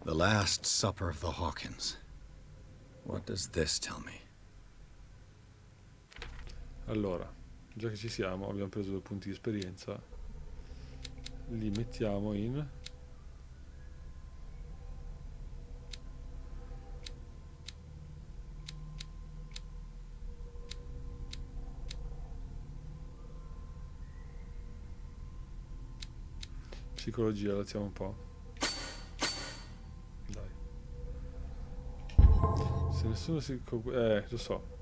The Last Supper of the Hawkins. What does this tell me? Allora, già che ci siamo, abbiamo preso 2 punti di esperienza. Li mettiamo in psicologia, la alziamo un po'. Dai. Se nessuno si... lo so.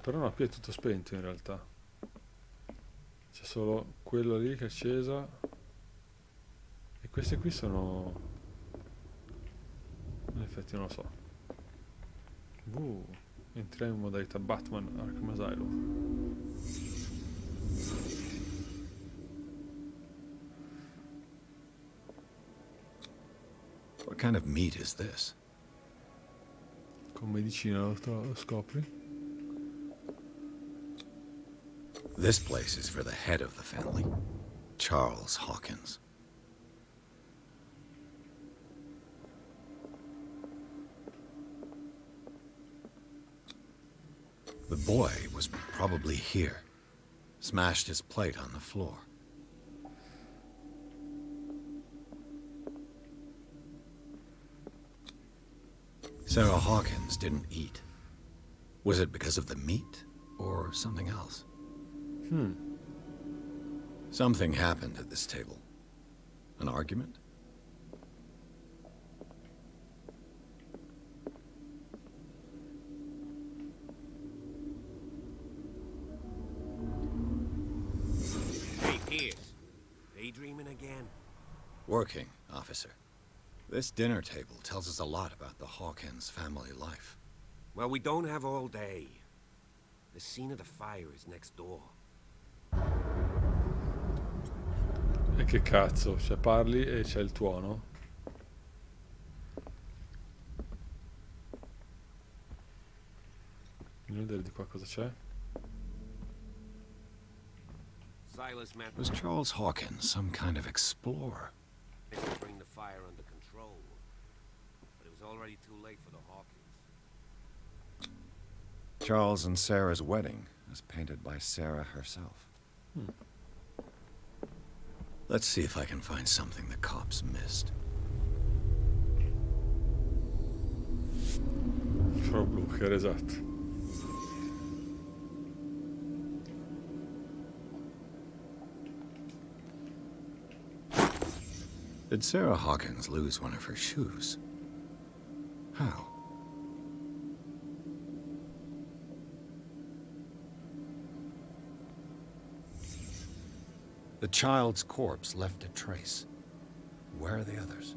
Però no, qui è tutto spento in realtà. C'è solo quella lì che è accesa. E queste qui sono... In effetti non lo so. Entriamo in modalità Batman Arkham Asylum. What kind of meat is this? Con medicina lo scopri. This place is for the head of the family, Charles Hawkins. The boy was probably here. Smashed his plate on the floor. Sarah Hawkins didn't eat. Was it because of the meat or something else? Something happened at this table. An argument? Hey, Pierce. Daydreaming again? Working, officer. This dinner table tells us a lot about the Hawkins family life. Well, we don't have all day. The scene of the fire is next door. E che cazzo, cioè parli e c'è il tuono. Andiamo a vedere di qua cosa c'è. Was Charles Hawkins some kind of explorer? To bring the fire under control, but it was already too late for the Hawkins. Charles and Sarah's wedding was painted by Sarah herself. Let's see if I can find something the cops missed. Frau Blucher, esatto. Did Sarah Hawkins lose one of her shoes? How? The child's corpse left a trace. Where are the others?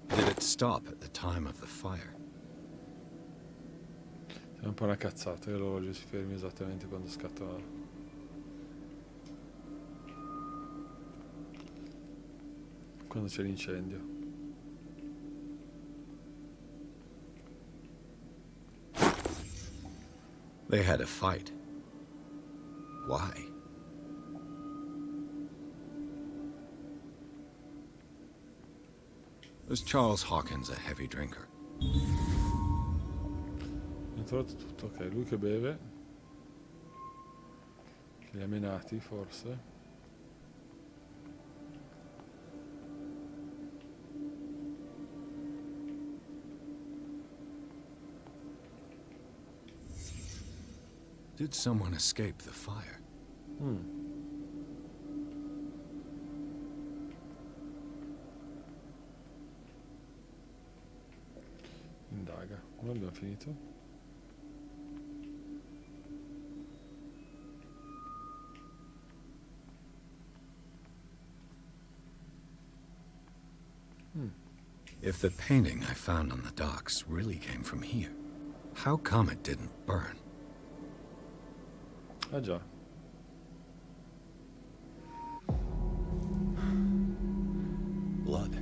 Did it stop at the time of the fire? È un po' una cazzata, io l'orologio si fermi esattamente quando scatta. Quando c'è l'incendio. They had a fight. Why? Was Charles Hawkins a heavy drinker? Ho trovato tutto, ok, lui che beve. Che li ha menati, forse. Did someone escape the fire? Indaga. Non abbiamo finito? If the painting I found on the docks really came from here, how come it didn't burn? Ah già. Blood.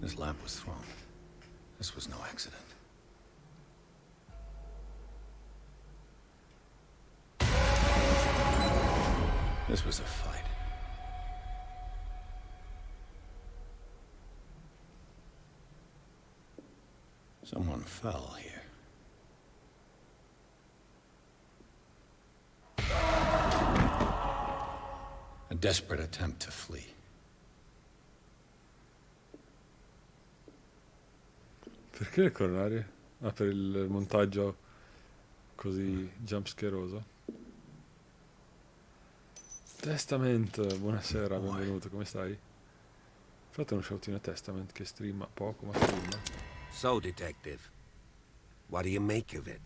This lamp was thrown. This was no accident. This was a fight. Someone fell here. A desperate attempt to flee. Perché le coronarie? Ah, per il montaggio così jumpscaroso. Testament, buonasera, benvenuto, come stai? Fate uno shoutino a Testament che streama poco, ma streama. So, detective, what do you make of it?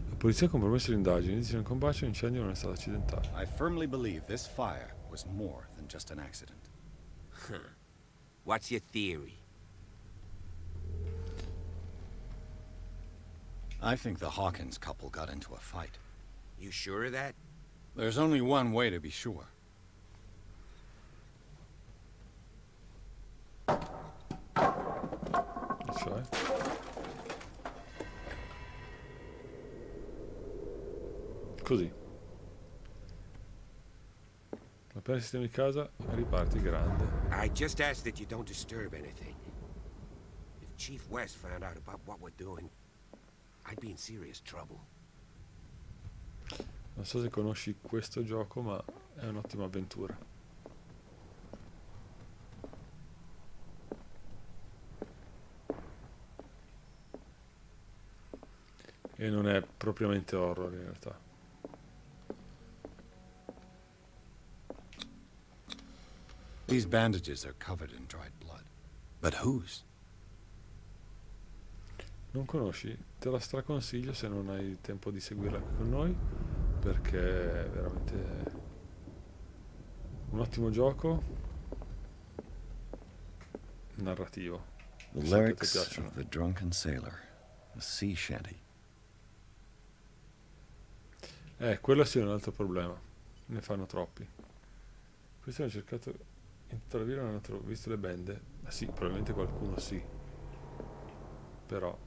La polizia ha compromesso le indagini, dice che un bacio l'incendio non è stato accidentale. I firmly believe this fire was more than just an accident. What's your theory? I think the Hawkins couple got into a fight. You sure of that? There's only one way to be sure. Cioè? Così. Appena sistemi casa, riparti grande. I just ask that you don't disturb anything. If Chief West found out about what we're doing, I'd be in serious trouble. Non so se conosci questo gioco, ma è un'ottima avventura. E non è propriamente horror in realtà. These bandages are covered in dried blood. But whose? Non conosci? Te la straconsiglio se non hai tempo di seguirla qui con noi, perché è veramente un ottimo gioco narrativo. The So che ti lyrics piacciono. of the drunken sailor, a sea shanty. Quello sì è un altro problema. Ne fanno troppi. Questi hanno cercato in tutta la vita, non hanno visto le bende. Ma sì, probabilmente qualcuno sì. Però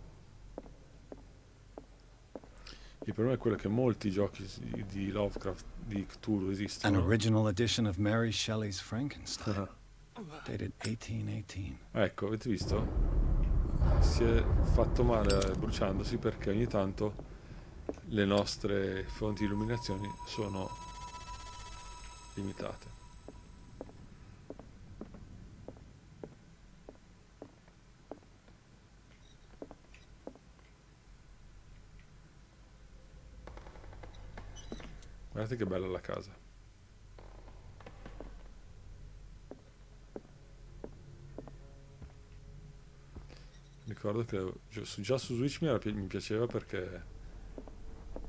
il problema è quello che molti giochi di Lovecraft, di Cthulhu An esistono. original edition of Mary Shelley's Frankenstein, dated 1818. Ecco, avete visto? Si è fatto male bruciandosi perché ogni tanto le nostre fonti di illuminazione sono limitate. Guardate che bella la casa. Ricordo che già su Switch mi piaceva perché...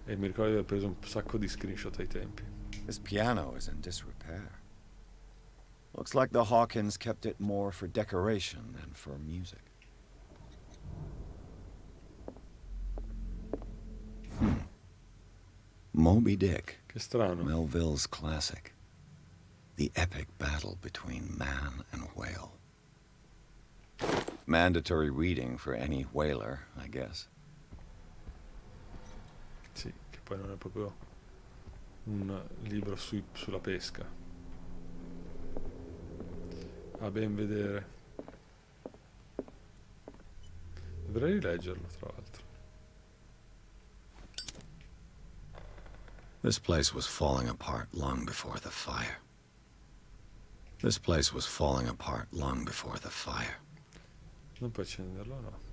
E mi ricordo di aver preso un sacco di screenshot ai tempi. This piano is in disrepair. Looks like the Hawkins kept it more for decoration than for music. Moby Dick. Che strano. Melville's classic. The epic battle between man and whale. Mandatory reading for any whaler, I guess. Sì, che poi non è proprio un libro sulla pesca. A ben vedere. Dovrei rileggerlo, tra l'altro. This place was falling apart long before the fire. This place was falling apart long before the fire. Non puoi accenderlo, no.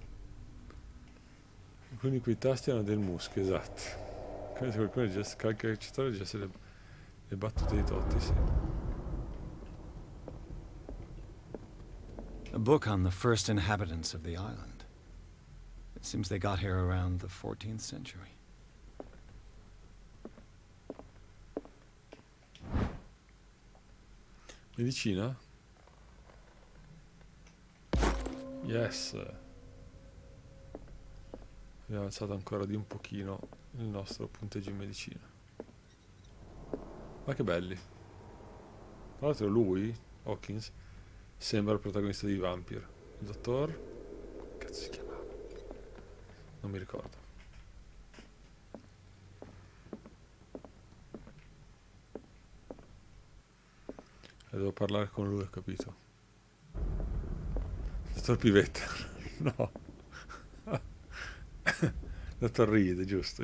Quindi quei tasti hanno del muschio, esatto. Come se qualcuno leggesse, qualche accettare leggesse le battute di Totti, sì. A book on the first inhabitants of the island. It seems they got here around the 14th century. Medicina? Yes. Abbiamo alzato ancora di un pochino il nostro punteggio in medicina. Ma che belli. Tra l'altro lui, Hawkins, sembra il protagonista di Vampire. Il dottor... Che cazzo si chiamava? Non mi ricordo. E devo parlare con lui, ho capito. Dottor Pivetta. No. Dottor ride, giusto.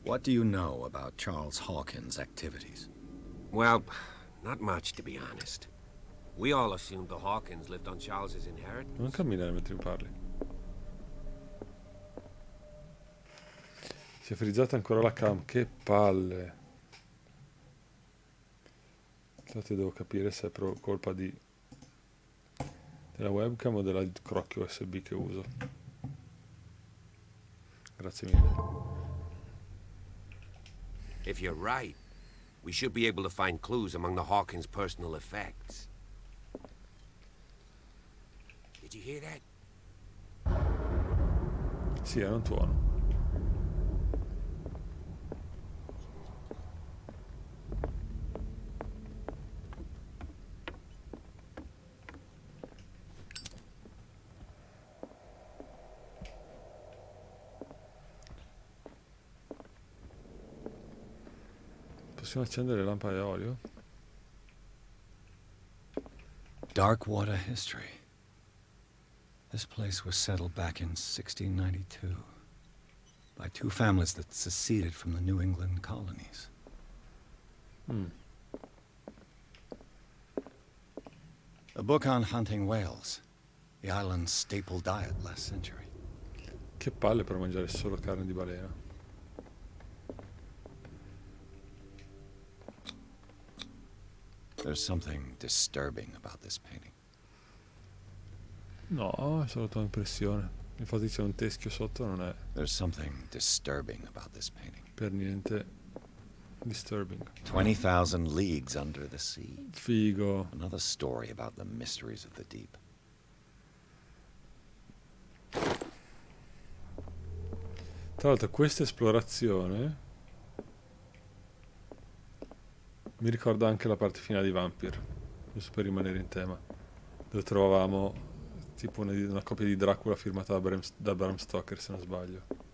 What do you know about Charles Hawkins' activities? Well, not much, to be honest. We all assumed the Hawkins lived on Charles's inheritance. Non camminare mentre mi parli. Si è frizzata ancora la cam, che palle. Infatti devo capire se è colpa della webcam o della crocchio USB che uso. Grazie mille. If you're right, we should be able to find clues among the Hawkins' personal effects. Did you hear that? Sì, era un tuono. Possiamo accendere le lampade a olio? Darkwater history. This place was settled back in 1692 by two families that seceded from the New England colonies. A book on hunting whales, the island's staple diet last century. Che palle per mangiare solo carne di balena. There's something disturbing about this painting. No, è solo tua impressione. Infatti c'è un teschio sotto, non è There's something disturbing about this painting. per niente disturbing. 20,000 leagues under the sea. Figo. Another story about the mysteries of the deep. Tra l'altro questa esplorazione mi ricorda anche la parte finale di Vampire, giusto per rimanere in tema, dove trovavamo tipo una copia di Dracula firmata da Bram Stoker, se non sbaglio.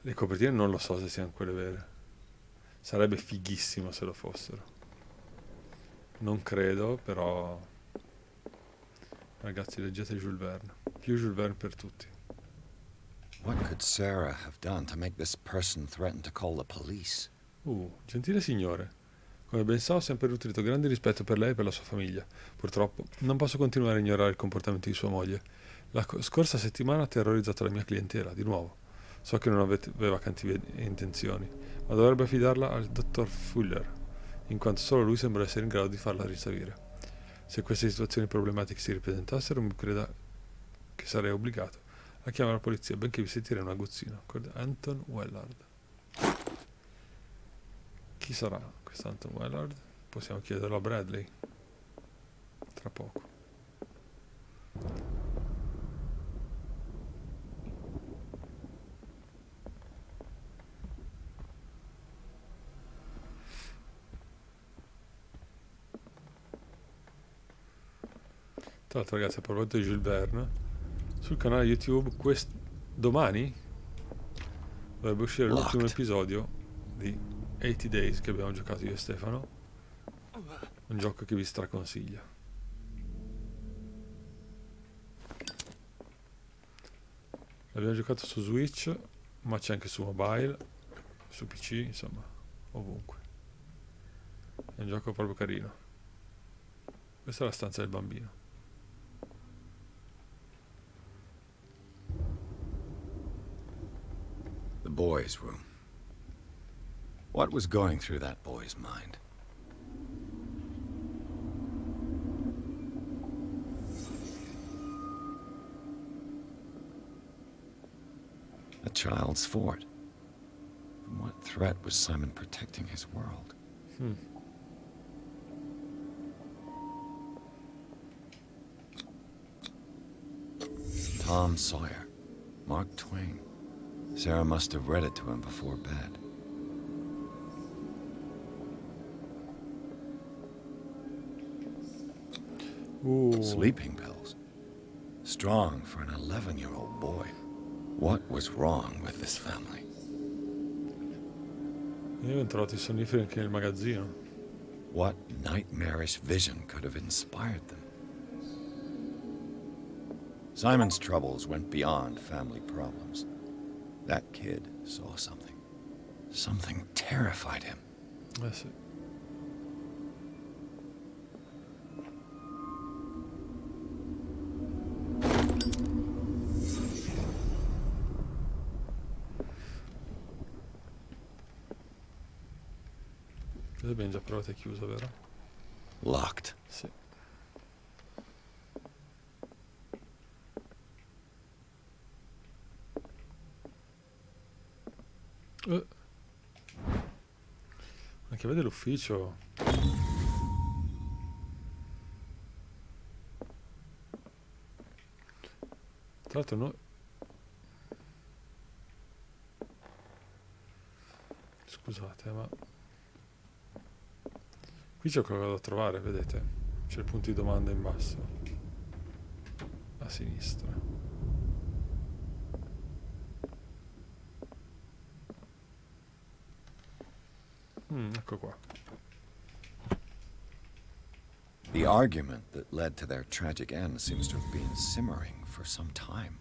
Le copertine non lo so se siano quelle vere. Sarebbe fighissimo se lo fossero. Non credo, però ragazzi, leggete Jules Verne. Più Jules Verne per tutti. What could Sarah have done to make this person threaten to call the police? Gentile signore, come ben so ho sempre nutrito grande rispetto per lei e per la sua famiglia. Purtroppo non posso continuare a ignorare il comportamento di sua moglie. La scorsa settimana ha terrorizzato la mia clientela, di nuovo. So che non aveva cattive intenzioni, ma dovrebbe affidarla al dottor Fuller, in quanto solo lui sembra essere in grado di farla risalire. Se queste situazioni problematiche si ripresentassero, mi creda che sarei obbligato a chiamare la polizia, benché vi sentirei un aguzzino. Anton Wellard. Chi sarà questo Anton Wellard? Possiamo chiederlo a Bradley tra poco. Tra l'altro ragazzi, a proposito di Jules Verne, sul canale YouTube domani dovrebbe uscire l'ultimo episodio di 80 Days che abbiamo giocato io e Stefano, un gioco che vi straconsiglio. L'abbiamo giocato su Switch, ma c'è anche su mobile, su PC, insomma, ovunque. È un gioco proprio carino. Questa è la stanza del bambino. The boys' room. What was going through that boy's mind? A child's fort. From what threat was Simon protecting his world? Tom Sawyer. Mark Twain. Sarah must have read it to him before bed. Sleeping pills. Strong for an 11-year-old boy. What was wrong with this family? Io ho trovato i sonniferi anche nel magazzino. What nightmarish vision could have inspired them? Simon's troubles went beyond family problems. That kid saw something. Something terrified him. Sì. L'abbiamo già provato e chiuso, vero? Locked. Sì. La chiave dell'ufficio. Tra l'altro no. Scusate, ma qui c'è qualcosa da trovare, vedete? C'è il punto di domanda in basso a sinistra. Ecco qua. The argument that led to their tragic end seems to have been simmering for some time.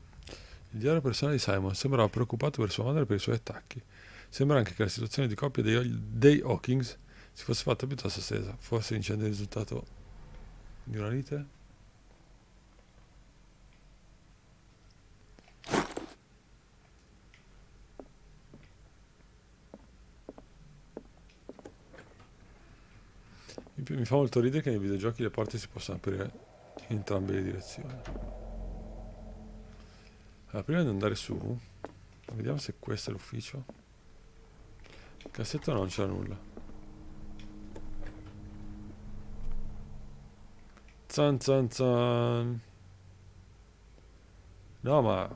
Il diario personale di Simon sembrava preoccupato per sua madre e per i suoi attacchi. Sembra anche che la situazione di coppia dei Hawkins si fosse fatta piuttosto estesa. Forse l'incendio è il risultato di una lite? Mi fa molto ridere che nei videogiochi le porte si possano aprire in entrambe le direzioni. Allora, prima di andare su, vediamo se questo è l'ufficio. Il cassetto non c'era nulla. Zan zan zan. No, ma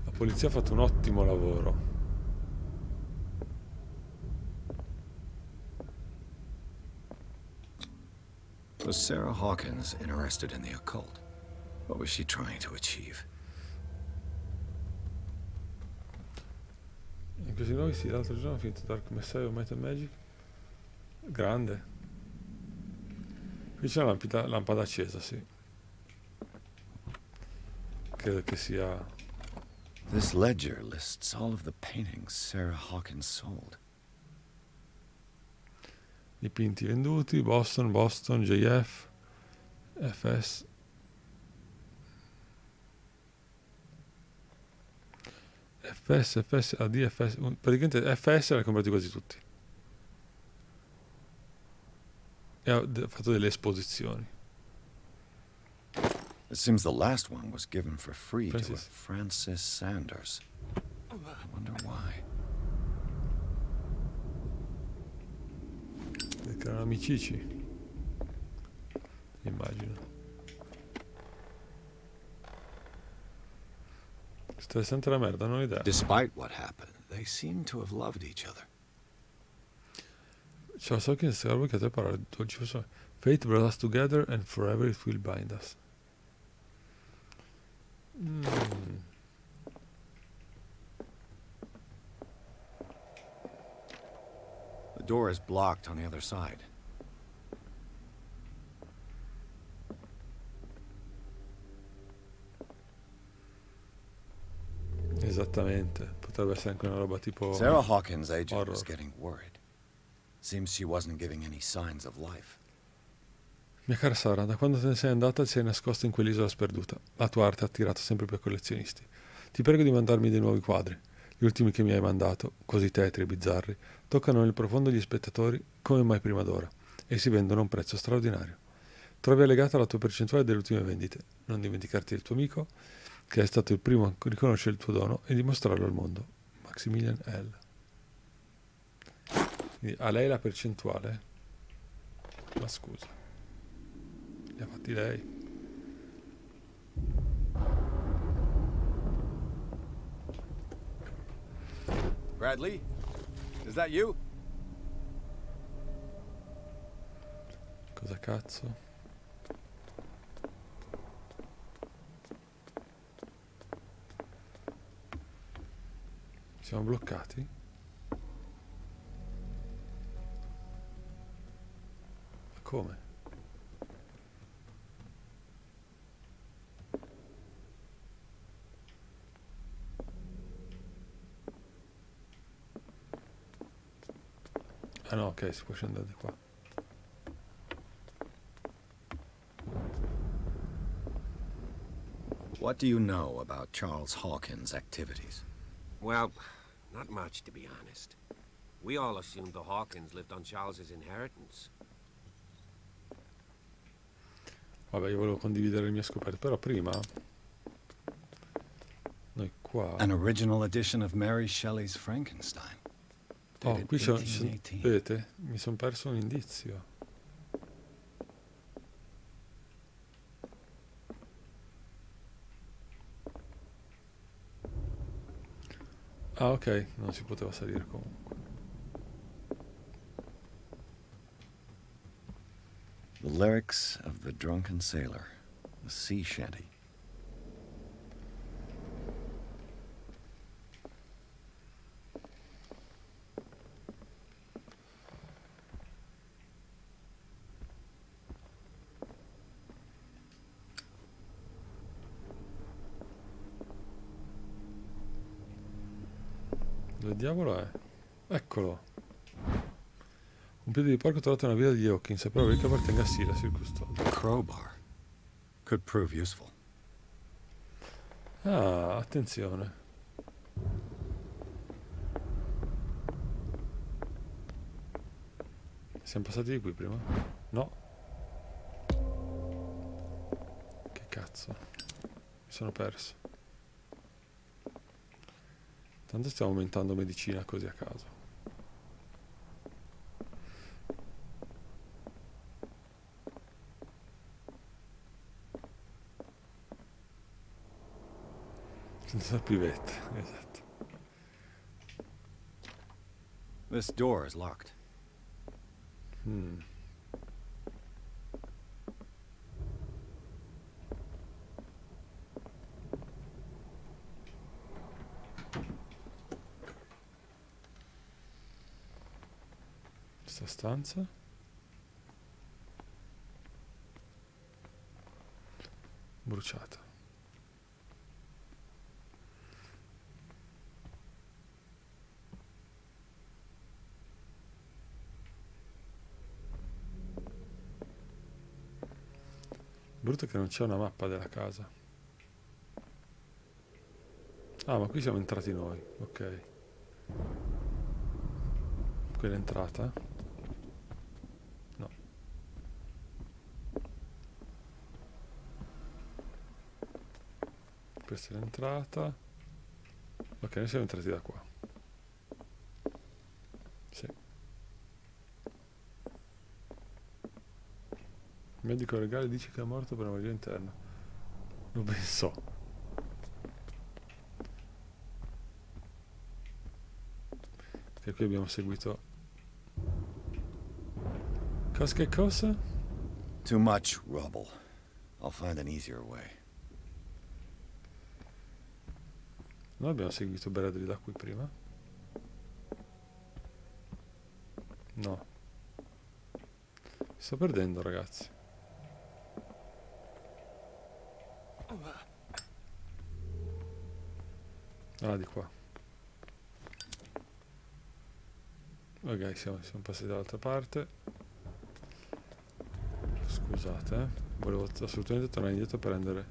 la polizia ha fatto un ottimo lavoro. Was Sarah Hawkins interested in the occult? What was she trying to achieve? In questi nuovi sì, l'altro giorno ho finito Dark Messiah o Might and Magic. Grande. Qui c'è una lampada accesa, sì. Credo che sia... This ledger lists all of the paintings Sarah Hawkins sold. Dipinti venduti, Boston, JF, FS. FS, AD, FS. Praticamente FS l'ha comprati quasi tutti. E ha fatto delle esposizioni. It seems the last one was given for free to a Francis Sanders. I wonder why. Perché erano amicici. Immagino. Interessante la merda, non ho idea. Despite what happened, they seem to have loved each other. Ciao, so che in servo che a te parole dolci. Fate brought us together and forever it will bind us. The door is blocked on the other side. Esattamente, potrebbe essere anche una roba tipo Sarah Hawkins' agent horror. was getting worried. Seems she wasn't giving any signs of life. Mia cara Sara, da quando te ne sei andata ti sei nascosta in quell'isola sperduta. La tua arte ha attirato sempre più collezionisti. Ti prego di mandarmi dei nuovi quadri. Gli ultimi che mi hai mandato, così tetri e bizzarri, toccano nel profondo gli spettatori come mai prima d'ora e si vendono a un prezzo straordinario. Trovi allegata la tua percentuale delle ultime vendite. Non dimenticarti del tuo amico, che è stato il primo a riconoscere il tuo dono e dimostrarlo al mondo. Maximilian L. Quindi a lei la percentuale? Ma scusa. Li ha fatti lei. Bradley? Is that you? Cosa cazzo? Siamo bloccati? Ma come? Ah no, ok, si può scendere di qua. What do you know about Charles Hawkins' activities? Well, not much, to be honest. We all assumed the Hawkins lived on Charles's inheritance. Vabbè, io volevo condividere le mie scoperte, però prima... Noi qua... An original edition of Mary Shelley's Frankenstein. Oh, Dated qui 1818. vedete? Mi sono perso un indizio. Ah, ok, non si poteva salire comunque. The lyrics of the drunken sailor, a sea shanty. Dove diavolo è? Eccolo. Un piede di porco trovato nella villa degli Hawkins. È probabile che appartenga a Silas, il custode. A crowbar. Could prove useful. Ah, attenzione. Siamo passati di qui prima? No. Che cazzo. Mi sono perso. Tanto stiamo aumentando medicina così a caso. Senza pivetta, esatto. This door is locked. Questa stanza. Bruciata. Brutto che non c'è una mappa della casa. Ah, ma qui siamo entrati noi. Ok. Quella è l'entrata? No. Questa è l'entrata. Ok, noi siamo entrati da qua. Sì. Il medico legale dice che è morto per una malattia interna. Lo pensò. Che qui abbiamo seguito. Che cosa? Too much rubble. I'll find an easier way. Noi abbiamo seguito Bradley da qui prima? No. Mi sto perdendo, ragazzi. Ah, di qua. Ok, siamo passati dall'altra parte. Scusate, volevo assolutamente tornare indietro per prendere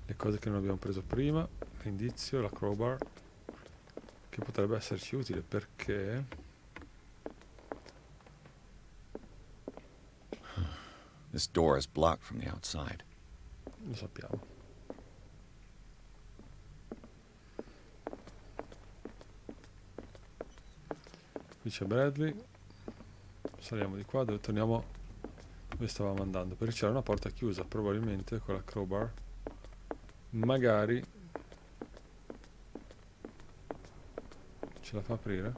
le cose che non abbiamo preso prima. L'indizio, la crowbar, che potrebbe esserci utile perché... This door is blocked from the outside. Lo sappiamo. Qui c'è Bradley. Saliamo di qua dove torniamo dove stavamo andando, perché c'era una porta chiusa, probabilmente con la crowbar magari ce la fa aprire.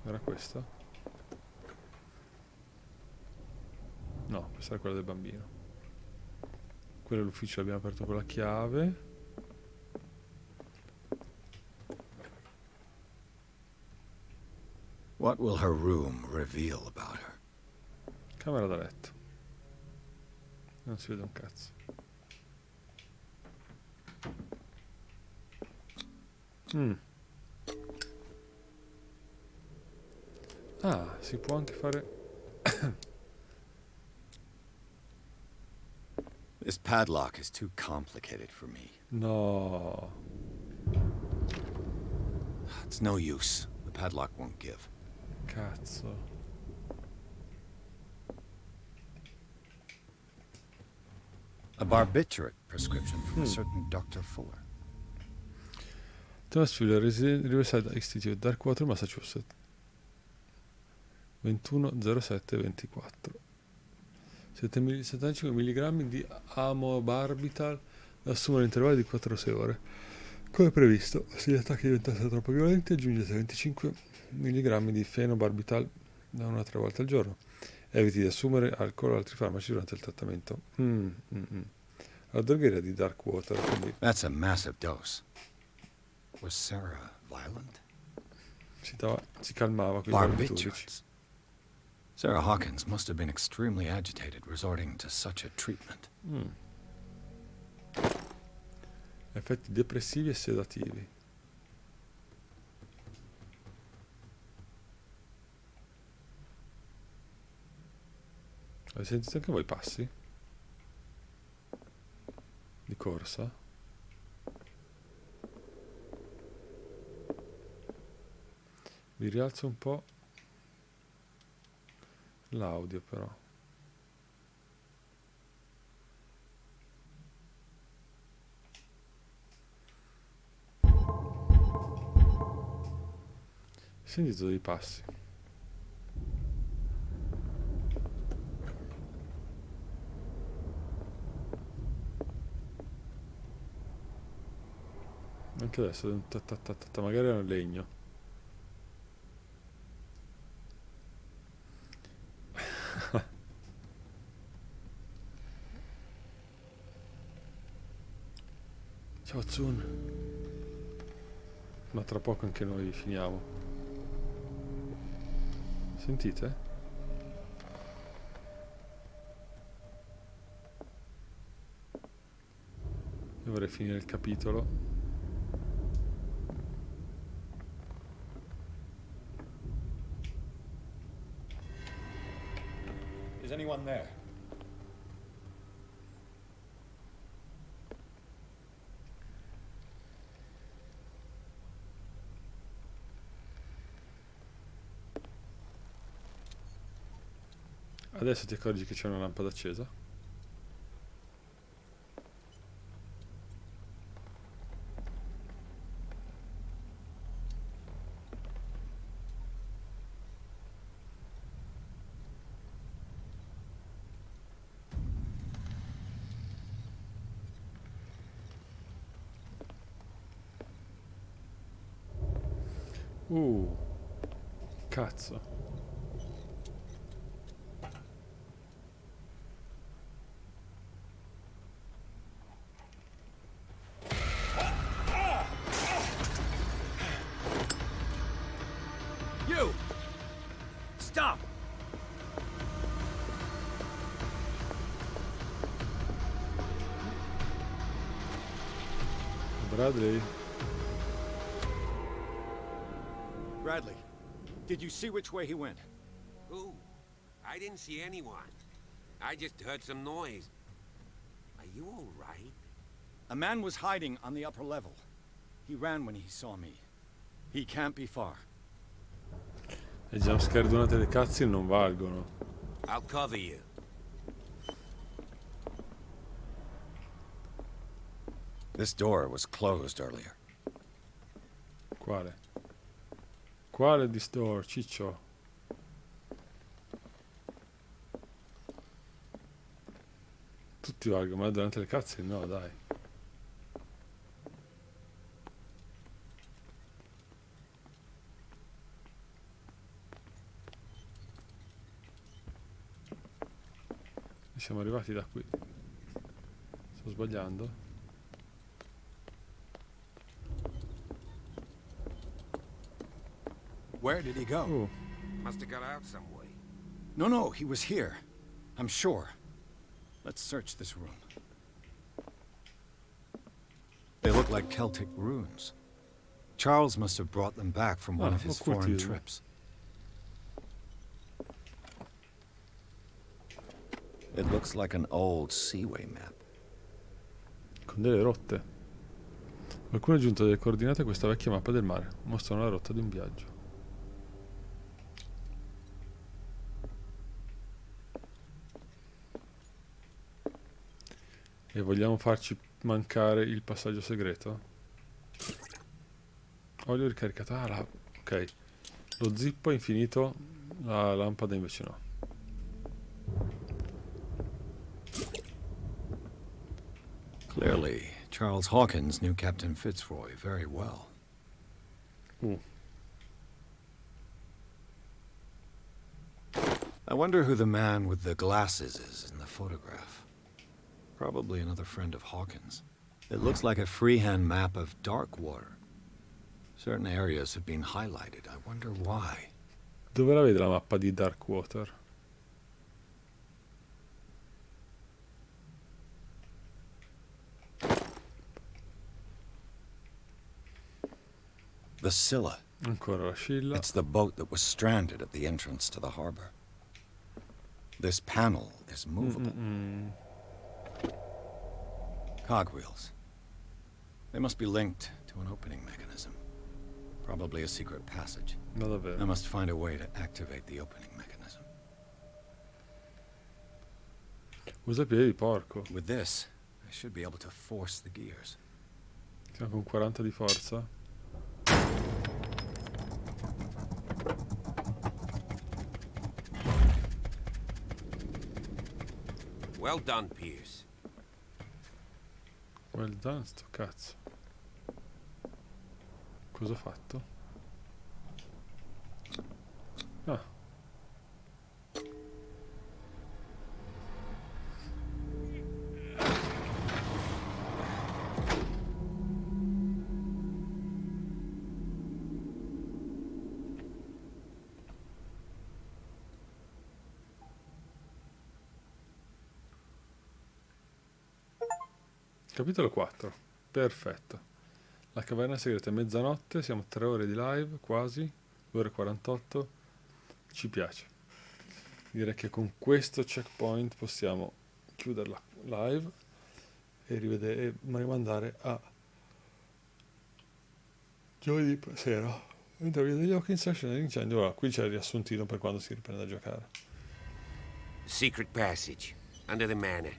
Era questa? No, questa era quella del bambino. Quello è l'ufficio, l'abbiamo aperto con la chiave. What will her room reveal about her? Camera da letto. Non si vede un cazzo. Ah, si può anche fare... This padlock is too complicated for me. No. It's no use. The padlock won't give. Cazzo. A barbiturate prescription from a certain Dr. Fuller. Thomas Fuller, Riverside Institute, Darkwater, Massachusetts. 210724. 75 mg di amobarbital da assumere all'intervallo di 4 ore. Come previsto, se gli attacchi diventassero troppo violenti, aggiungete 25 mg di fenobarbital da 1 a 3 volte al giorno. Eviti di assumere alcol o altri farmaci durante il trattamento. La drogheria di Darkwater, quindi... That's a massive dose. Was Sarah violent? Si calmava con i barbiturici. Sarah Hawkins must have been extremely agitated resorting to such a treatment. Effetti depressivi e sedativi. Avete sentito anche voi i passi? Di corsa? Vi rialzo un po' l'audio però. Sentito dei passi. Anche adesso magari era legno. Ciao Zun. Ma tra poco anche noi finiamo. Sentite? Io vorrei finire il capitolo. Is anyone there? Adesso ti accorgi che c'è una lampada accesa? Cazzo. You! Stop! Bradley. Bradley, did you see which way he went? Who? I didn't see anyone. I just heard some noise. Are you all right? A man was hiding on the upper level. He ran when he saw me. He can't be far. I jumpscare durante le cutscene non valgono. I'll cover you. This door was closed earlier. Quale? Quale di store, ciccio? Tutti valgono, ma durante le cutscene no, dai. Siamo arrivati da qui. Sto sbagliando? Where did he go? Must have got out some way. No, he was here. I'm sure. Let's search this room. They look like Celtic runes. Charles must have brought them back from one of his foreign trips. It looks like an old seaway map. Con delle rotte. Qualcuno ha aggiunto delle coordinate a questa vecchia mappa del mare. Mostrano la rotta di un viaggio. E vogliamo farci mancare il passaggio segreto? Olio ricaricato. Ah, ok. Lo zippo è infinito, la lampada invece no. Clearly, Charles Hawkins knew Captain Fitzroy very well. I wonder who the man with the glasses is in the photograph. Probably another friend of Hawkins. It looks like a freehand map of Darkwater. Certain areas have been highlighted. I wonder why. Dove la vede la mappa di Darkwater? The Scylla. Ancora la Scilla. It's the boat that was stranded at the entrance to the harbor. This panel is movable. Cogwheels. They must be linked to an opening mechanism. Probably a secret passage. Ma davvero? I must find a way to activate the opening mechanism. Usa piedi di porco. With this, I should be able to force the gears. Siamo con 40 di forza. Well done, Pierce. Well done, sto cazzo. Cosa ho fatto? Ah. Capitolo 4. Perfetto. La caverna segreta è mezzanotte, siamo 3 ore di live, quasi, 2 ore e 48. Ci piace. Direi che con questo checkpoint possiamo chiudere la live e rivedere e rimandare a giovedì sera. Intervista degli occhi in session dell'incendio. Allora, qui c'è il riassuntino per quando si riprende a giocare. Secret passage, under the manor.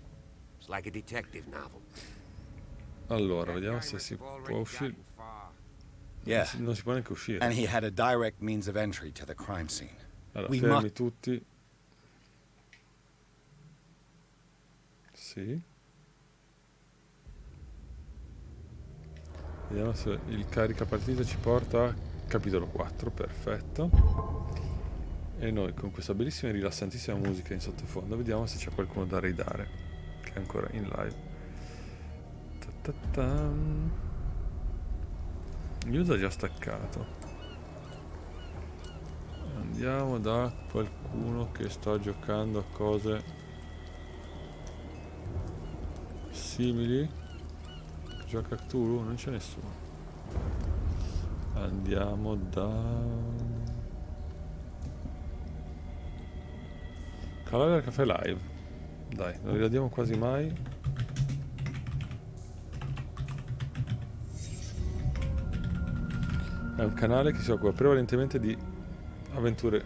It's like a detective novel. Allora, vediamo se si può uscire. Yeah. Non si può neanche uscire. And he had a direct means of entry to the crime scene. Allora, We fermi must... tutti. Sì. Vediamo se il carica partita ci porta a capitolo 4, perfetto. E noi con questa bellissima e rilassantissima musica in sottofondo vediamo se c'è qualcuno da raidare, che è ancora in live. Ta-ta-tam. News ha già staccato. Andiamo da qualcuno che sta giocando a cose simili. Gioca a Cthulhu? Non c'è nessuno. Andiamo da Canale Caffè Live. Dai, non li vediamo quasi mai. È un canale che si occupa prevalentemente di avventure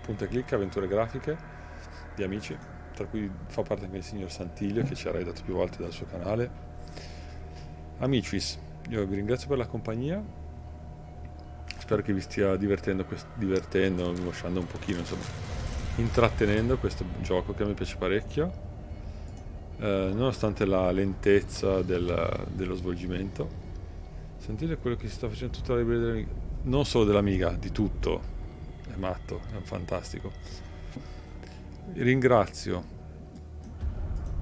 punta e clicca, avventure grafiche di amici, tra cui fa parte anche il signor Santilio, che ci ha raidato più volte dal suo canale. Amicis, io vi ringrazio per la compagnia, spero che vi stia divertendo, angosciando un pochino, insomma, intrattenendo questo gioco che a me piace parecchio, nonostante la lentezza dello svolgimento. Sentite quello che si sta facendo tutta la libreria dell'Amiga, non solo dell'Amiga, di tutto, è matto, è fantastico. Ringrazio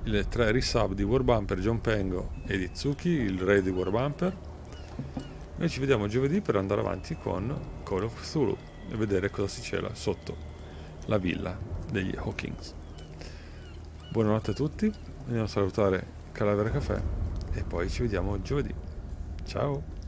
le 3 resub di Warbumper, John Pengo e di Tsuki, il re di Warbumper. Noi ci vediamo giovedì per andare avanti con Call of Cthulhu e vedere cosa si cela sotto la villa degli Hawkins. Buonanotte a tutti, andiamo a salutare Calavera Caffè e poi ci vediamo giovedì. Ciao!